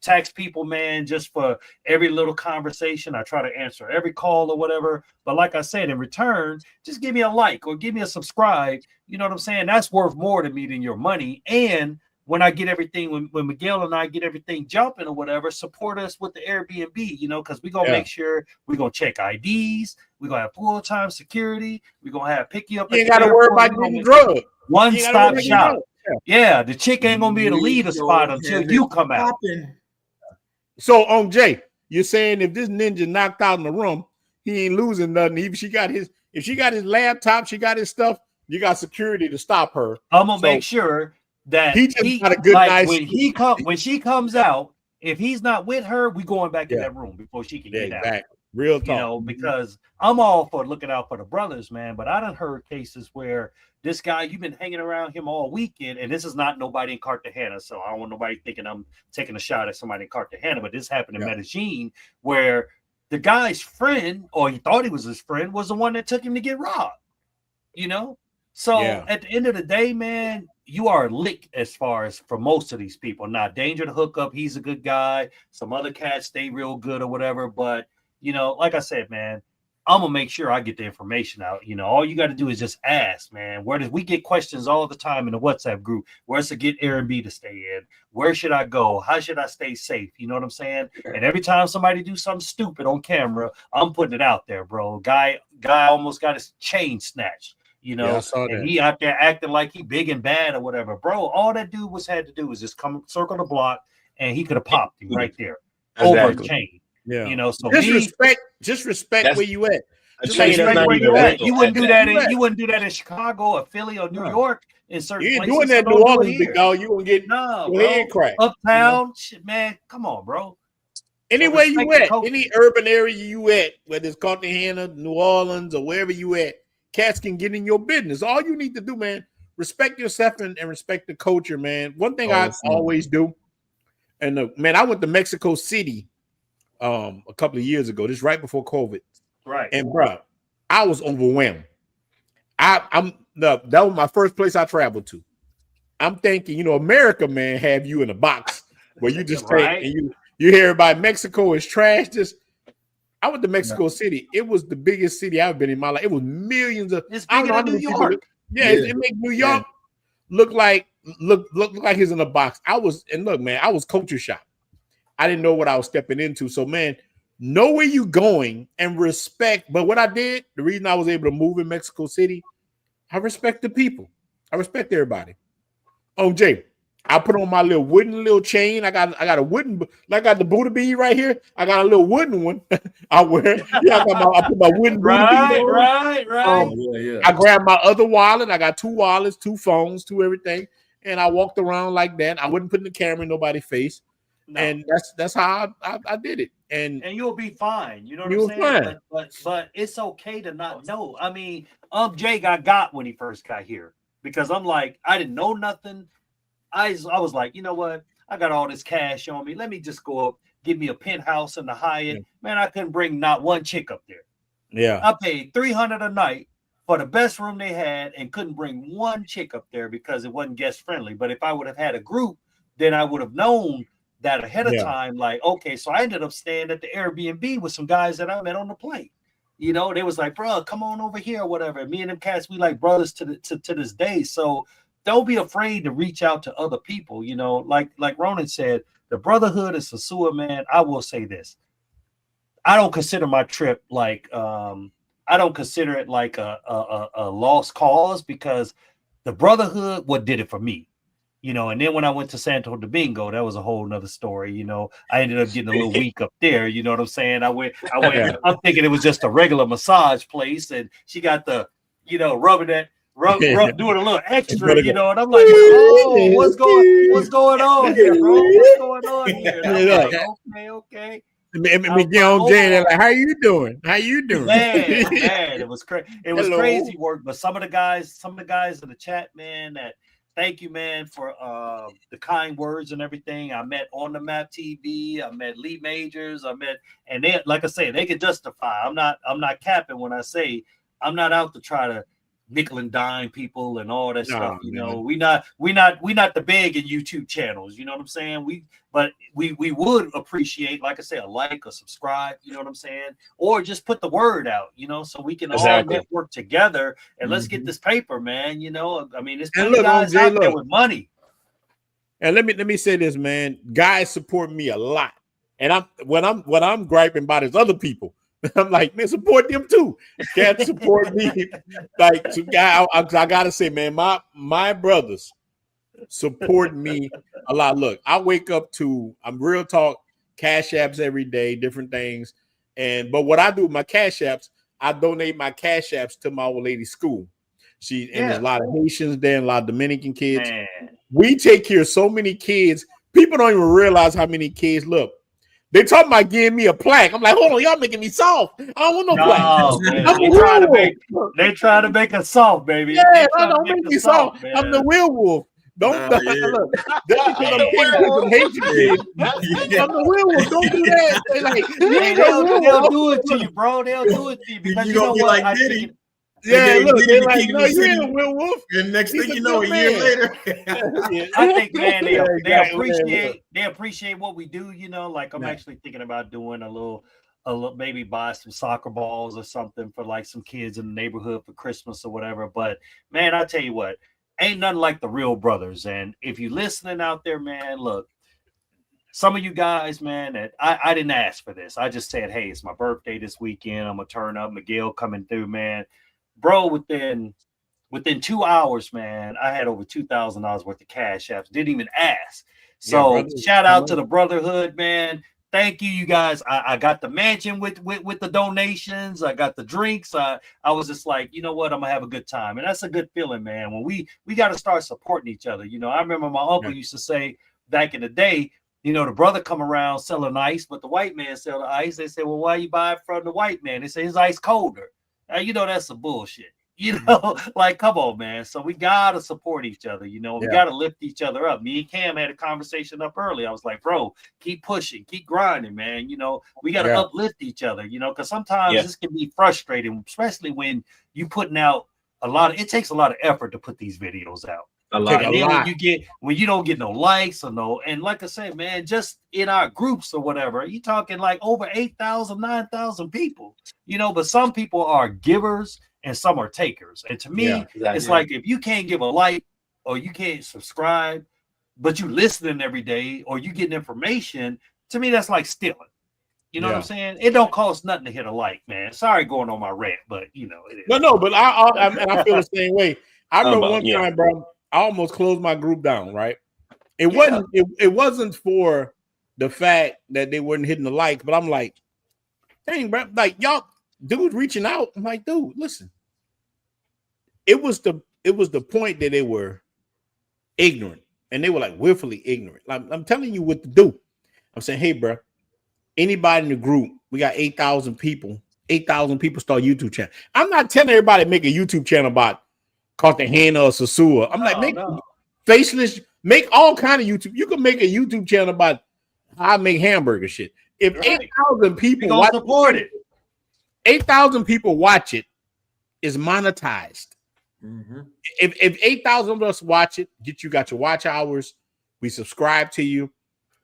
tax people, man, just for every little conversation. I try to answer every call or whatever. But like I said, in return, just give me a like or give me a subscribe. You know what I'm saying? That's worth more to me than your money. And when I get everything, when Miguel and I get everything jumping or whatever, support us with the Airbnb, you know, because we're going to make sure we're going to check IDs. We're going to have full-time security. We're going to have pick you up. You ain't got to worry about getting drugged. One-stop shop. Yeah, the chick ain't going to be able to lead a spot until you come out. So, Jay, you're saying if this ninja knocked out in the room, he ain't losing nothing. If she got his laptop, she got his stuff, you got security to stop her. I'm going to make sure that he got a good nice when she comes out, if he's not with her, we going back in that room before she can get out. Real talk. You know, because I'm all for looking out for the brothers, man. But I done heard cases where this guy, you've been hanging around him all weekend, and this is not nobody in Cartagena, so I don't want nobody thinking I'm taking a shot at somebody in Cartagena. But this happened in Medellin, where the guy's friend, or he thought he was his friend, was the one that took him to get robbed. You know. So at the end of the day, man, you are a lick as far as for most of these people. Now, Danger to hook up, he's a good guy. Some other cats, stay real good or whatever. But, you know, like I said, man, I'm going to make sure I get the information out. You know, all you got to do is just ask, man. We get questions all the time in the WhatsApp group. Where's to get Airbnb to stay in? Where should I go? How should I stay safe? You know what I'm saying? And every time somebody do something stupid on camera, I'm putting it out there, bro. Guy almost got his chain snatched. You know, and he out there acting like he big and bad or whatever, bro. All that dude had to do was just come circle the block, and he could have popped him right there over a chain. Yeah, you know. So just respect where you at. You wouldn't do that. You wouldn't do that in Chicago or Philly or New York. In certain you ain't places, doing that in New Orleans, big dog. You gonna get your head cracked. Uptown, shit, man. Come on, bro. Anywhere So you at, any urban area you at, whether it's Cartagena, New Orleans, or wherever you at, cats can get in your business. All you need to do, man, respect yourself and respect the culture, man. One thing I always do, and man, I went to Mexico City a couple of years ago, this right before COVID. Right. And bro, I was overwhelmed. That was my first place I traveled to. I'm thinking, America, man, have you in a box where you just take and you hear about Mexico is trash. I went to Mexico City. It was the biggest city I've been in my life. It was millions of. It's bigger than New York. It makes New York look like he's in a box. Look, man, I was culture shocked. I didn't know what I was stepping into. So, man, know where you going and respect. But what I did, the reason I was able to move in Mexico City, I respect the people. I respect everybody. Oh, Jay, I put on my wooden chain. I got a wooden, like I got the Buddha bead right here. I got a little wooden one. I wear. Yeah, I put my wooden Buddha bead on. Right. I grabbed my other wallet. I got 2 wallets, 2 phones, 2 everything, and I walked around like that. I wasn't putting the camera in nobody's face, and that's how I did it. And you'll be fine. You know what I'm saying? But it's okay to not know. I mean, Jay got when he first got here because I'm like, I didn't know nothing. I was like, you know what? I got all this cash on me. Let me just go up, give me a penthouse in the Hyatt. Man, I couldn't bring not one chick up there. Yeah. I paid $300 a night for the best room they had and couldn't bring one chick up there because it wasn't guest friendly. But if I would have had a group, then I would have known that ahead of time. Like, okay, so I ended up staying at the Airbnb with some guys that I met on the plane. They was like, bro, come on over here or whatever. Me and them cats, we like brothers to this day. So don't be afraid to reach out to other people. Like Ronin said, the brotherhood is Sosua, man. I will say this. I don't consider my trip like I don't consider it like a lost cause because the brotherhood what did it for me. And then when I went to Santo Domingo, that was a whole nother story. I ended up getting a little weak up there. You know what I'm saying? I went, I'm thinking it was just a regular massage place. And she got the, rubbing that, doing a little extra, and I'm like, oh, what's going on here, bro? What's going on here? Like, okay. Miguel Jay, like, how you doing? Man, it was crazy. It was crazy work. But some of the guys in the chat, man, that thank you, man, for the kind words and everything. I met on the Map TV. I met Lee Majors. And they, like I say, they can justify. I'm not capping when I say I'm not out to try to nickel and dime people and all that stuff. We not the big and YouTube channels. You know what I'm saying? We would appreciate, like I say, a like, a subscribe. You know what I'm saying? Or just put the word out. So we can all network together and let's get this paper, man. I mean, there's plenty guys out there with money. And let me say this, man. Guys support me a lot, and when I'm griping about is other people. I'm like, man, support them too. Can't support me. Like, I gotta say, man, my brothers support me a lot. Look, I wake up to I'm real talk cash apps every day, different things. But what I do with my cash apps, I donate my cash apps to my old lady's school. There's a lot of Haitians there, and a lot of Dominican kids. Man. We take care of so many kids. People don't even realize how many kids look. They talking about giving me a plaque. I'm like, hold on, y'all making me soft. I don't want no plaque. They trying to make us soft, baby. Yeah, don't make me soft. I'm the werewolf. Look. That's because I'm kids. I'm the werewolf. Don't do that. They like, they'll do it to you, bro. They'll do it to you because you know what? Like Diddy. Yeah, look, they're like, no, you ain't a werewolf. And next thing you know, a year later. I think, man, they appreciate what we do, like I'm actually thinking about doing a little maybe buy some soccer balls or something for like some kids in the neighborhood for Christmas or whatever. But man, I tell you what, ain't nothing like the real brothers. And if you're listening out there, man, look, some of you guys, man, that I didn't ask for this. I just said, hey, it's my birthday this weekend. I'm gonna turn up. Miguel coming through, man. Bro, within 2 hours, man, I had over $2,000 worth of cash apps. Didn't even ask. So shout out to the brotherhood, man. Thank you, you guys. I got the mansion with the donations. I got the drinks. I was just like, you know what? I'm gonna have a good time, and that's a good feeling, man. When we got to start supporting each other. I remember my uncle used to say back in the day, You know, the brother come around selling ice, but the white man sell the ice. They say, well, why you buy it from the white man? They say his ice colder. Now, you know, that's some bullshit. You know, like, come on, man. So we gotta support each other. You know, we gotta lift each other up. Me and Cam had a conversation up early. I was like, bro, keep pushing, keep grinding, man. You know, we gotta uplift each other. You know, because sometimes this can be frustrating, especially when you putting out a lot of. It takes a lot of effort to put these videos out. A lot. And then when you don't get no likes or no, and like I said, man, just in our groups or whatever, you talking like over 8,000, 9,000 people. You know, but some people are givers and some are takers. And to me, it's like if you can't give a like or you can't subscribe, but you listening every day or you getting information, to me, that's like stealing. You know what I'm saying? It don't cost nothing to hit a like, man. Sorry going on my rant, but you know it is. No, but I feel the same way. I remember one time, bro, I almost closed my group down, right? It wasn't for the fact that they weren't hitting the likes, but I'm like, dang, bro, like y'all dudes reaching out. I'm like, dude, listen. It was the point that they were ignorant, and they were like willfully ignorant. Like, I'm telling you what to do. I'm saying, hey, bro, anybody in the group, we got 8,000 people. 8,000 people start YouTube channel. I'm not telling everybody to make a YouTube channel about Cartagena or Sosua. I'm like, faceless, make all kind of YouTube. You can make a YouTube channel about how I make hamburger shit. If 8,000 people watch support it, 8,000 people watch it, is monetized. Mm-hmm. If 8,000 of us watch it, you got your watch hours, we subscribe to you,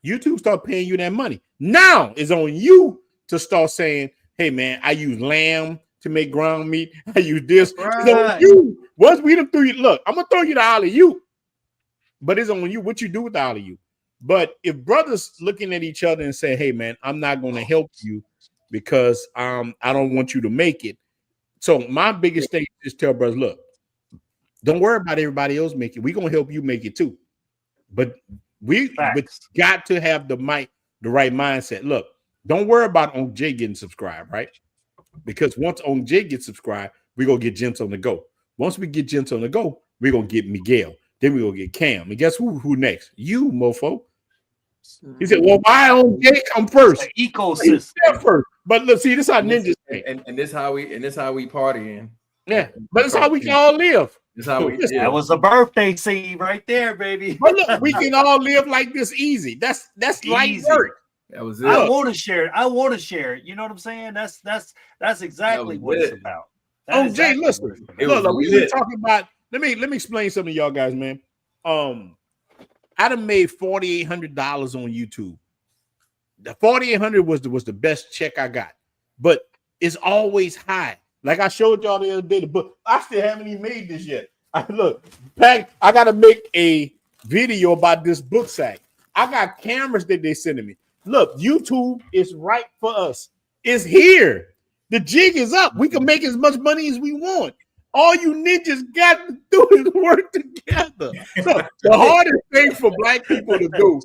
YouTube start paying you that money. Now it's on you to start saying, hey man, I use lamb to make ground meat. I use this. It's on you. Once we done through you, look, I'm gonna throw you the alley you, but it's on you what you do with the alley you. But if brothers looking at each other and say, hey man, I'm not gonna help you because I don't want you to make it. So my biggest thing is tell brothers, look, don't worry about everybody else making it. We're gonna help you make it too. But we got to have the right mindset. Look, don't worry about on Jay getting subscribed, right? Because once on Jay gets subscribed, we're gonna get Gents on the go. Once we get Gents on the go, we're gonna get Miguel. Then we're gonna get Cam. And guess who next? You, mofo. He said, well, why on Jay come first? Ecosystem first. But look, see, this is how ninjas think. And this how we partying. Yeah, but it's how we can all live. That's how we That was a birthday scene right there, baby. But look, we can all live like this easy. That's light work. That was it. I want to share it. I want to share it. You know what I'm saying? That's exactly what it's about. Oh, Jay, listen. Look, we were talking about. Let me explain something to y'all guys, man. I done made $4,800 on YouTube. The $4,800 was the best check I got, but it's always high. Like I showed y'all the other day, the book. I still haven't even made this yet. I got to make a video about this book sack. I got cameras that they sending me. Look, YouTube is right for us. It's here. The jig is up. We can make as much money as we want. All you ninjas got to do is work together. So the hardest thing for black people to do,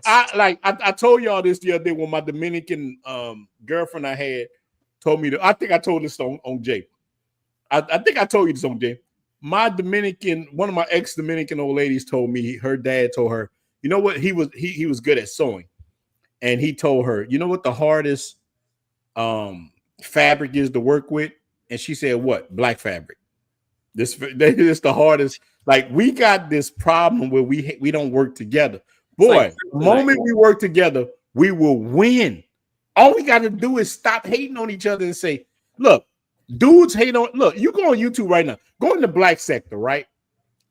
I told y'all this the other day when my Dominican girlfriend I had told me I think I told this on Jay. I think I told you this on Jay. My one of my ex-Dominican old ladies told me her dad told her, you know what? He was good at sewing. And he told her, you know what the hardest fabric is to work with? And she said, what? Black fabric. This is the hardest. Like, we got this problem where we don't work together. Boy, the moment we work together, we will win. All we got to do is stop hating on each other and say, look, dudes hate on, look, you go on YouTube right now, go in the black sector, right?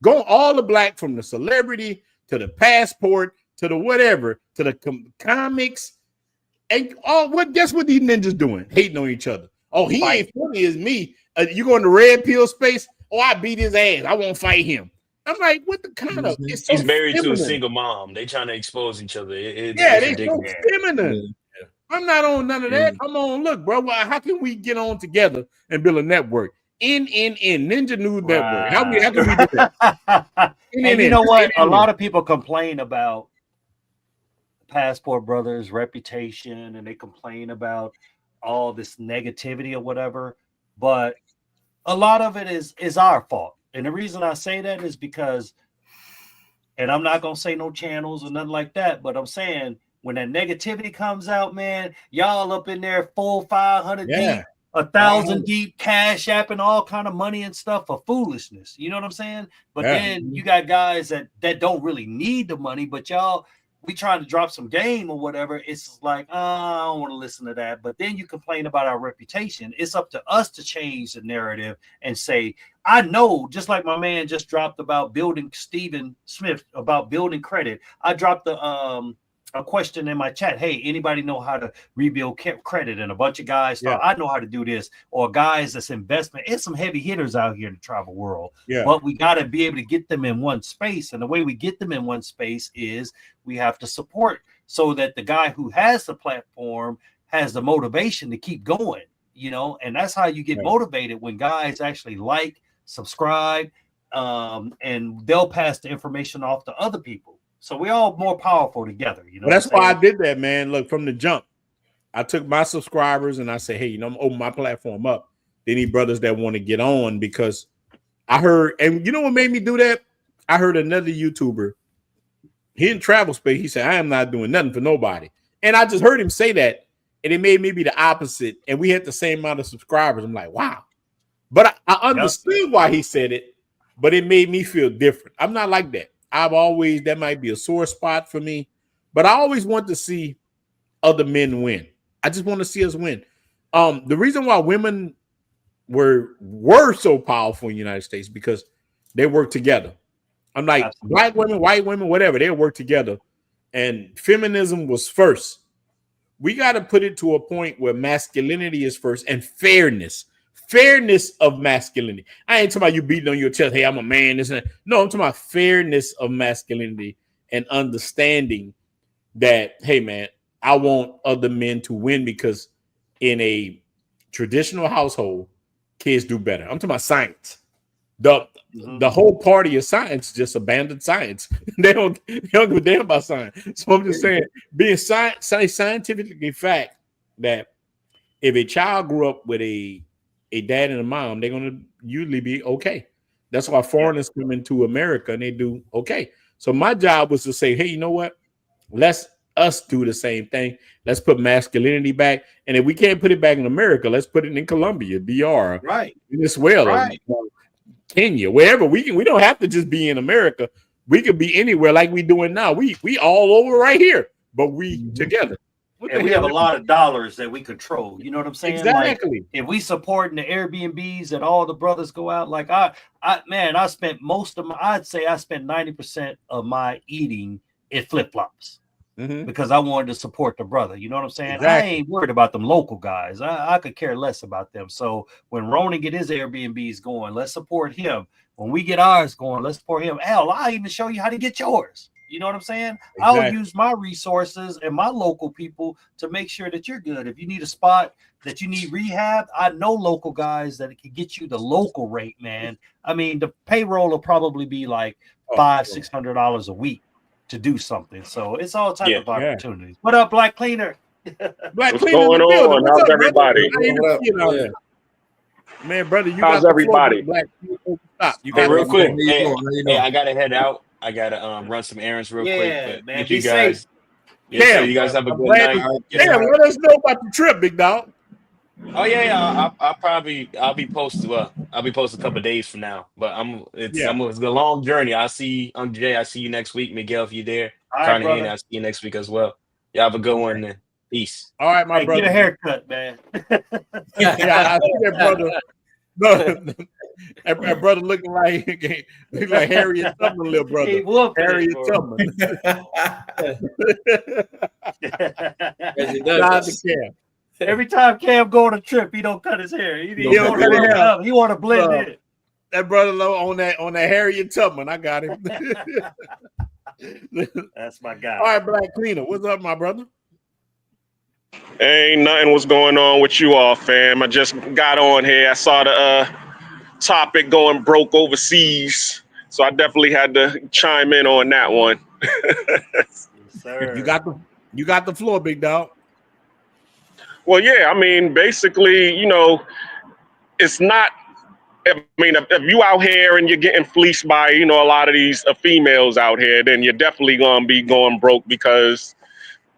Go all the black, from the celebrity to the passport to the whatever, to the comics, and guess what these ninjas doing? Hating on each other. Oh, he ain't funny as me. You go in the red pill space. Oh, I beat his ass. I won't fight him. I'm like, what the kind of? He's married to a single mom. They trying to expose each other. They so feminine. Yeah. I'm not on none of that. I'm on. Look, bro. Well, how can we get on together and build a network? Ninja News Network. How can we do that? And you know what? A lot of people complain about Passport Brothers' reputation, and they complain about all this negativity or whatever, but a lot of it is our fault. And the reason I say that is because and I'm not gonna say no channels or nothing like that, but I'm saying when that negativity comes out, man, y'all up in there 400-500 deep, 1,000 deep, cash app and all kind of money and stuff for foolishness. You know what I'm saying? But then you got guys that don't really need the money, but y'all, we trying to drop some game or whatever. It's like, I don't want to listen to that. But then you complain about our reputation. It's up to us to change the narrative and say, I know, just like my man just dropped about building, Stephen Smith, about building credit. I dropped a question in my chat. Hey, anybody know how to rebuild credit? And a bunch of guys thought, I know how to do this. Or guys that's investment. It's some heavy hitters out here in the travel world. But we got to be able to get them in one space. And the way we get them in one space is we have to support so that the guy who has the platform has the motivation to keep going, you know, and that's how you get motivated when guys actually like, subscribe, and they'll pass the information off to other people. So we all more powerful together, you know. Well, that's why I did that, man. Look, from the jump, I took my subscribers and I said, hey, you know, I'm opening my platform up to any brothers that want to get on, because I heard, and you know what made me do that? I heard another YouTuber, he in travel space. He said, I am not doing nothing for nobody. And I just heard him say that, and it made me be the opposite. And we had the same amount of subscribers. I'm like, wow. But I understood why he said it, but it made me feel different. I'm not like that. I've always, that might be a sore spot for me, but I always want to see other men win. I just want to see us win. The reason why women were so powerful in the United States, because they work together. I'm like, black women, white women, whatever, they work together. And feminism was first. We got to put it to a point where masculinity is first and fairness of masculinity. I ain't talking about you beating on your chest, hey, I'm a man, this and that. No, I'm talking about fairness of masculinity and understanding that, hey, man, I want other men to win, because in a traditional household, kids do better. I'm talking about science. The whole party of science just abandoned science. they don't give a damn about science. So I'm just saying, being scientifically fact that if a child grew up with a dad and a mom, they're going to usually be okay. That's why foreigners come into America and they do okay. So my job was to say, hey, you know what? Let's us do the same thing. Let's put masculinity back. And if we can't put it back in America, let's put it in Colombia, DR, Venezuela, Kenya, wherever. We don't have to just be in America. We could be anywhere like we doing now. We all over right here, but we together. And we have a lot of dollars that we control. You know what I'm saying? Exactly. Like, if we supporting the Airbnbs that all the brothers go out, like I spent most of my, I'd say I spent 90% of my eating in flip-flops because I wanted to support the brother. You know what I'm saying? Exactly. I ain't worried about them local guys. I could care less about them. So when Ronin get his Airbnbs going, let's support him. When we get ours going, let's support him. Hell, I'll even show you how to get yours. You know what I'm saying? Exactly. I'll use my resources and my local people to make sure that you're good. If you need a spot that you need rehab, I know local guys that can get you the local rate, man. I mean, the payroll will probably be like $500-600 a week to do something. So it's all type of opportunities. What up, Black Cleaner? Black What's Cleaner going on? What's How's up, everybody? Man, brother, you how's got everybody? Stop. You got real quick. Hey, I gotta head out. I gotta run some errands real quick. But man, you guys, you guys have a good night. Let us know about the trip, big dog. Oh yeah. I'll be posted. Well, I'll be posted a couple of days from now. But it's a long journey. I'll see Jay. I see you next week, Miguel. If you're there, Carney, I'll see you next week as well. Y'all have a good one. Then. Peace. All right, my brother. Get a haircut, man. I see that brother. No, that brother looking like Harriet Tubman, little brother. Harriet Tubman. Every time Cam go on a trip, he don't cut his hair. He want to blend in. That brother on that Harriet Tubman. I got him. That's my guy. All right, Black Cleaner. What's up, my brother? Ain't nothing was going on with you all, fam. I just got on here. I saw the topic going broke overseas, so I definitely had to chime in on that one. Yes, sir. You got the floor, big dog. Well, yeah, I mean, basically, it's not I mean, if you out here and you're getting fleeced by, a lot of these females out here, then you're definitely going to be going broke because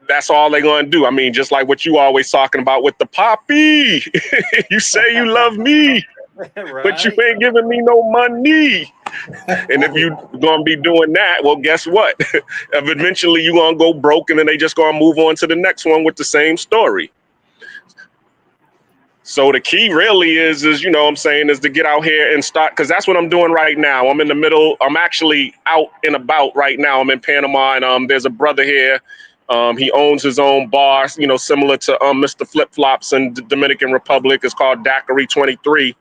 that's all they're going to do. I mean, just like what you always talking about with the poppy. You say you love me, Right. but you ain't giving me no money. And if you going to be doing that, well, guess what? Eventually you're going to go broke and then they just going to move on to the next one with the same story. So the key really is is to get out here and start, because that's what I'm doing right now. I'm in the middle. I'm actually out and about right now. I'm in Panama, and there's a brother here. He owns his own bar, similar to Mr. Flip Flops in the Dominican Republic. It's called Daiquiri 23.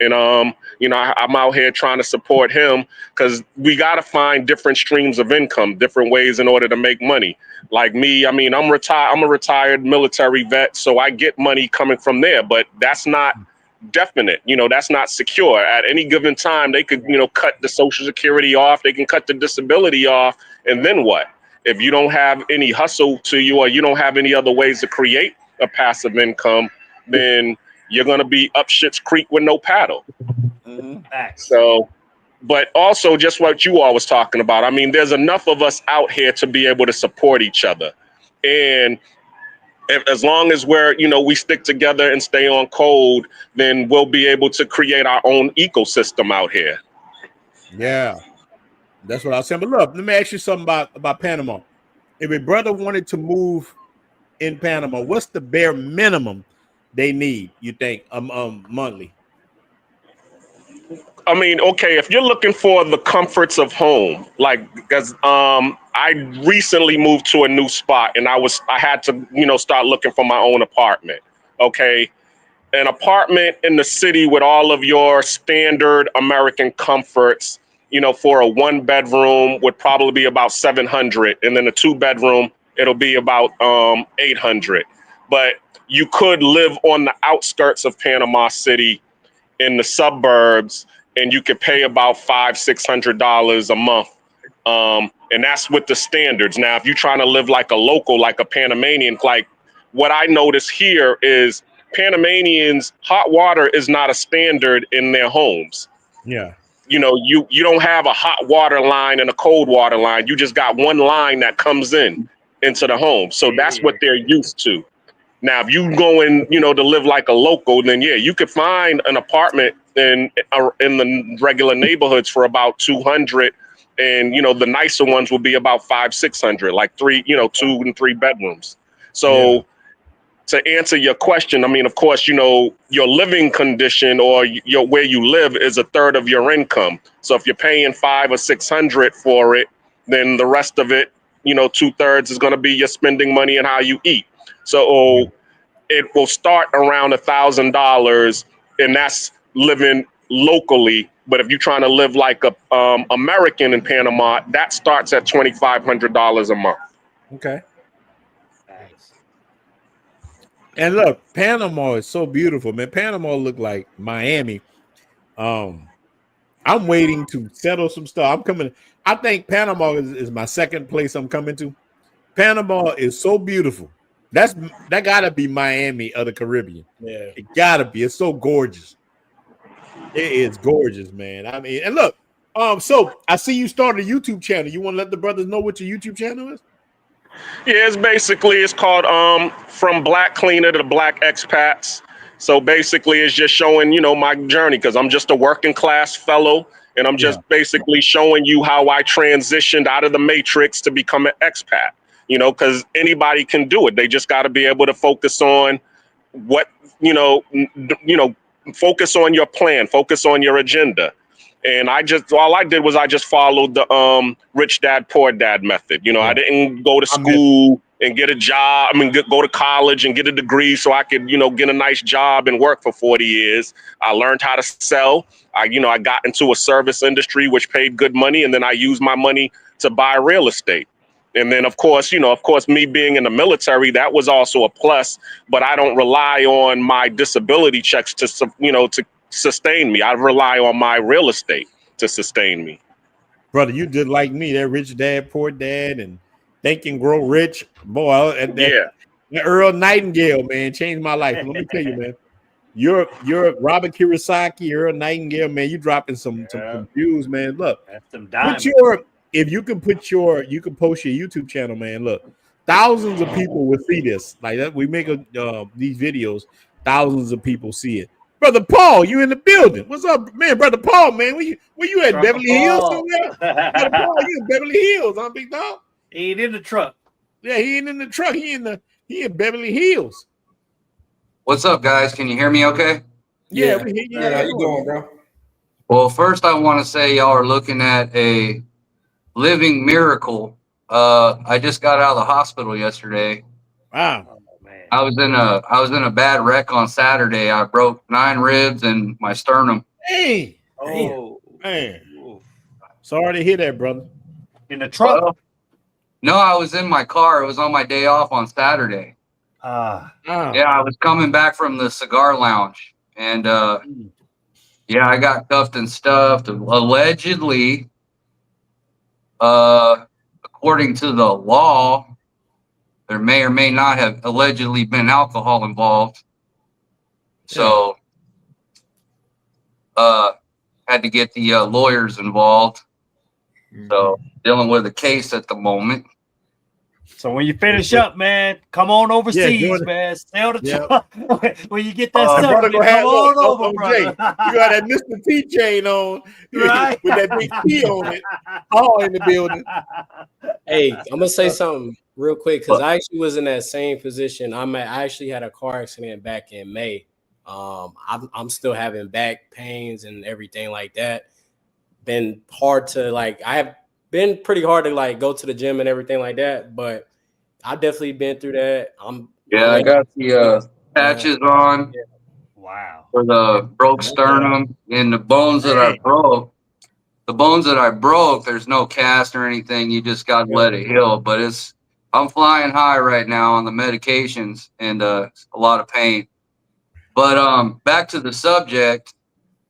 And, I'm out here trying to support him because we got to find different streams of income, different ways in order to make money. Like me, I mean, I'm a retired military vet, so I get money coming from there, but that's not definite. That's not secure. At any given time, they could, cut the Social Security off. They can cut the disability off. And then what? If you don't have any hustle to you or you don't have any other ways to create a passive income, then you're going to be up shit's creek with no paddle. So, but also just what you all was talking about. I mean, there's enough of us out here to be able to support each other. And as long as we stick together and stay on code, then we'll be able to create our own ecosystem out here. Yeah, that's what I was saying. But look, let me ask you something about Panama. If a brother wanted to move in Panama, what's the bare minimum they need, you think, monthly? I mean, okay, if you're looking for the comforts of home, like, because I recently moved to a new spot and I had to, start looking for my own apartment. Okay. An apartment in the city with all of your standard American comforts, for a 1-bedroom would probably be about $700. And then a 2-bedroom, it'll be about $800. But you could live on the outskirts of Panama City in the suburbs, and you could pay about $500-600 a month. And that's with the standards. Now, if you're trying to live like a local, like a Panamanian, like what I notice here is Panamanians, hot water is not a standard in their homes. Yeah. You don't have a hot water line and a cold water line. You just got one line that comes into the home. So that's what they're used to. Now, if you going, to live like a local, then yeah, you could find an apartment in the regular neighborhoods for about $200, and the nicer ones will be about $500-600, like 2 and 3 bedrooms. So to answer your question, I mean, of course, your living condition or where you live is a third of your income. So if you're paying $500 or $600 for it, then the rest of it, 2/3 is going to be your spending money and how you eat. So it will start around $1,000, and that's living locally. But if you're trying to live like a American in Panama, that starts at $2,500 a month. Okay. Nice. And look, Panama is so beautiful, man. Panama look like Miami. I'm waiting to settle some stuff. I'm coming. I think Panama is my second place I'm coming to. Panama is so beautiful. That gotta be Miami of the Caribbean. Yeah, it gotta be. It's so gorgeous. It is gorgeous, man. I mean, and look, so I see you started a YouTube channel. You want to let the brothers know what your YouTube channel is? Yeah, it's called From Black Cleaner to Black Expats. So basically, it's just showing my journey, because I'm just a working class fellow, and I'm just basically showing you how I transitioned out of the matrix to become an expat. Because anybody can do it. They just got to be able to focus on what, focus on your plan, focus on your agenda. And all I did was I just followed the rich dad, poor dad method. I didn't go to school and get a job. I mean, go to college and get a degree so I could, get a nice job and work for 40 years. I learned how to sell. I got into a service industry, which paid good money. And then I used my money to buy real estate. And then, of course, me being in the military, that was also a plus. But I don't rely on my disability checks to sustain me. I rely on my real estate to sustain me. Brother, you did like me, that rich dad, poor dad, and Think and Grow Rich. Boy, that Earl Nightingale, man, changed my life. Let me tell you, man. You're Robert Kiyosaki, you're a Nightingale, man. You dropping some views, man. Look, That's some diamonds. if you can post your YouTube channel, man. Look, thousands of people will see this. Like that, we make these videos, thousands of people see it. Brother Paul, you in the building? What's up, man? Brother Paul, man, where you at? Trucker Beverly Hills Paul. somewhere? Brother Paul, you in Beverly Hills, huh, big dog? He ain't in the truck. Yeah, he ain't in the truck. He in Beverly Hills. What's up, guys? Can you hear me okay? Yeah, we hear you. How you doing, bro? Well, first I want to say y'all are looking at a living miracle. I just got out of the hospital yesterday. Wow. Oh, man. I was in a bad wreck on Saturday. I broke 9 ribs and my sternum. Hey. Oh, Man. Sorry to hear that, brother. in the truck. Well, no, I was in my car. It was on my day off on Saturday. Wow. Yeah, I was coming back from the cigar lounge, and yeah, I got cuffed and stuffed. Allegedly, according to the law, there may or may not have allegedly been alcohol involved. So, had to get the lawyers involved. So, dealing with a case at the moment. So when you finish up, man, come on overseas, Jordan. man. Sell the Yeah. truck. When you get that Brother stuff, gonna come have on look, over, Jay, brother. you got that Mr. T chain on Right. with that big T on it. All in the building. Hey, I'm gonna say something real quick because I actually was in that same position. I actually had a car accident back in May. I'm still having back pains and everything like that. Been hard to I have been pretty hard to go to the gym and everything like that, but I've definitely been through that. I got the patches on Wow. for the broke sternum and the bones that I broke. The bones that I broke, there's no cast or anything. You just got to let it heal. But I'm flying high right now on the medications and a lot of pain. But back to the subject,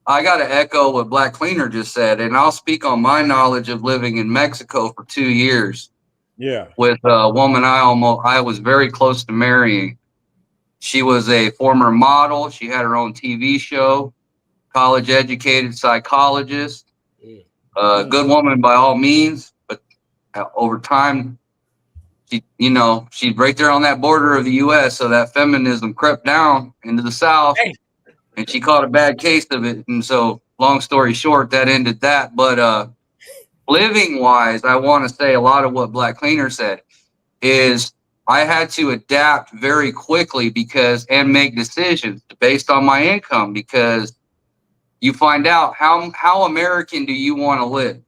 I got to echo what Black Cleaner just said, and I'll speak on my knowledge of living in Mexico for 2 years. Yeah. With a woman I was very close to marrying. She was a former model. She had her own TV show, college educated psychologist, good woman by all means. But over time, she's right there on that border of the U.S. So that feminism crept down into the South, and she caught a bad case of it. And so, long story short, that ended that. But living wise, I want to say a lot of what Black Cleaner said is I had to adapt very quickly and make decisions based on my income, because you find out how American do you want to live?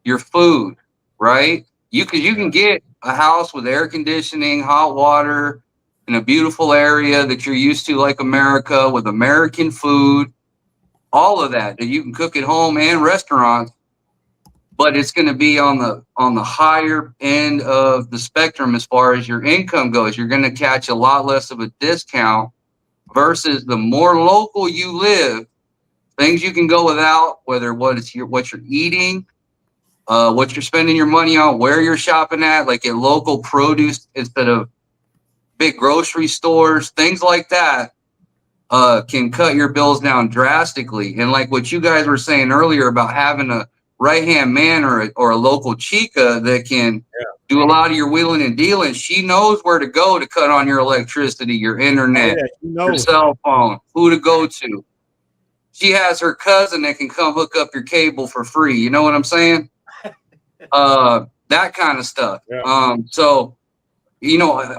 Your food, right? You can get a house with air conditioning, hot water, in a beautiful area that you're used to, like America, with American food, all of that you can cook at home and restaurants. But it's going to be on the higher end of the spectrum as far as your income goes. You're going to catch a lot less of a discount versus the more local you live, things you can go without, whether what you're eating, what you're spending your money on, where you're shopping at, like at local produce instead of big grocery stores, things like that, can cut your bills down drastically. And like what you guys were saying earlier about having a right-hand man or a local chica that can do a lot of your wheeling and dealing. She knows where to go to cut on your electricity, your internet, your cell phone, who to go to. She has her cousin that can come hook up your cable for free. You know what I'm saying? That kind of stuff. Yeah. So,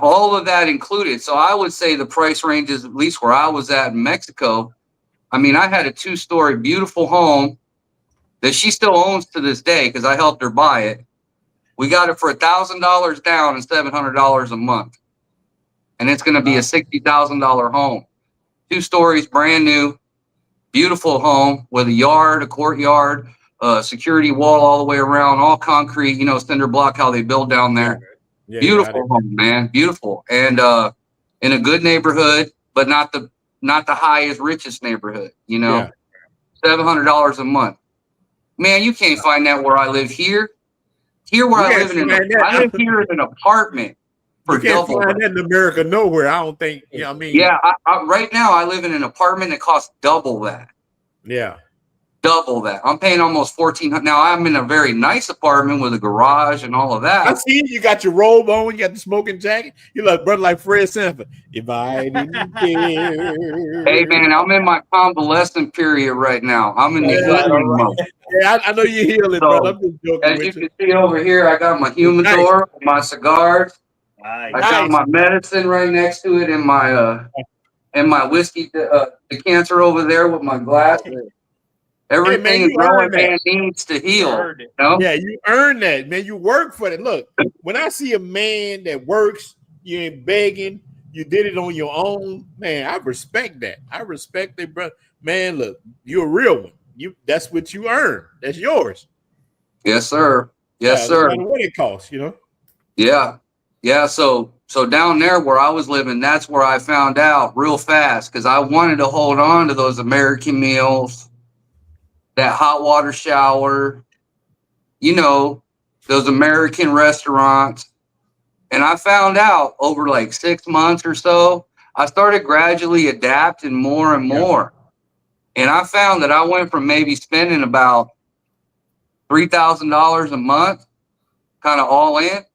all of that included. So I would say the price ranges, at least where I was at in Mexico. I mean, I had a 2-story beautiful home that she still owns to this day because I helped her buy it. We got it for $1,000 down and $700 a month. And it's going to be a $60,000 home. 2 stories, brand new, beautiful home with a yard, a courtyard, security wall all the way around, all concrete, cinder block, how they build down there. Yeah, beautiful home, man. Beautiful. And in a good neighborhood, but not the highest, richest neighborhood, $700 a month. Man, you can't find that where I live here. Here where I live I live here in an apartment You can't find that in America nowhere. I don't think. Yeah, I mean. Yeah, right now I live in an apartment that costs double that. Yeah. Double that. I'm paying almost $1,400. Now I'm in a very nice apartment with a garage and all of that. I see you got your robe on, you got the smoking jacket. You look brother like Fred Sanford. If I didn't care. Hey man, I'm in my convalescent period right now. I'm in the healing mode. Yeah, I know you're healing, brother. I'm just joking as with you can see over here, I got my humidor, my cigars. I got my medicine right next to it, and my whiskey decanter over there with my glasses. Everything a grown man needs to heal. You know? Yeah, you earn that, man. You work for it. Look, when I see a man that works, you ain't begging, you did it on your own, man. I respect that. I respect it, brother. Man, look, you're a real one. That's what you earn. That's yours. Yes, sir. Yes, sir. No matter what it costs, you know. Yeah. Yeah. So down there where I was living, that's where I found out real fast because I wanted to hold on to those American meals, that hot water shower, you know, those American restaurants. And I found out over like 6 months or so, I started gradually adapting more and more. And I found that I went from maybe spending about $3,000 a month, kind of all in.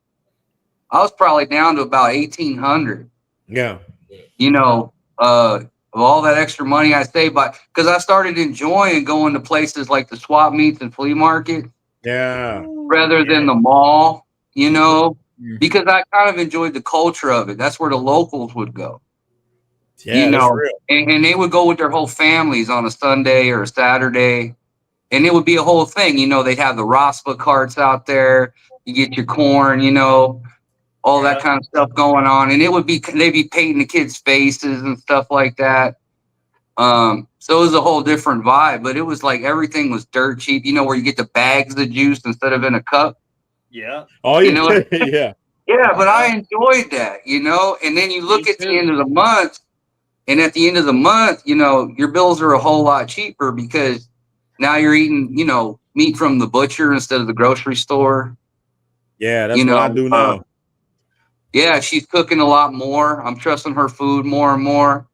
I was probably down to about $1,800. Yeah. You know, of all that extra money I saved because I started enjoying going to places like the swap meets and flea market. Yeah. Rather than the mall, you know, because I kind of enjoyed the culture of it. That's where the locals would go. Yeah, you know, that's real. And they would go with their whole families on a Sunday or a Saturday. And it would be a whole thing. You know, they'd have the Raspa carts out there. You get your corn, you know, all that kind of stuff going on. And they'd be painting the kids' faces and stuff like that. So it was a whole different vibe, but it was like everything was dirt cheap, you know, where you get the bags of juice instead of in a cup. Yeah. Oh, you know? Yeah. Yeah, but I enjoyed that, you know, and then you look at the end of the month, and at the end of the month, you know, your bills are a whole lot cheaper because now you're eating, you know, meat from the butcher instead of the grocery store. Yeah, that's what I do now. Yeah, she's cooking a lot more. I'm trusting her food more and more.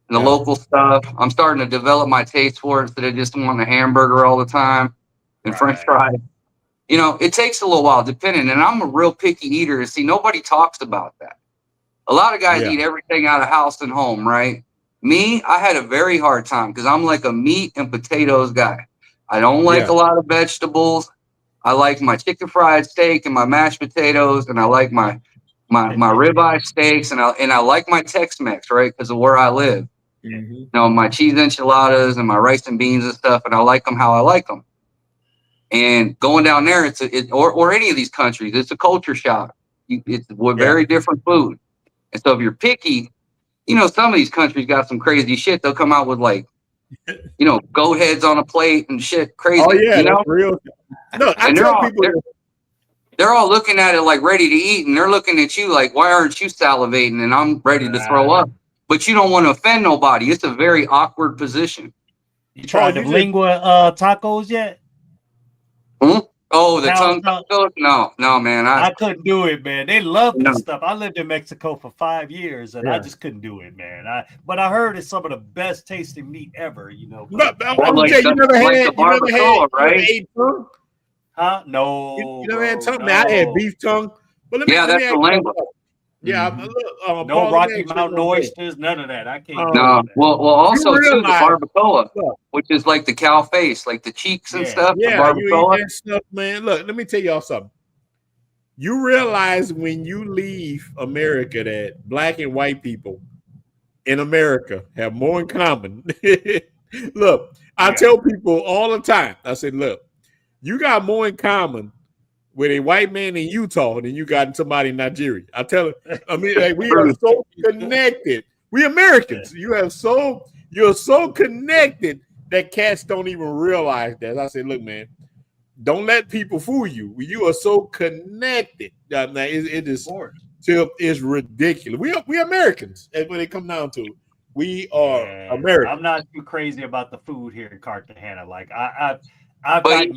The local stuff. I'm starting to develop my taste for it instead of just wanting a hamburger all the time and French fries. You know, it takes a little while, depending. And I'm a real picky eater. And see, nobody talks about that. A lot of guys eat everything out of house and home, right? Me, I had a very hard time because I'm like a meat and potatoes guy. I don't like a lot of vegetables. I like my chicken fried steak and my mashed potatoes, and I like my ribeye steaks, and I like my Tex-Mex, right, because of where I live. You know, my cheese enchiladas and my rice and beans and stuff, and I like them how I like them. And going down there, or any of these countries, it's a culture shock. It's very different food. And so if you're picky, you know, some of these countries got some crazy shit. They'll come out with like, you know, goat heads on a plate and shit crazy. Oh yeah, you know? that's real. No, I tell people they're all looking at it like ready to eat, and they're looking at you like, why aren't you salivating? And I'm ready to throw up. But you don't want to offend nobody. It's a very awkward position. You tried the lingua tacos yet? Oh, the tongue tacos? No, man. I couldn't do it, man. They love this stuff. I lived in Mexico for 5 years, and I just couldn't do it, man. But I heard it's some of the best tasting meat ever, you know. But you never had right? Tongue? Huh? No. You never had tongue? Man, I had beef tongue. But let me that's the lingua. Yeah, no Rocky Mountain oysters, none of that. I can't. No, well, also too the barbacoa, which is like the cow face, like the cheeks and stuff. Yeah, the barbacoa. You eat that stuff, man. Look, let me tell y'all something. You realize when you leave America that black and white people in America have more in common. Look, I tell people all the time. I said, look, you got more in common with a white man in Utah than you got in somebody in Nigeria. I tell them, I mean, like, we are so connected. We Americans, you're so connected that cats don't even realize that. I said, look, man, don't let people fool you. You are so connected. It is ridiculous. We Americans. That's what it comes down to. We are Americans. I'm not too crazy about the food here in Cartagena. Like I've but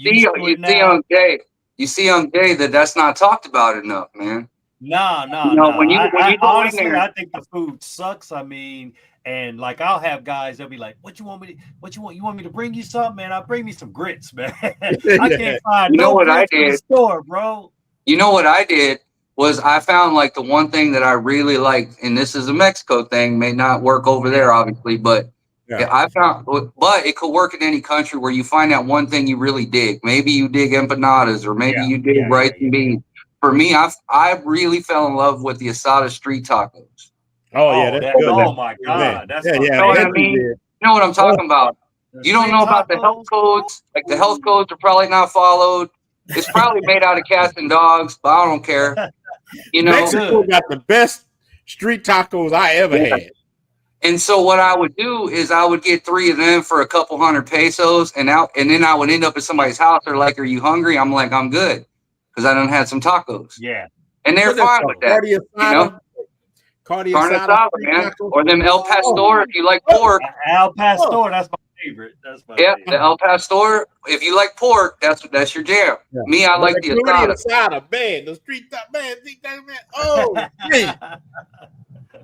you see on Jay, that's not talked about enough, man. No. When you go Honestly, in there, I think the food sucks. I mean, and like I'll have guys, they'll be like, "What you want me? What you want? You want me to bring you something, man? I'll bring me some grits, man. I can't find You know no what I grits in the did? store, bro." You know what I did was I found like the one thing that I really liked, and this is a Mexico thing, may not work over there, obviously, but I found, but it could work in any country where you find out one thing you really dig. Maybe you dig empanadas, or maybe you dig rice and beans. For me, I really fell in love with the asada street tacos. Oh yeah, that's good. Oh my God, that's you know what I mean. You know what I'm talking about. You don't know about the health codes. Like the health codes are probably not followed. It's probably made out of cats and dogs, but I don't care. You know, Mexico got the best street tacos I ever had. And so what I would do is I would get 3 of them for a couple hundred pesos, and then I would end up at somebody's house. They're like, "Are you hungry?" I'm like, "I'm good," because I done had some tacos. Yeah, and they're fine with that. You know? Carne asada, man, or them El Pastor if you like pork. El Pastor, that's my favorite. That's my favorite. The El Pastor. If you like pork, that's your jam. Yeah. Me, I like the asada. Man, the street man. Oh, man.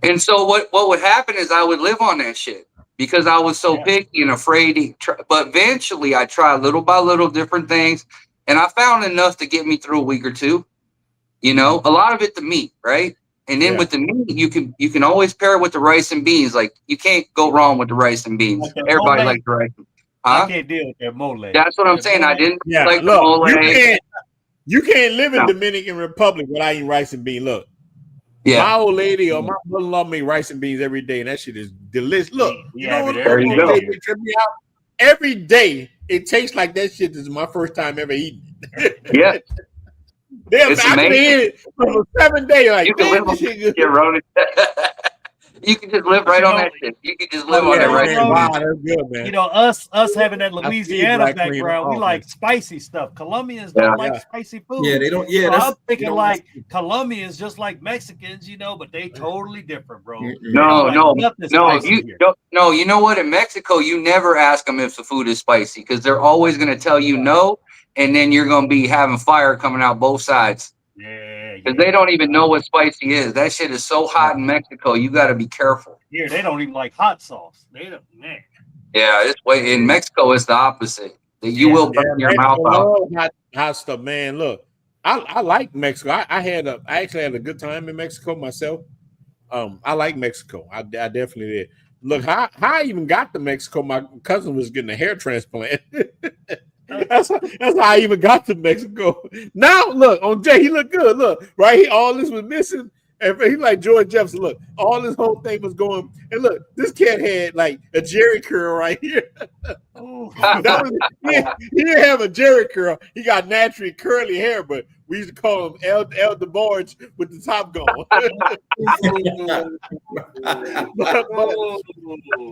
And so what would happen is I would live on that shit because I was so picky and afraid. But eventually, I tried little by little different things, and I found enough to get me through a week or two. You know, a lot of it the meat, right? And then with the meat, you can always pair it with the rice and beans. Like you can't go wrong with the rice and beans. Like everybody likes the rice. I can't deal with that mole. That's what I'm saying. Mole. I didn't like the mole. You can't live in Dominican Republic without eating rice and beans. Look, my old lady or my mother-in-law make rice and beans every day, and that shit is delicious. Look, you know what? Every day it tastes like that shit is my first time ever eating. Yeah. It's amazing. For 7 days, like you can live on Ronin. You can just live right on that shit. You can just live on it right now. Wow, that's good, man. You know, us having that Louisiana background, we like spicy stuff. Colombians don't like spicy food. Yeah, they don't. Yeah, so I'm thinking like Colombians just like Mexicans, you know, but they totally different, bro. No. You know what? In Mexico, you never ask them if the food is spicy because they're always going to tell you no, and then you're going to be having fire coming out both sides. Because they don't even know what spicy is. That shit is so hot in Mexico. You got to be careful. Here, they don't even like hot sauce. They don't, man. Yeah, in Mexico, it's the opposite. That you will burn your mouth out. Hot stuff, man. Look, I like Mexico. I actually had a good time in Mexico myself. I like Mexico. I definitely did. Look, how I even got to Mexico. My cousin was getting a hair transplant. That's how I even got to Mexico. Now, look, on Jay, he looked good. Look, right here, all this was missing. And he like George Jefferson. Look, all this whole thing was going. And look, this cat had like a Jerry curl right here. He didn't have a Jerry curl. He got naturally curly hair, but we used to call him El DeBarge with the top gone.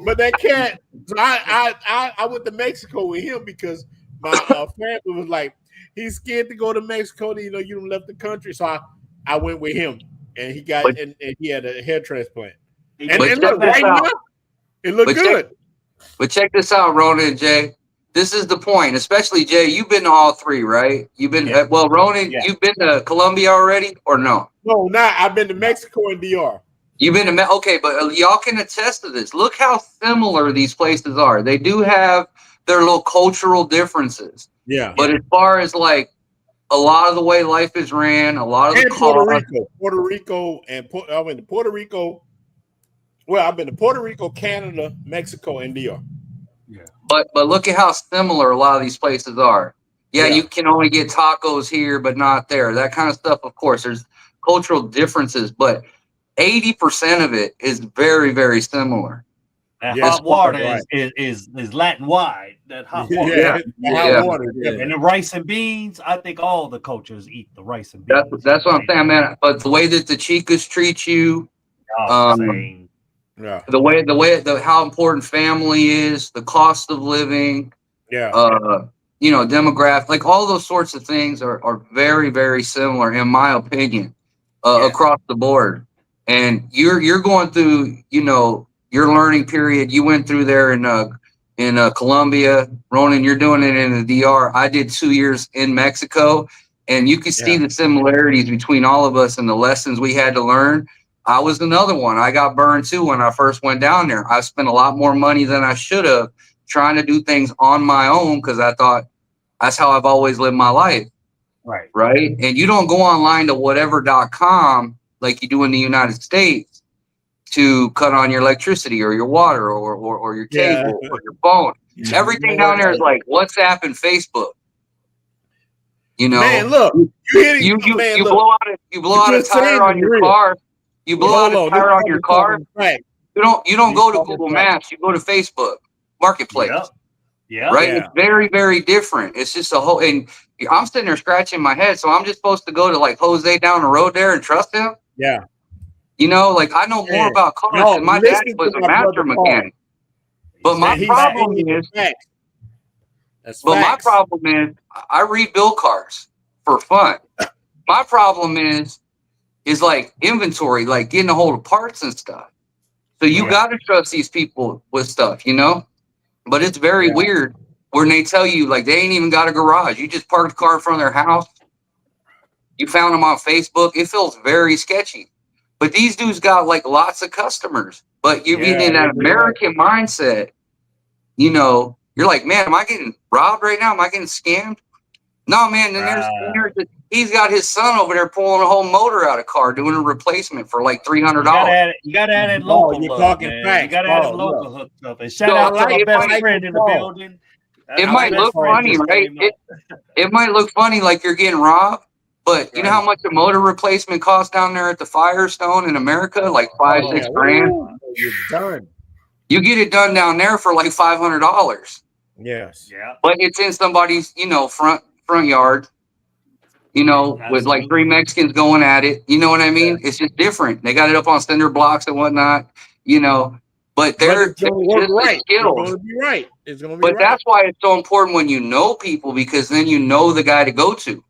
but that cat, so I went to Mexico with him because my family was like, he's scared to go to Mexico. You know, you done left the country. So I went with him. And he got and he had a hair transplant. And look, right now, it looked good. But check this out, Ronin and Jay. This is the point, especially Jay. You've been to all three, right? You've been Ronin. Yeah. You've been to Colombia already, or no? No, not. I've been to Mexico and DR. You've been to okay, but y'all can attest to this. Look how similar these places are. They do have their little cultural differences. Yeah. But as far as like a lot of the way life is ran, a lot of the Puerto Rico, I went to Puerto Rico. Well, I've been to Puerto Rico, Canada, Mexico, and DR. Yeah. But look at how similar a lot of these places are. Yeah, you can only get tacos here, but not there. That kind of stuff. Of course, there's cultural differences, but 80% of it is very, very similar. That hot water is Latin wide. That hot water. Hot water. And the rice and beans, I think all the cultures eat the rice and beans. That's what I'm saying, man. But the way that the chicas treat you, the way how important family is, the cost of living, demographic, like all those sorts of things are very, very similar, in my opinion, across the board. And you're going through, your learning period. You went through there in Colombia. Ronin, you're doing it in the DR. I did 2 years in Mexico, And you can see the similarities between all of us and the lessons we had to learn. I was another one. I got burned too when I first went down there. I spent a lot more money than I should have trying to do things on my own because I thought that's how I've always lived my life. Right. And you don't go online to whatever.com like you do in the United States to cut on your electricity or your water or your cable or your phone. Everything down there is like WhatsApp and Facebook. You know, man, look, you blow out a tire on your car. You blow out a tire on your car. You don't go to Google Maps. You go to Facebook Marketplace. Yeah. Right. It's very, very different. It's just a whole. And I'm sitting there scratching my head. So I'm just supposed to go to like Jose down the road there and trust him. Yeah. You know, like I know more about cars than my dad was a master mechanic. But my problem is, I rebuild cars for fun. My problem is like inventory, like getting a hold of parts and stuff. So you got to trust these people with stuff, you know. But it's very weird when they tell you like they ain't even got a garage. You just parked the car in front of their house. You found them on Facebook. It feels very sketchy. But these dudes got like lots of customers. But you're getting in that American mindset. You know, you're like, man, am I getting robbed right now? Am I getting scammed? No, man. Then he's got his son over there pulling a whole motor out of car, doing a replacement for like $300. You got to add it local. You're talking facts. You got to add it local hooked up. And shout out to my best friend in the building. It might look funny, right? It might look funny like you're getting robbed. But you know how much a motor replacement costs down there at the Firestone in America? Like $5-6 grand. You're done. You get it done down there for like $500. Yes. Yeah. But it's in somebody's, you know, front yard, you know, with like 3 Mexicans going at it. You know what I mean? It's just different. They got it up on cinder blocks and whatnot, you know. But they're just right. skills. It's going to be right. It's going to be but that's why it's so important when you know people, because then you know the guy to go to.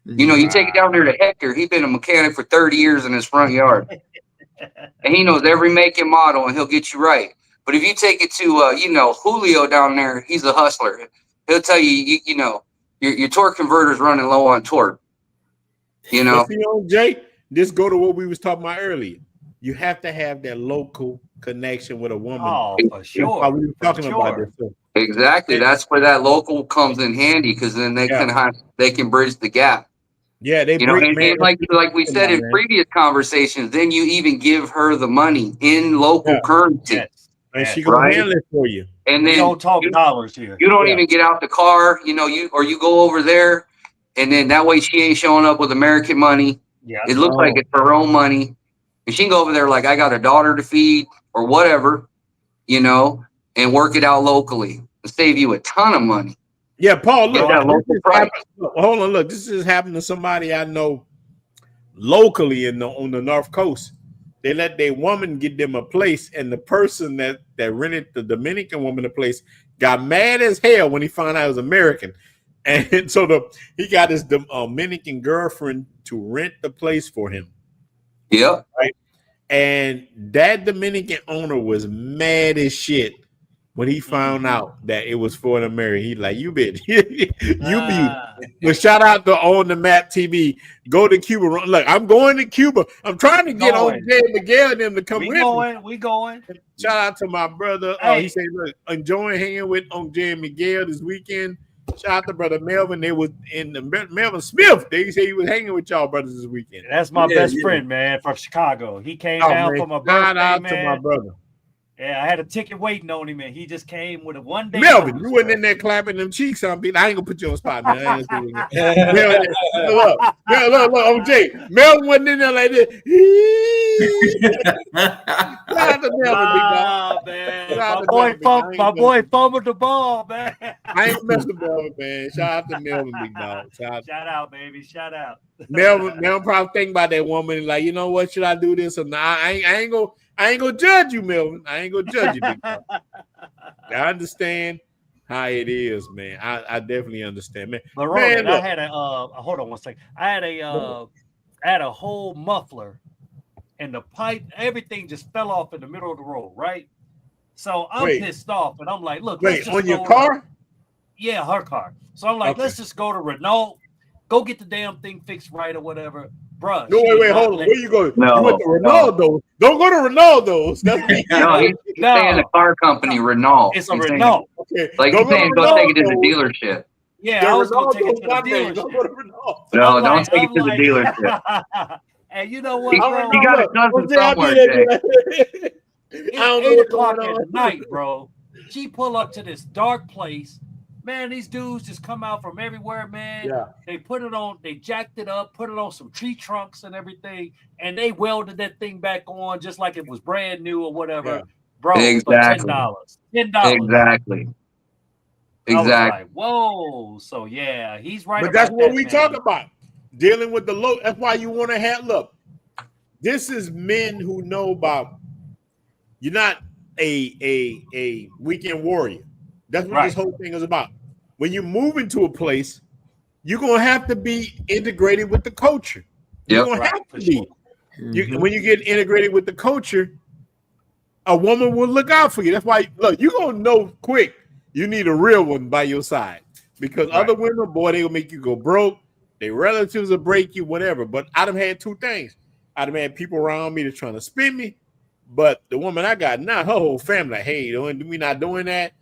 You know, you take it down there to Hector. He's been a mechanic for 30 years in his front yard. And he knows every make and model, and he'll get you right. But if you take it to, you know, Julio down there, he's a hustler. He'll tell you, you know, your torque converter's running low on torque. You know? See, Jay, this go to what we was talking about earlier. You have to have that local connection with a woman. Oh, for sure. We were talking about this. So. Exactly. That's where that local comes in handy, because then they can bridge the gap. Yeah, they you know, and like we said in previous conversations, then you even give her the money in local currency. Yes. And she gonna handle it for you. And then don't talk dollars here. You don't even get out the car, you know, you go over there, and then that way she ain't showing up with American money. Yeah. It looks like it's her own money. And she can go over there like, I got a daughter to feed or whatever, you know, and work it out locally and save you a ton of money. Yeah, Paul, look, hold on, look, this is happening to somebody I know locally on the North Coast. They let their woman get them a place, and the person that rented the Dominican woman a place got mad as hell when he found out it was American. And so he got his Dominican girlfriend to rent the place for him. Yeah. Right. And that Dominican owner was mad as shit when he found out that it was for an American. He's like, you bitch. But shout out to On the Map TV. Go to Cuba. Look, I'm going to Cuba. I'm trying to get on Jay Miguel and them to come with me. We going. Shout out to my brother. Hey. He said, look, enjoying hanging with on Jay and Miguel this weekend. Shout out to brother Melvin. They was in the Melvin Smith. They say he was hanging with y'all brothers this weekend. That's my best friend, man, from Chicago. He came down for my birthday, Shout out man. to my brother. Yeah, I had a ticket waiting on him, and he just came with a one-day. Melvin, you wasn't in there clapping them cheeks on people. I ain't gonna put you on the spot, man. Look, OJ. Melvin wasn't in there like this. Shout out to Melvin, big dog. Man. My boy fumbled the ball, man. I ain't messing with Melvin, man. Shout out to Melvin, big dog. Shout out, baby. Shout out. Melvin probably thinking about that woman, like, you know what? Should I do this or not? I ain't gonna judge you, Melvin. I ain't gonna judge you. I understand how it is, man. I definitely understand, man. But Ronan, I had hold on one second. I had a whole muffler, and the pipe, everything just fell off in the middle of the road, right? So I'm pissed off, and I'm like, look, on your car? Yeah, her car. So I'm like, let's just go to Renault Go get the damn thing fixed right or whatever, bruh. No, wait, hold on. Where you going? No, you went to Ronaldo. Don't go to Ronaldo's. That's No, he's saying the car company, Renault. It's a He's saying- Renault. okay. Like Don't he's saying, to go take it to the Ronaldo's. dealership. Yeah, I was gonna take it to the Ronaldo's my name. dealership. Don't go to Ronaldo. No, I'm don't like- take it I'm to the like- dealership. And you know what, He- bro? he got a cousin somewhere, Jay. It's I don't know 8 what's o'clock going at on. night, bro. She pull up to this dark place. Man, these dudes just come out from everywhere, man. Yeah. They put it on, they jacked it up, put it on some tree trunks and everything, and they welded that thing back on just like it was brand new or whatever. Yeah. Bro, Exactly. for $10. Exactly. I was Exactly. like, whoa. So yeah, he's right. But that's about what that, we man. talk about. Dealing with the low. That's why you want to have look. This is men who know about you're not a weekend warrior. That's what this whole thing is about. When you move into a place, you're gonna have to be integrated with the culture. You're Yep. gonna have to be. When you get integrated with the culture, a woman will look out for you. That's why look, you're gonna know quick you need a real one by your side. Because other women, boy, they will make you go broke. Their relatives will break you, whatever. But I'd have had two things. I'd have had people around me that's trying to spin me. But the woman I got now, her whole family, like, hey, we not doing that.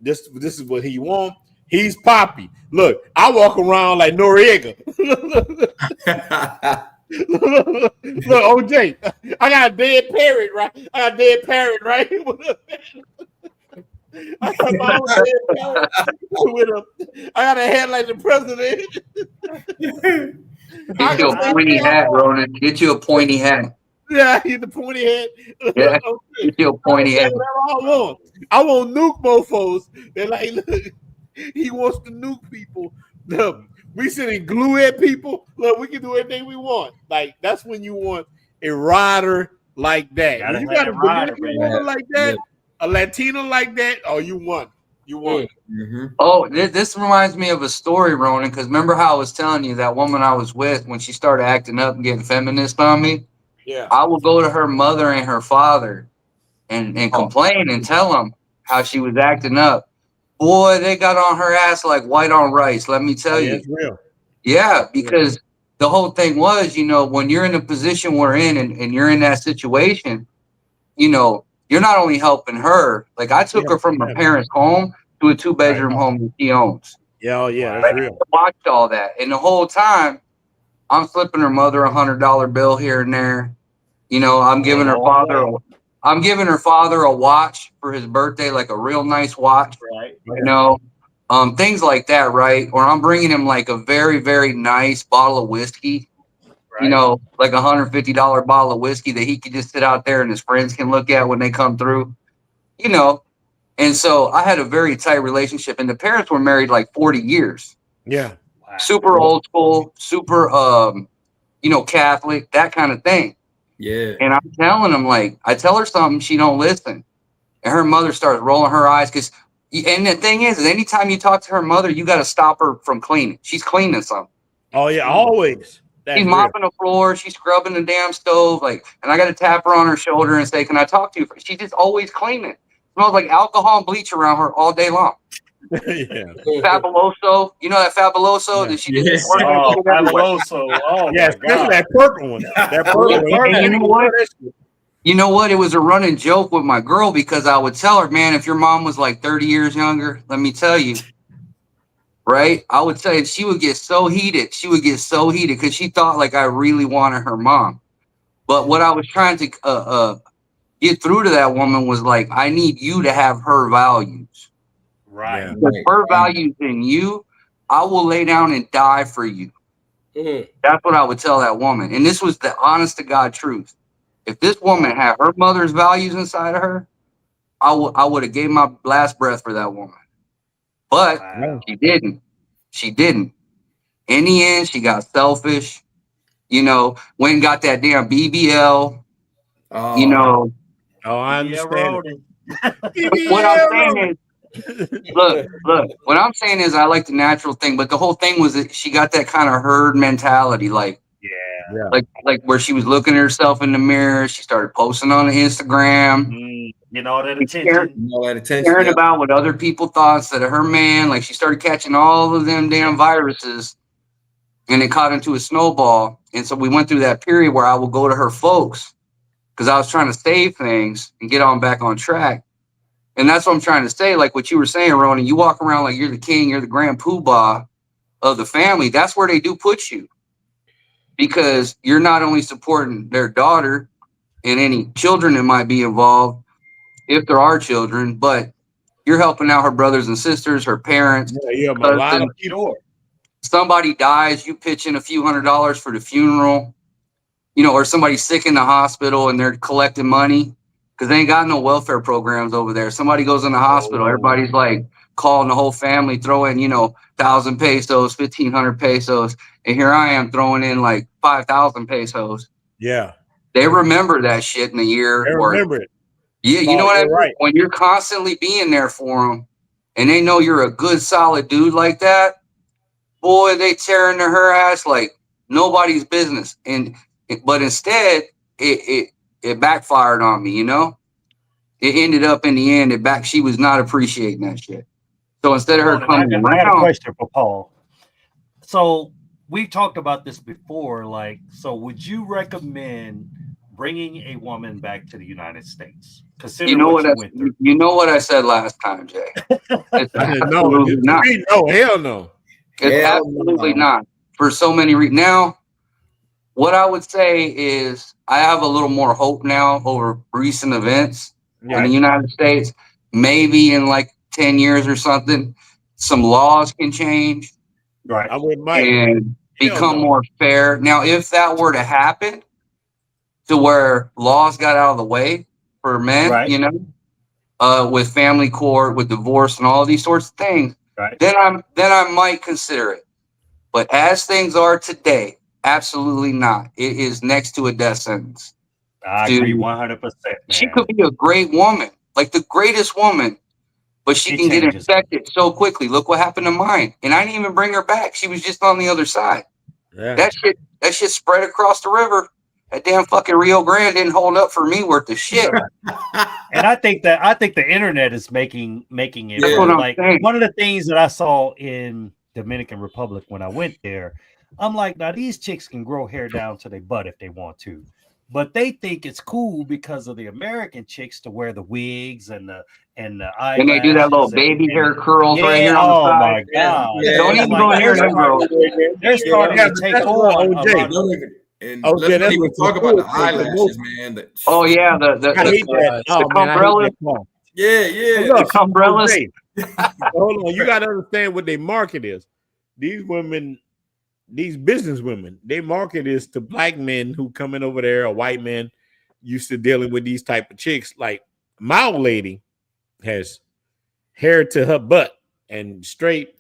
This is what he want. He's Poppy. Look, I walk around like Noriega. Look, OJ, I got a dead parrot, right? I got my own dead parrot with a, I got a head like the president. Get you a pointy hat, Ronan. Get you a pointy hat. Yeah, he's the pointy head. Yeah, get you a pointy head. I want nuke mofos. They're like, look, he wants to nuke people. Look, we sitting glue at people. Look, we can do anything we want. Like, that's when you want a rider like that. When you got a Dominican woman like that, a Latina like that, oh, you won. You won. Oh, this reminds me of a story, Ronan, because remember how I was telling you that woman I was with, when she started acting up and getting feminist on me? Yeah. I will go to her mother and her father and complain and tell them how she was acting up. Boy, they got on her ass like white on rice, let me tell you. It's real. Yeah, because the whole thing was, when you're in the position we're in and you're in that situation, you're not only helping her. Like, I took her from her parents' home to a 2-bedroom home that she owns. Yeah, that's real. I watched all that. And the whole time, I'm slipping her mother $100 bill here and there. I'm giving her father a watch for his birthday, like a real nice watch. Right. Things like that, right? Or I'm bringing him like a very, very nice bottle of whiskey. Like a $150 bottle of whiskey that he could just sit out there and his friends can look at when they come through. And so I had a very tight relationship, and the parents were married like 40 years. Yeah. Wow. Super old school, super Catholic, that kind of thing. Yeah. And I'm telling them, like, I tell her something, she don't listen. And her mother starts rolling her eyes and the thing is anytime you talk to her mother, you got to stop her from cleaning. She's cleaning something. Oh, yeah, always. She's mopping the floor. She's scrubbing the damn stove. Like, and I got to tap her on her shoulder and say, can I talk to you? She's just always cleaning. Smells like alcohol and bleach around her all day long. Yeah. Fabuloso. You know that Fabuloso? That she just Fabuloso. Oh, yes, my God. that purple one. That purple one. And you know what? You know what? It was a running joke with my girl because I would tell her, man, if your mom was like 30 years younger, let me tell you, right? I would say she would get so heated. She would get so heated because she thought like I really wanted her mom. But what I was trying to get through to that woman was like, I need you to have her values. Right. Because her values in you, I will lay down and die for you. Mhm. That's what I would tell that woman. And this was the honest to God truth. If this woman had her mother's values inside of her, I would have gave my last breath for that woman. But she didn't. She didn't. In the end, she got selfish. Went and got that damn BBL. Oh, I understand. What I'm saying is, look, what I'm saying is I like the natural thing, but the whole thing was that she got that kind of herd mentality, like, like where she was looking at herself in the mirror. She started posting on Instagram. All that attention. Caring about what other people thought instead of her man. Like, she started catching all of them damn viruses. and it caught into a snowball. And so we went through that period where I would go to her folks because I was trying to save things and get on back on track. And that's what I'm trying to say. Like what you were saying, Ronan, you walk around like you're the king, you're the grand poobah of the family. That's where they do put you, because you're not only supporting their daughter and any children that might be involved, if there are children, but you're helping out her brothers and sisters, her parents. Yeah, a lot of people. Somebody dies, you pitch in a few $100s for the funeral, you know, or somebody's sick in the hospital and they're collecting money because they ain't got no welfare programs over there. Somebody goes in the hospital, everybody's like calling the whole family, throwing, you know, 1,000 pesos, 1,500 pesos. And here I am throwing in like 5,000 pesos. Yeah. They remember that shit in a year. They remember it. Yeah, you know what I mean? Right. When you're constantly being there for them and they know you're a good, solid dude like that, boy, they tear into her ass like nobody's business. But instead, it backfired on me, you know? It ended up in the end, she was not appreciating that shit. So instead of her coming around. I got a question for Paul. So we talked about this before. Like, so would you recommend bringing a woman back to the United States? Consider you know what you went through. You know what I said last time, Jay. It's absolutely not. No, hell no. It's absolutely not. For so many reasons. Now, what I would say is I have a little more hope now over recent events in the United States. Maybe in like 10 years or something, some laws can change. Right. I would Mike. And become more fair. Now, if that were to happen, to where laws got out of the way for men, you know, with family court, with divorce, and all these sorts of things, then I might consider it. But as things are today, absolutely not. It is next to a death sentence. I agree 100%. She could be a great woman, like the greatest woman, but she can get infected so quickly. Look what happened to mine, and I didn't even bring her back. She was just on the other side. Yeah. That shit spread across the river. That damn fucking Rio Grande didn't hold up for me worth of shit. And I think the internet is making it. That's what I'm like saying. One of the things that I saw in Dominican Republic when I went there, I'm like, now these chicks can grow hair down to their butt if they want to, but they think it's cool because of the American chicks to wear the wigs and the eyelashes. And they do that little baby hair curls right here on the side. Oh my god! Yeah. Don't even go near them, bro. They're starting to take on. And let's even talk about the eyelashes, man. Oh yeah, the umbrellas. Yeah. The umbrellas. Hold on, you got to understand what their market is. These women, these business women, their market is to black men who coming over there, or white men used to dealing with these type of chicks. Like my old lady has hair to her butt and straight,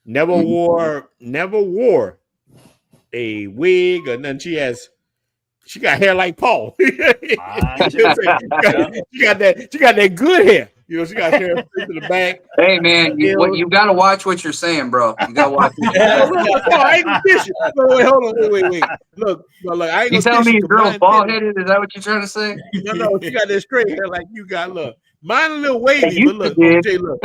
never wore a wig or nothing. She got hair like Paul. she got that good hair. You know, she got hair to the back. Hey man, you gotta watch what you're saying, bro. You gotta watch I ain't gonna dish it. Wait, hold on, wait. Look, I ain't gonna. You tell me your girl's bald headed? Is that what you're trying to say? No, she got that straight hair like you got. Look, mine a little wavy, but look, Jay, look,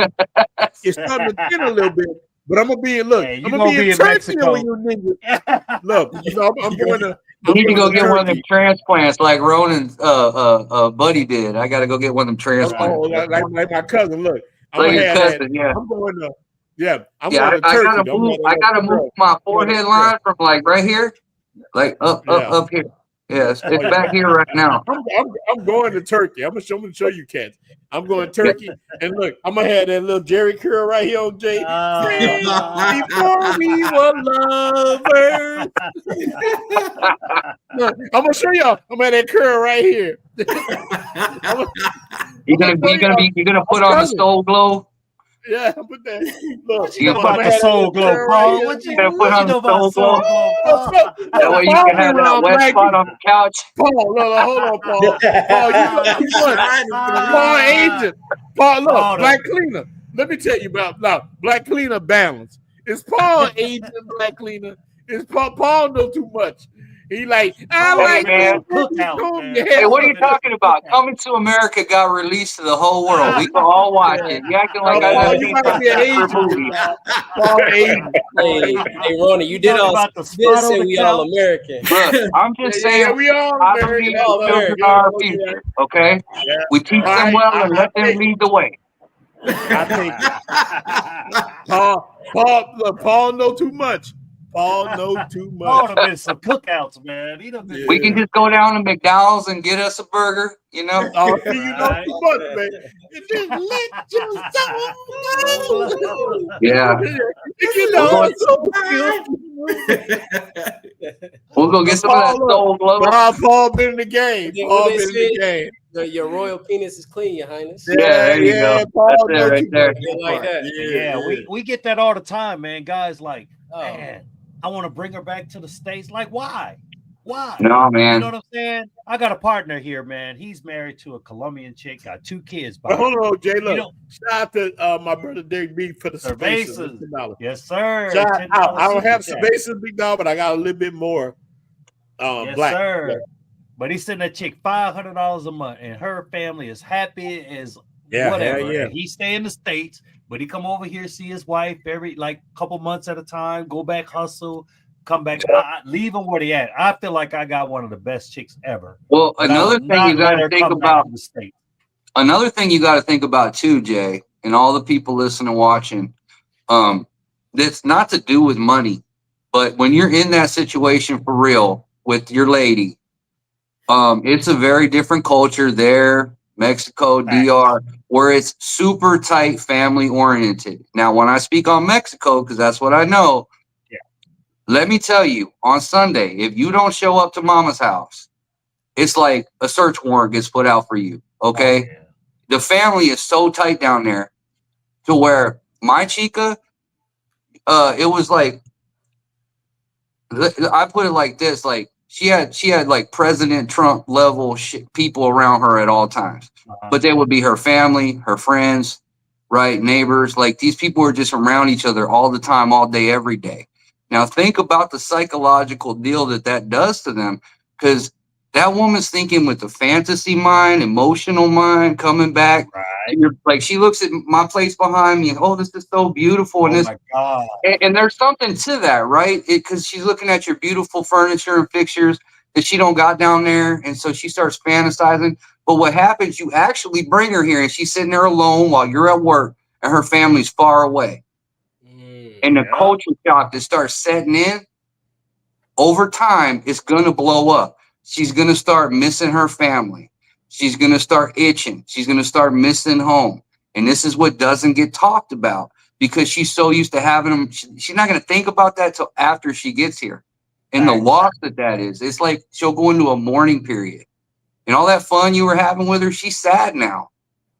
it's starting to thin a little bit. But I'm gonna be I'm gonna be in Mexico. Look, I'm going to. You need to go get one of them transplants like Ronan's buddy did. I gotta go get one of them transplants. Like my cousin. Look, like your cousin, yeah. I'm going to. Yeah, I gotta move my forehead line from like right here, like up here. Yes, it's back here right now. I'm going to Turkey. I'm gonna show you cats. I'm going to Turkey, and look, I'm gonna have that little Jerry curl right here on Jay. Before we were lovers. Look, I'm gonna show y'all. I'm at that curl right here. You're gonna put on the soul glow. Yeah, put that. Look, you about the soul glow, Paul? What you put on the soul glow? That way you can have that wet spot on the couch. Paul, hold on, Paul. Paul agent. Paul, look, Black Cleaner. Let me tell you about now. Black Cleaner balance. Is Paul agent Black Cleaner? Is Paul know too much? He like, I Hey, like man. Cookout, man. Hey, what are you talking about? Coming to America got released to the whole world. We can all watch it. You acting like I Paul, just you seen might some be an Shakespeare Asian. movie. Paul Asian. Hey, Ronnie, you did Talking all about the you did spot say on the we all couch. American. Look, I'm just saying, we all I American. believe all the children American. are our future. Okay, Yeah. we teach All them right, well and let them think- lead the way. I think Paul know too much. Paul know too Oh, much. have been some cookouts, man. He done been We can just go down to McDonald's and get us a burger. You know, Oh, see, you know Right. too much, man. You just let yourself go. yeah. You We'll know, We'll go get some of that soul glow. Paul been in the game. Then Paul what they been in the say? game. Your royal penis is clean, Your Highness. Yeah, there you go. Paul That's know it right too there. much. You like that? Yeah, we get that all the time, man. Guys like, Oh. man, I want to bring her back to the States. Like, why? Why? No, You man. know what I'm saying? I got a partner here, man. He's married to a Colombian chick, got 2 kids. But hold on, Jay. Look, You know- shout out to my brother Derek B for the cervezas. Cervezas. $10. Yes, sir. Shout $10 out. I don't have super chat. cervezas, big dog, but I got a little bit more. Yes, Black. sir. Yeah. But he's sending that chick $500 a month, and her family is happy as Yeah, whatever. hell yeah. And he stay in the States, but he come over here, see his wife every like couple months at a time, go back hustle, come back, leave him where they at. I feel like I got one of the best chicks ever. Well, But another I'll thing not you got let to her think come back about. to the States. Another thing you got to think about too, Jay, and all the people listening and watching. That's not to do with money, but when you're in that situation for real with your lady, it's a very different culture there, Mexico, DR, where it's super tight, family oriented. Now, when I speak on Mexico, because that's what I know, let me tell you, on Sunday, if you don't show up to mama's house, it's like a search warrant gets put out for you. Okay. Oh, yeah. The family is so tight down there to where my chica, it was like, I put it like this, like she had like President Trump level people around her at all times, but they would be her family, her friends, right? Neighbors. Like these people were just around each other all the time, all day, every day. Now think about the psychological deal that does to them, because that woman's thinking with the fantasy mind, emotional mind, coming back. Right. Like she looks at my place behind me and, oh, this is so beautiful. And Oh this, my God. and there's something to that, right? Because she's looking at your beautiful furniture and fixtures that she don't got down there. And so she starts fantasizing. But what happens, you actually bring her here and she's sitting there alone while you're at work and her family's far away. And the culture shock that starts setting in, over time, it's going to blow up. She's going to start missing her family. She's going to start itching. She's going to start missing home. And this is what doesn't get talked about because she's so used to having them. She's not going to think about that till after she gets here. And the loss that is, it's like she'll go into a mourning period. And all that fun you were having with her, she's sad now.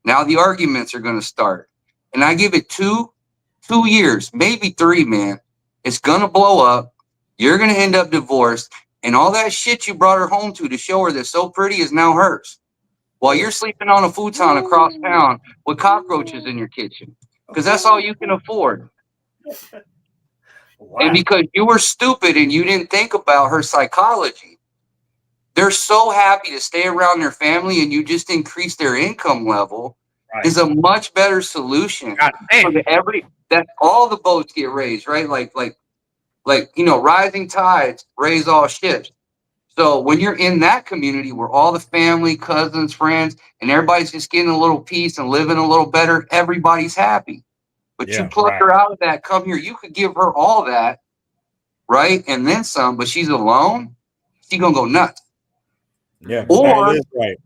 Now the arguments are going to start. And I give it two years, maybe 3, man. It's going to blow up. You're going to end up divorced. And all that shit you brought her home to show her that's so pretty is now hers. While you're sleeping on a futon across town with cockroaches in your kitchen. Because that's all you can afford. Wow. And because you were stupid and you didn't think about her psychology, they're so happy to stay around their family and you just increase their income level is a much better solution. So that all the boats get raised, right? Like, rising tides raise all ships. So when you're in that community where all the family, cousins, friends, and everybody's just getting a little peace and living a little better, everybody's happy. But you pluck her out of that, come here, you could give her all that, right? And then some, but she's alone, she's going to go nuts. Yeah. Or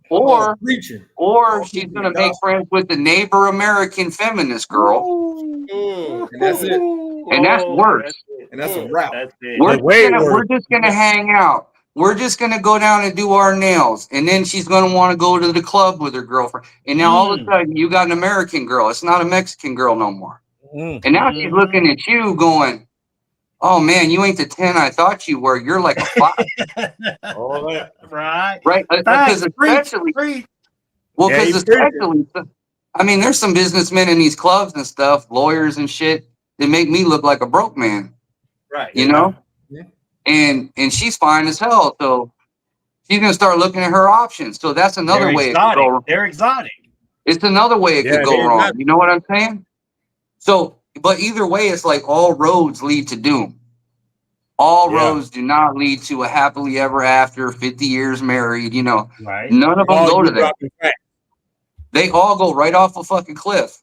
Or she's going to make friends with the neighbor American feminist girl. And that's it. And that's worse. And that's a wrap. We're just going to hang out. We're just going to go down and do our nails. And then she's going to want to go to the club with her girlfriend. And now all of a sudden you got an American girl. It's not a Mexican girl no more. And now she's looking at you going, oh man, you ain't the 10 I thought you were. You're like a 5. Right. Because especially, I mean, there's some businessmen in these clubs and stuff, lawyers and shit, that make me look like a broke man. Right. You know? Yeah. and she's fine as hell. So she's gonna start looking at her options. So that's another way it could go. They're exotic. It's another way it could go wrong. You know what I'm saying? So, but either way, it's like all roads lead to doom. All roads do not lead to a happily ever after, 50 years married. You know, none of them go to that. They all go right off a fucking cliff.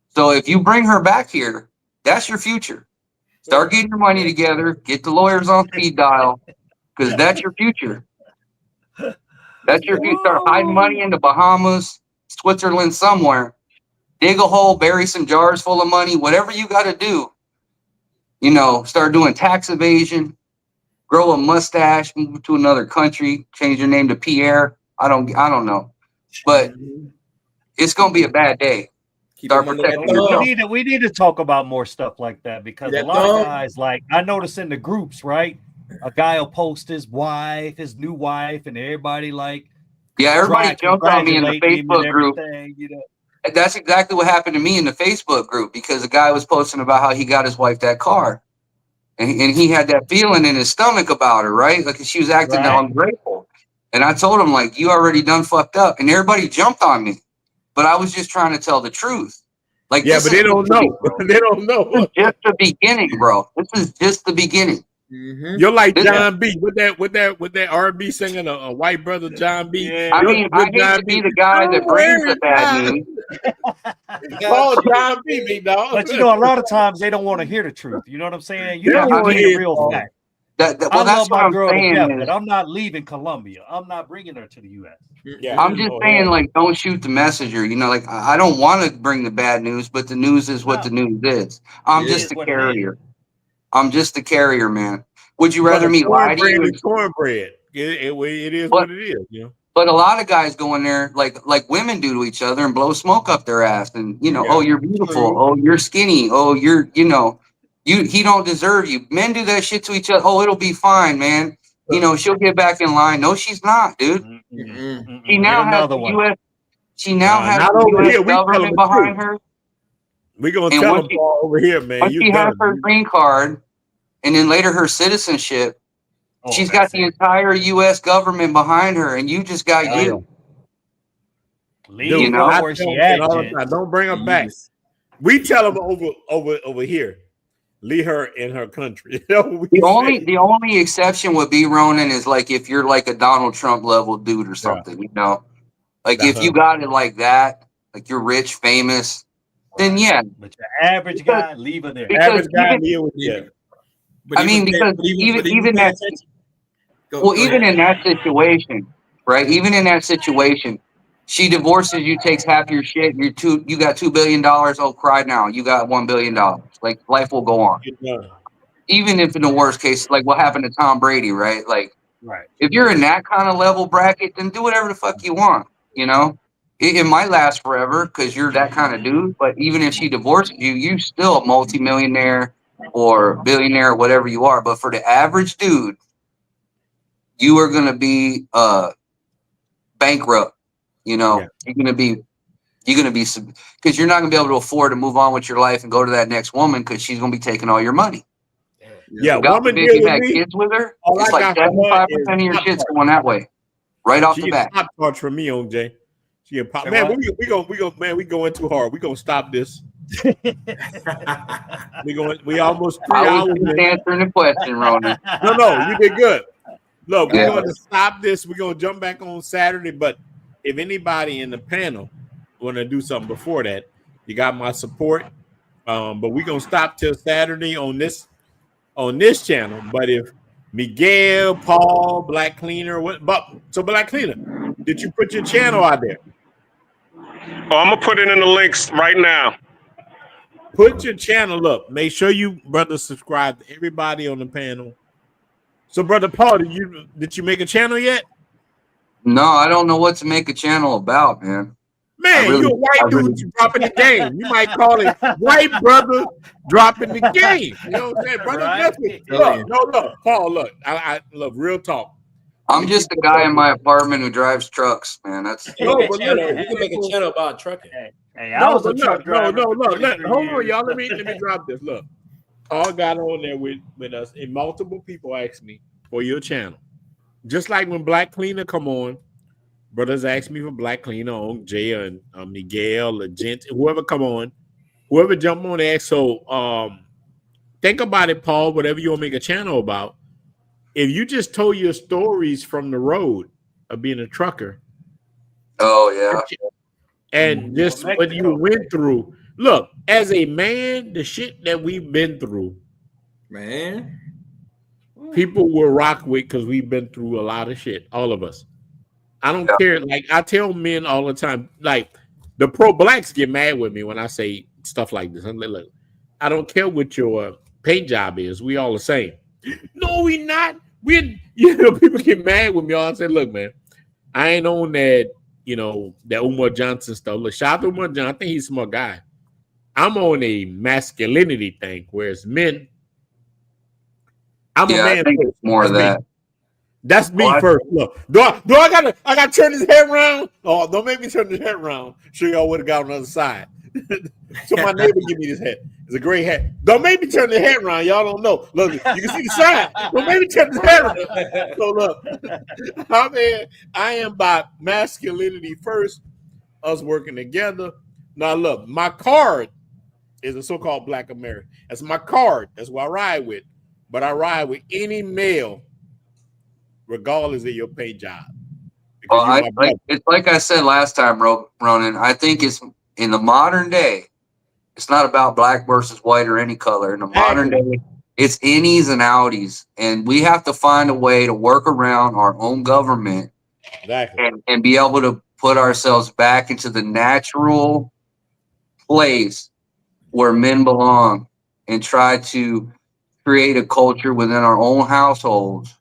So if you bring her back here, that's your future. Start getting your money together. Get the lawyers on speed dial, because that's your future. That's your future. Start hiding money in the Bahamas, Switzerland, somewhere. Dig a hole, bury some jars full of money. Whatever you got to do. You know, start doing tax evasion. Grow a mustache. Move to another country. Change your name to Pierre. I don't know, but it's gonna be a bad day. We need to talk about more stuff like that, because a lot of guys, like I notice in the groups, right? A guy will post his wife, his new wife, and everybody everybody jumped on me in the Facebook group. You know? That's exactly what happened to me in the Facebook group, because the guy was posting about how he got his wife that car, and he had that feeling in his stomach about her, right? Like she was acting ungrateful. And I told him, like, you already done fucked up, and everybody jumped on me. But I was just trying to tell the truth. Like, but they don't know. They don't know. This is just the beginning, bro. This is just the beginning. You're like John B. with that R&B singing, a white brother John B. I mean, I hate to be the guy that brings the bad news. Oh, John B. Big dog. But you know, a lot of times they don't want to hear the truth. You know what I'm saying? You don't want to hear the real fact. That's what I'm saying. But I'm not leaving Colombia. I'm not bringing her to the U.S. I'm just saying, like, don't shoot the messenger. You know, like, I don't want to bring the bad news, but the news is what the news is. I'm just the carrier. I'm just the carrier, man. Would you rather me lie to you? Cornbread. It is what it is. You know. But a lot of guys go in there like women do to each other and blow smoke up their ass, and you know, oh, you're beautiful. Oh, you're skinny. Oh, you're, you know. He don't deserve you. Men do that shit to each other. Oh, it'll be fine, man. You know, she'll get back in line. No, she's not, dude. She now has the U.S. She now has the U.S. government behind her. We're gonna tell them all over here, man. Once she has her green card, and then later her citizenship, she's got the entire U.S. government behind her, and you just got you. You know where she at? Don't bring her back. We tell them over here. Leave her in her country. The only exception would be, Ronin, is like if you're like a Donald Trump level dude or something, you know, like if you got it like that, like you're rich, famous, then yeah. But your average guy, leave her there. Average guy, leave her there. I mean, because even that, even in that situation, right? Even in that situation, she divorces you, takes half your shit. You got $2 billion. Oh, cry now. You got $1 billion. Like, life will go on. Even if in the worst case, like what happened to Tom Brady, right? Like, if you're in that kind of level bracket, then do whatever the fuck you want. You know, it might last forever because you're that kind of dude. But even if she divorces you, you're still a multimillionaire or billionaire, or whatever you are. But for the average dude, you are gonna be bankrupt. You know, you're gonna be because you're not gonna be able to afford to move on with your life and go to that next woman because she's gonna be taking all your money. Yeah, God forbid you had kids with her. It's like 75% of your shit's going that way, right off the bat. Pop tarts from me, OJ. She a pop. Man, we going too hard. We gonna stop this. We almost 3 hours. I was answering the question, Ronan. No, you did good. Look, we're going to stop this. We're going to jump back on Saturday, but if anybody in the panel want to do something before that, you got my support. But we're going to stop till Saturday on this channel. But if Miguel, Paul, Black Cleaner, Black Cleaner, did you put your channel out there? Oh, I'm gonna put it in the links right now. Put your channel up. Make sure you, brother, subscribe to everybody on the panel. So, brother Paul, did you make a channel yet? No, I don't know what to make a channel about, man. Man, you're a white dude dropping the game. You might call it white brother dropping the game. You know what I'm saying, brother? Right. Look, Paul, look. I love real talk. I'm just a guy in my apartment who drives trucks, man. That's we can make a channel about trucking. Hey, I was a truck driver. No. Hold on, y'all. Let me drop this. Look, Paul got on there with us, and multiple people asked me for your channel. Just like when Black Cleaner come on, brothers ask me for Black Cleaner on Jay and Miguel or Gent, whoever come on, whoever jump on there. So think about it, Paul, whatever you want to make a channel about. If you just told your stories from the road of being a trucker, Oh yeah. and just what you went through. Look, as a man, the shit that we've been through, Man. people will rock with because we've been through a lot of shit, all of us. I don't care. Like I tell men all the time, like the pro blacks get mad with me when I say stuff like this. I'm like, look, I don't care what your paint job is. We all the same. No, we not. People get mad with me all. I say, look, man, I ain't on that, that Umar Johnson stuff. Look, shout out to Umar Johnson. I think he's a smart guy. I'm on a masculinity thing, whereas men, I'm a man. I think it's more of that. That's me first. Look, do I gotta turn his head around? Oh, don't make me turn his head around. Sure, y'all would have got on the other side. So my neighbor give me this hat. It's a great hat. Don't make me turn the head around. Y'all don't know. Look, you can see the side. Don't make me turn the head around. So look, I am by masculinity first, us working together. Now look, my card is a so-called Black American. That's my card. That's what I ride with. But I ride with any male, regardless of your pay job. It's like I said last time, Ronin. I think it's in the modern day, it's not about black versus white or any color. In the modern day, it's innies and outies. And we have to find a way to work around our own government and be able to put ourselves back into the natural place where men belong and try to create a culture within our own households,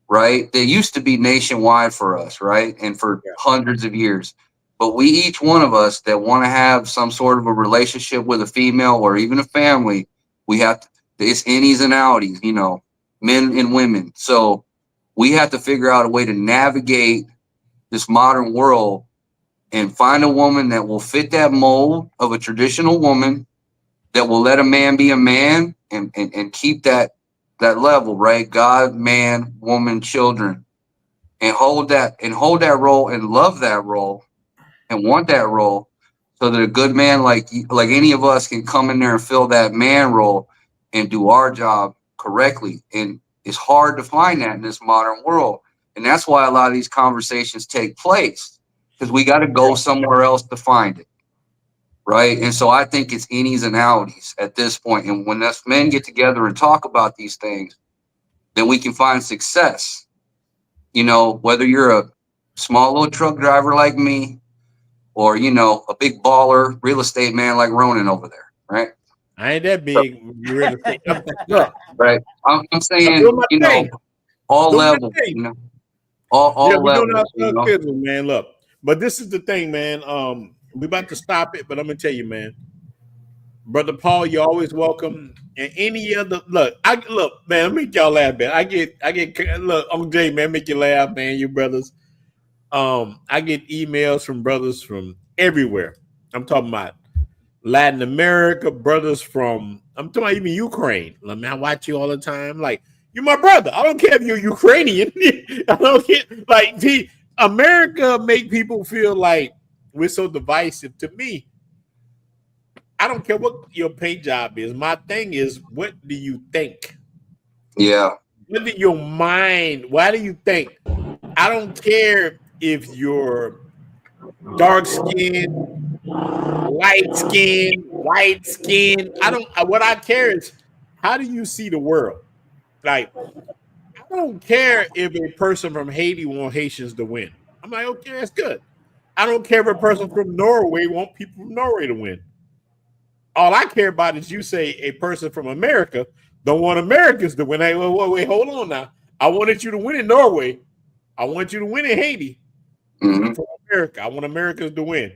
right? They used to be nationwide for us, right? And for hundreds of years. But we, each one of us that want to have some sort of a relationship with a female or even a family, we have to, it's innies and outies, men and women. So we have to figure out a way to navigate this modern world and find a woman that will fit that mold of a traditional woman, that will let a man be a man and keep that level, right? God, man, woman, children, and hold that role and love that role and want that role, so that a good man like any of us can come in there and fill that man role and do our job correctly. And it's hard to find that in this modern world. And that's why a lot of these conversations take place, because we got to go somewhere else to find it. Right. And so I think it's innies and outies at this point. And when us men get together and talk about these things, then we can find success. Whether you're a small little truck driver like me, or, a big baller real estate man like Ronin over there. Right. I ain't that big. Look, right. I'm saying, all levels, all levels. Man, look, but this is the thing, man. We about to stop it, but I'm gonna tell you, man, Brother Paul, you're always welcome. And any other look, man, I make y'all laugh, man. I get look, Uncle Jay, man, make you laugh, man. You brothers. I get emails from brothers from everywhere. I'm talking about Latin America, brothers from, I'm talking about even Ukraine. I mean, I watch you all the time. Like, you're my brother. I don't care if you're Ukrainian. I don't care. Like, America make people feel like we're so divisive. To me, I don't care what your paint job is. My thing is, what do you think? Yeah. What in your mind? Why do you think? I don't care if you're dark skinned, light skinned, white skinned. What I care is, how do you see the world? Like, I don't care if a person from Haiti want Haitians to win. I'm like, okay, that's good. I don't care if a person from Norway want people from Norway to win. All I care about is you say a person from America don't want Americans to win. Hey, wait, hold on now. I wanted you to win in Norway. I want you to win in Haiti. I'm from America. I want Americans to win.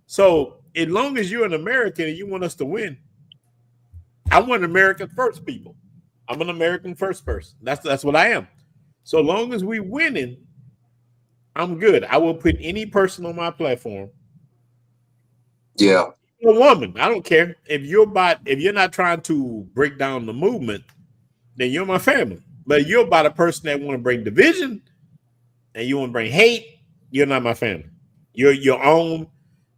So as long as you're an American and you want us to win, I want American first people. I'm an American first person. That's what I am. So long as we winning, I'm good. I will put any person on my platform. Yeah. a woman. I don't care if you're not trying to break down the movement, then you're my family. But you're about a person that want to bring division and you want to bring hate, you're not my family. You're your own,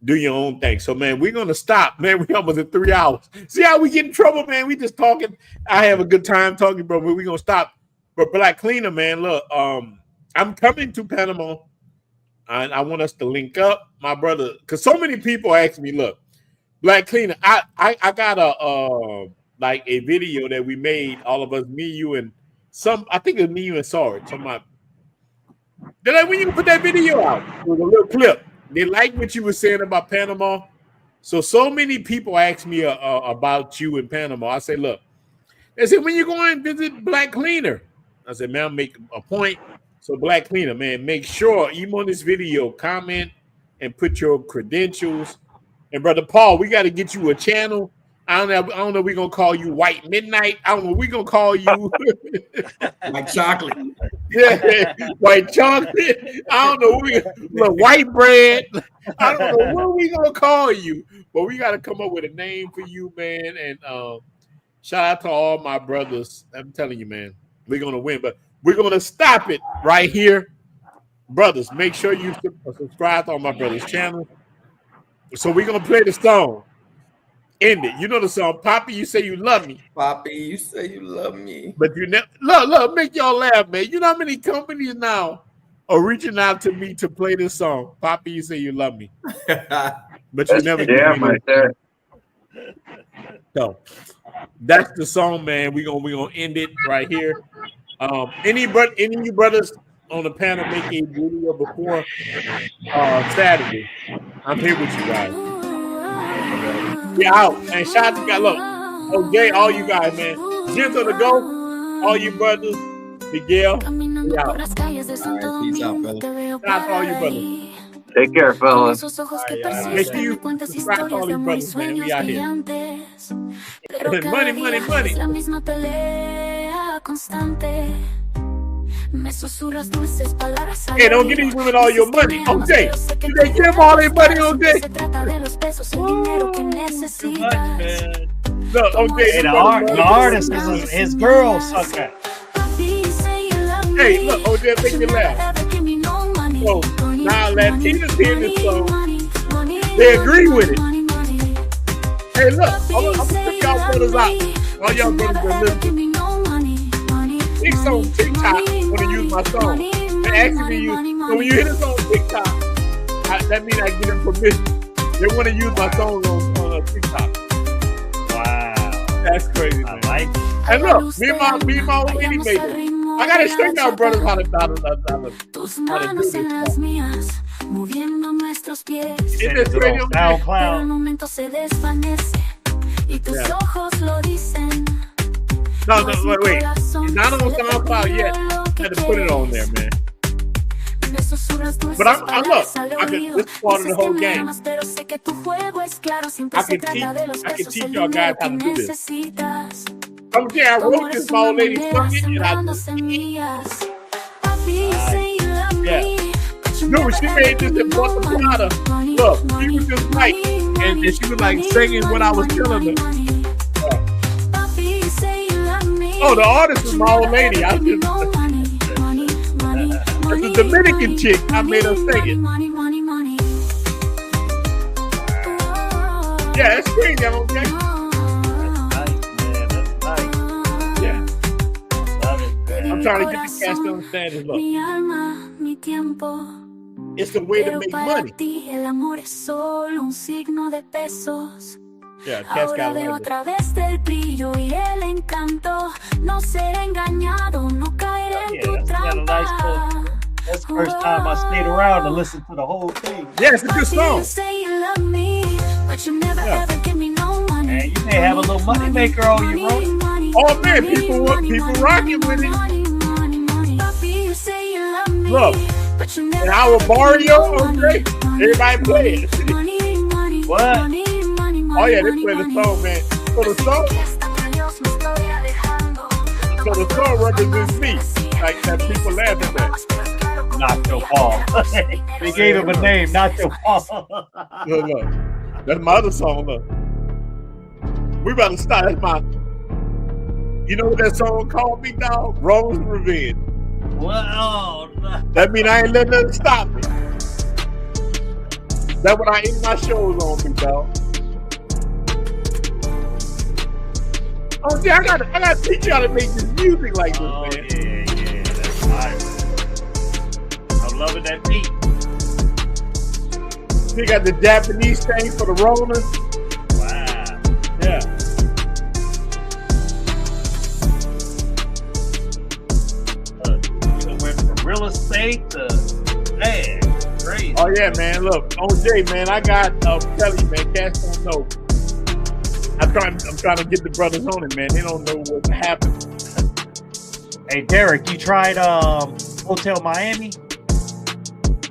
do your own thing. So, man, we're going to stop. Man, we almost at 3 hours. See how we get in trouble, man? We just talking. I have a good time talking, bro, but we're going to stop. But Black Cleaner, man, look, I'm coming to Panama, and I want us to link up, my brother, because so many people ask me, look, Black Cleaner, I got a like a video that we made, all of us, me, you, and I think it was me, you, and Sorry. Then when you put that video out, it was a little clip. They like what you were saying about Panama. So many people ask me about you in Panama. I say, look, they said, when you going and visit Black Cleaner? I said, man, I'll make a point. So Black Cleaner, man, make sure, even on this video, comment and put your credentials. And Brother Paul, we got to get you a channel. I don't know. We're gonna call you White Midnight. I don't know. We're gonna call you White chocolate. Yeah, white chocolate. I don't know. White bread. I don't know what we gonna call you, but we got to come up with a name for you, man. And shout out to all my brothers. I'm telling you, man, we're gonna win, but we're gonna stop it right here, brothers. Make sure you subscribe to all my brothers' channel. So we're gonna play the song. End it. You know the song, Poppy, you say you love me. Poppy, you say you love me. But you never look, make y'all laugh, man. You know how many companies now are reaching out to me to play this song? Poppy, you say you love me. But you never give me right there. So that's the song, man. We're gonna end it right here. Any of you brothers on the panel make a video before Saturday, I'm here with you guys. We out. And shout out to you guys. Look, OJ, all you guys, man. Gentle to go. All you brothers. Miguel. We out. All right, peace out, brother. Shout out to all you brothers. Take care, fellas. Make sure you subscribe to all you brothers, man. We out here. Money. Hey, don't give these women all your money. OJ, do they give all their money, OJ? Too much, man. Look, OJ. Hey, the artist is his girl sucker. Hey, look, OJ, make me laugh. So now Latinas hear this song, they agree with it. Hey, look, I'm gonna put y'all brothers out. All y'all brothers are listening. It's on TikTok when they use my song. They actually use. So when you hear this on TikTok, that means I give them permission. They want to use my song on TikTok. Wow, that's crazy, man. I like it. And look, me and my old lady made it. I gotta show y'all brothers how to do this. Send it to the SoundCloud. No, wait. It's not on SoundCloud yet. I had to put it on there, man. But I look, this is part of the whole game. I can teach y'all guys how to do this. I'm saying I wrote this, my old lady sung it, and no, she made this and brought the product. Look, she was just like, and she was like singing what I was telling her. Oh, the artist is my old lady. It's a Dominican chick. I made her sing it. Yeah, it's crazy. Okay. Yeah. I'm trying to get the cast to understand this. Look. It's the way to make money. Yeah, ahora veo a través del brillo y el encanto. No ser engañado, no caer en tu trampa. That's the first time I stayed around to listen to the whole thing. Yeah, it's a good song. Man, you may have a little money maker on you, bro. Oh man, people rocking with it. Look, in our barrio, okay, everybody play it. What? Oh yeah, they play the song, man. So the song represents me, like that people laughing at. Not your fault. They gave him a name, not your fault. Look. That's my other song. Look, we about to start. That's my. You know what that song called, Big Dog? Roll's Revenge. Wow. That mean I ain't letting nothing stop me. That's what I end my shows on, Big Dog. Oh yeah, I gotta teach y'all to make this music like this, man. Yeah, that's nice. I'm loving that beat. They got the Japanese thing for the Rona. Wow. Yeah. You went from real estate to man, crazy. Oh yeah, man. Look, OJ, man, I got Kelly, man. Cash don't know. I'm trying to get the brothers on it, man. They don't know what happened. Hey Derek, you tried Hotel Miami?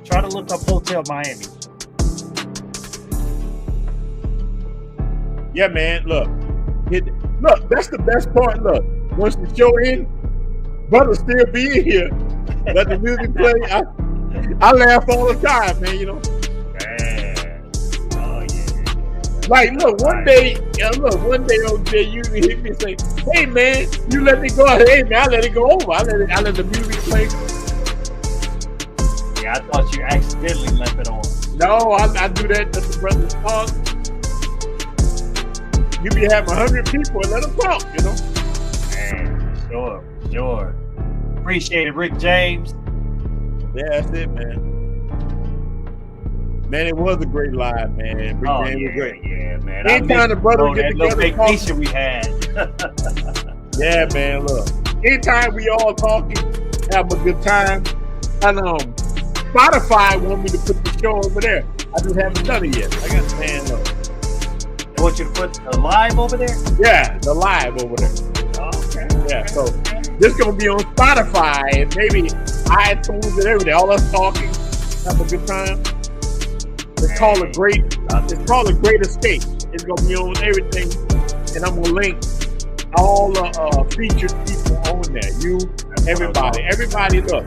Try to look up Hotel Miami. Yeah, man. Look, look. That's the best part. Look, once the show ends, brothers still be in here. Let the music play. I laugh all the time, man. You know. Man. Oh yeah. Like, look, one day, OJ usually hit me and say, "Hey, man, you let me go." Hey, man, I let it go over. I let the music play. Yeah, I thought you accidentally left it on. No, I do that to the brothers talk. You be having 100 people and let them talk, you know. Man, sure. Appreciate it, Rick James. Yeah, that's it, man. Man, it was a great live, man. Rick James was great. Yeah, man. Anytime the brothers get little together, vacation we had. yeah, man. Look, anytime we all talking, have a good time. And Spotify want me to put the show over there. I just haven't done it yet. I got man, look. They want you to put the live over there? Yeah, the live over there. Okay. Yeah, so this gonna be on Spotify and maybe iTunes and everything. All us talking, have a good time. It's called a great escape. It's gonna be on everything, and I'm gonna link all the featured people on there. You, everybody. Look,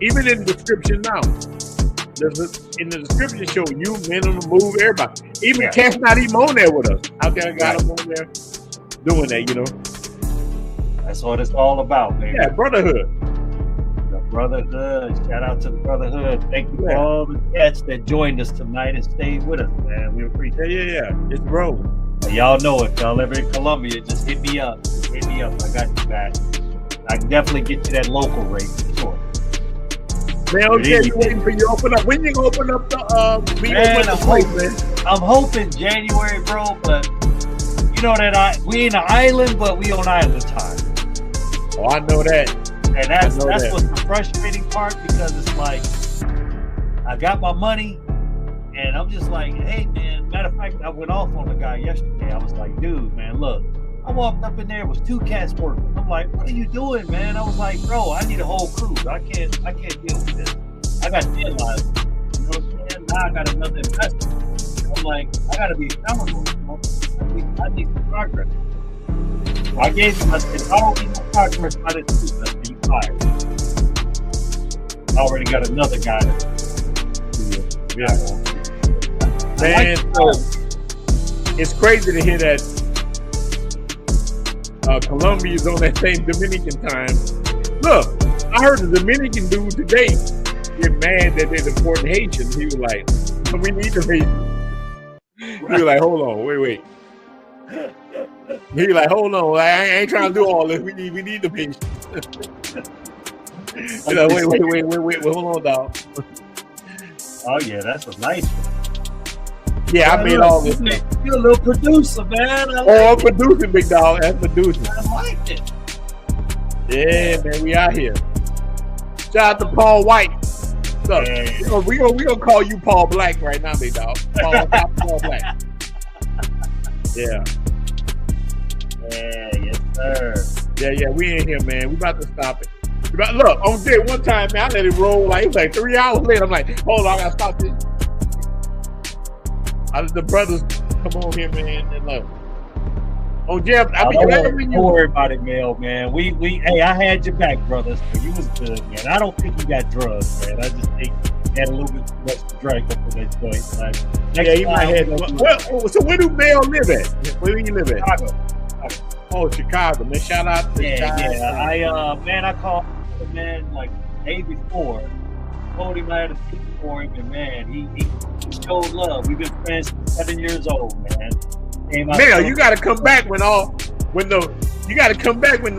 even in the description now. In the description show, you, Men on the Move, everybody. Even Cash not even on there with us. I got him on there doing that, you know. That's what it's all about, baby. Yeah, brotherhood. The brotherhood. Shout out to the brotherhood. Thank you for all the cats that joined us tonight and stayed with us, man. We appreciate it. Yeah. It's rolling. Y'all know if y'all ever in Colombia, just hit me up. I got you back. I can definitely get you that local rate for sure. Man, okay, you waiting for you to open up. When you gonna open up the I'm hoping January, bro, but you know that we in the island, but we on island time. Oh, I know that. And that's what's the frustrating part, because it's like I got my money and I'm just like, hey man, matter of fact, I went off on the guy yesterday. I was like, dude, man, look, I walked up in there, was 2 cats working. I'm like, what are you doing, man? I was like, bro, I need a whole crew. I can't deal with this. I got deadlines. You know what I'm saying? Now I got another investment. I'm like, I gotta be accountable. You know? I need some progress. So I gave him, I said, I don't need no progress by this week. I said, you fired. I already got another guy. Man, so it's crazy to hear that Colombia is on that same Dominican time. Look, I heard the Dominican dude today get mad that they're deporting Haitians. He was like, we need the Haitians. He was like, hold on, wait. He was like, hold on, I ain't trying to do all this. We need the Haitians. He's like, wait, hold on, dog. Oh yeah, that's a nice one. Yeah, I made all this. You're a little producer, man. I'm producing, big dog. That's producing. I like it. Yeah, man, we out here. Shout out to Paul White. So, we gonna call you Paul Black right now, big dog. Paul Black. Yeah. Yes, sir. Yeah, we in here, man. We about to stop it. Look, on day one time, man, I let it roll. Like, it was like 3 hours later. I'm like, hold on, I gotta stop this. The brothers come on here, man, and look. Oh, Jeff, I mean, don't worry about it, Mel, man. Hey, I had your back, brothers. You was good, man. I don't think you got drugs, man. I just think you had a little bit too much to drink up in that joint. Like, yeah, he might have. So where do Mel live at? Where do you live at? Chicago. Oh, Chicago, man. Shout out to Chicago. I called him, man, like the day before. Told him I had a ticket for him, and man, he showed love. We've been friends since 7 years old, man. Mel, you got to come back when the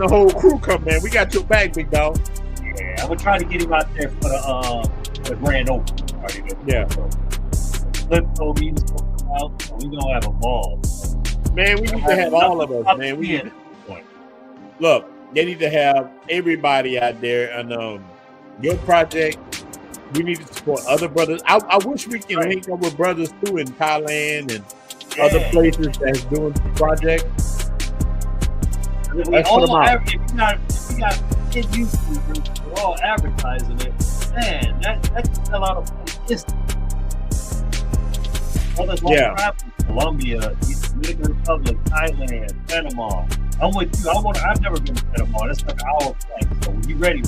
whole crew come, man. We got your back, big dog. Yeah, I'm gonna try to get him out there for the grand opening party. Yeah. Flip told me he was gonna come out, so we gonna have a ball. Man, we need to have all of us, man. Look, they need to have everybody out there on your project. We need to support other brothers. I wish we can link up with brothers too in Thailand and other places that's doing the project. Let's put them out. If you got kid YouTubers, we're all advertising it. Man, that can sell out a full distance. Colombia, Dominican Republic, Thailand, Panama. I'm with you. I've never been to Panama. That's like an hour flight. So when you ready,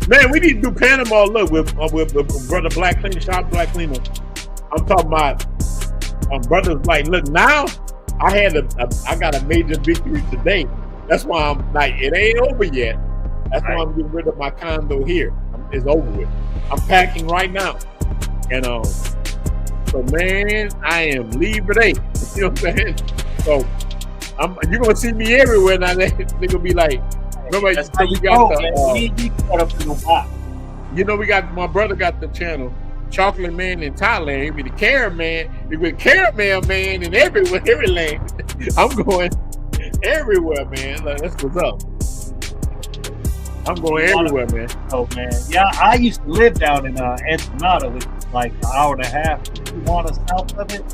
man, we need to do Panama. Look, with brother Black Cleaner, shop Black Cleaner. I'm talking about brothers. Like, look, now I got a major victory today. That's why I'm like, it ain't over yet. That's why I'm getting rid of my condo here. It's over with. I'm packing right now, and so man, I am leave today. You know what I'm saying? So you're gonna see me everywhere now. They're gonna be like, remember, so we got you know, we got my brother got the channel Chocolate Man in Thailand. He be the Caramel, he be Caramel Man in every land. I'm going everywhere, man. Like, that's what's up. I'm going everywhere, man. Oh man, yeah. I used to live down in Ensenada, which is like an hour and a half. Tijuana south of it.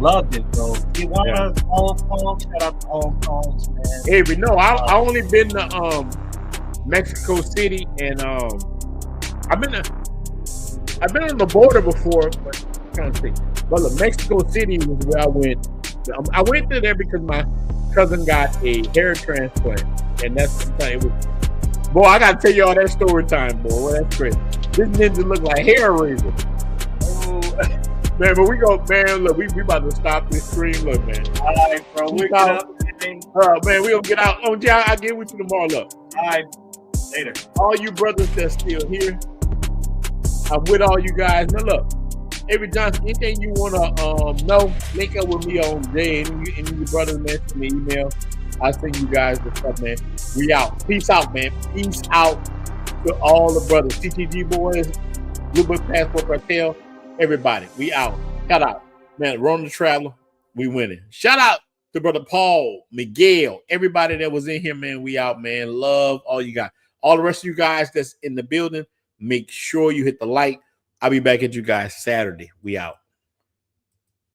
Loved it, bro. Tijuana, Hong Kong. Shout out to Hong Kong, man. Hey, but no, I only been to Mexico City, and I've been on the border before, but I'm trying to think. But look, Mexico City was where I went. I went to there because my cousin got a hair transplant, and that's it was. Boy, I gotta tell you all that story time, boy. Well, that's crazy. This ninja look like hair razor. Oh, man, but we go, man. Look, we about to stop this stream. Look, man. All right, bro. We get up. Man, we gonna get out. Oh, yeah, I'll get with you tomorrow. Look. All right. Later. All you brothers that's still here, I'm with all you guys. Now, look, Avery Johnson, anything you wanna know, link up with me on Jay and your brothers, man, send me an email. I'll send you guys the stuff, man. We out. Peace out, man. Peace out to all the brothers. CTG boys, Blue Book Passport Cartel, everybody. We out. Shout out. Man, RonintheTraveler, we winning. Shout out to Brother Paul, Miguel, everybody that was in here, man. We out, man. Love all you guys. All the rest of you guys that's in the building, make sure you hit the like. I'll be back at you guys Saturday. We out.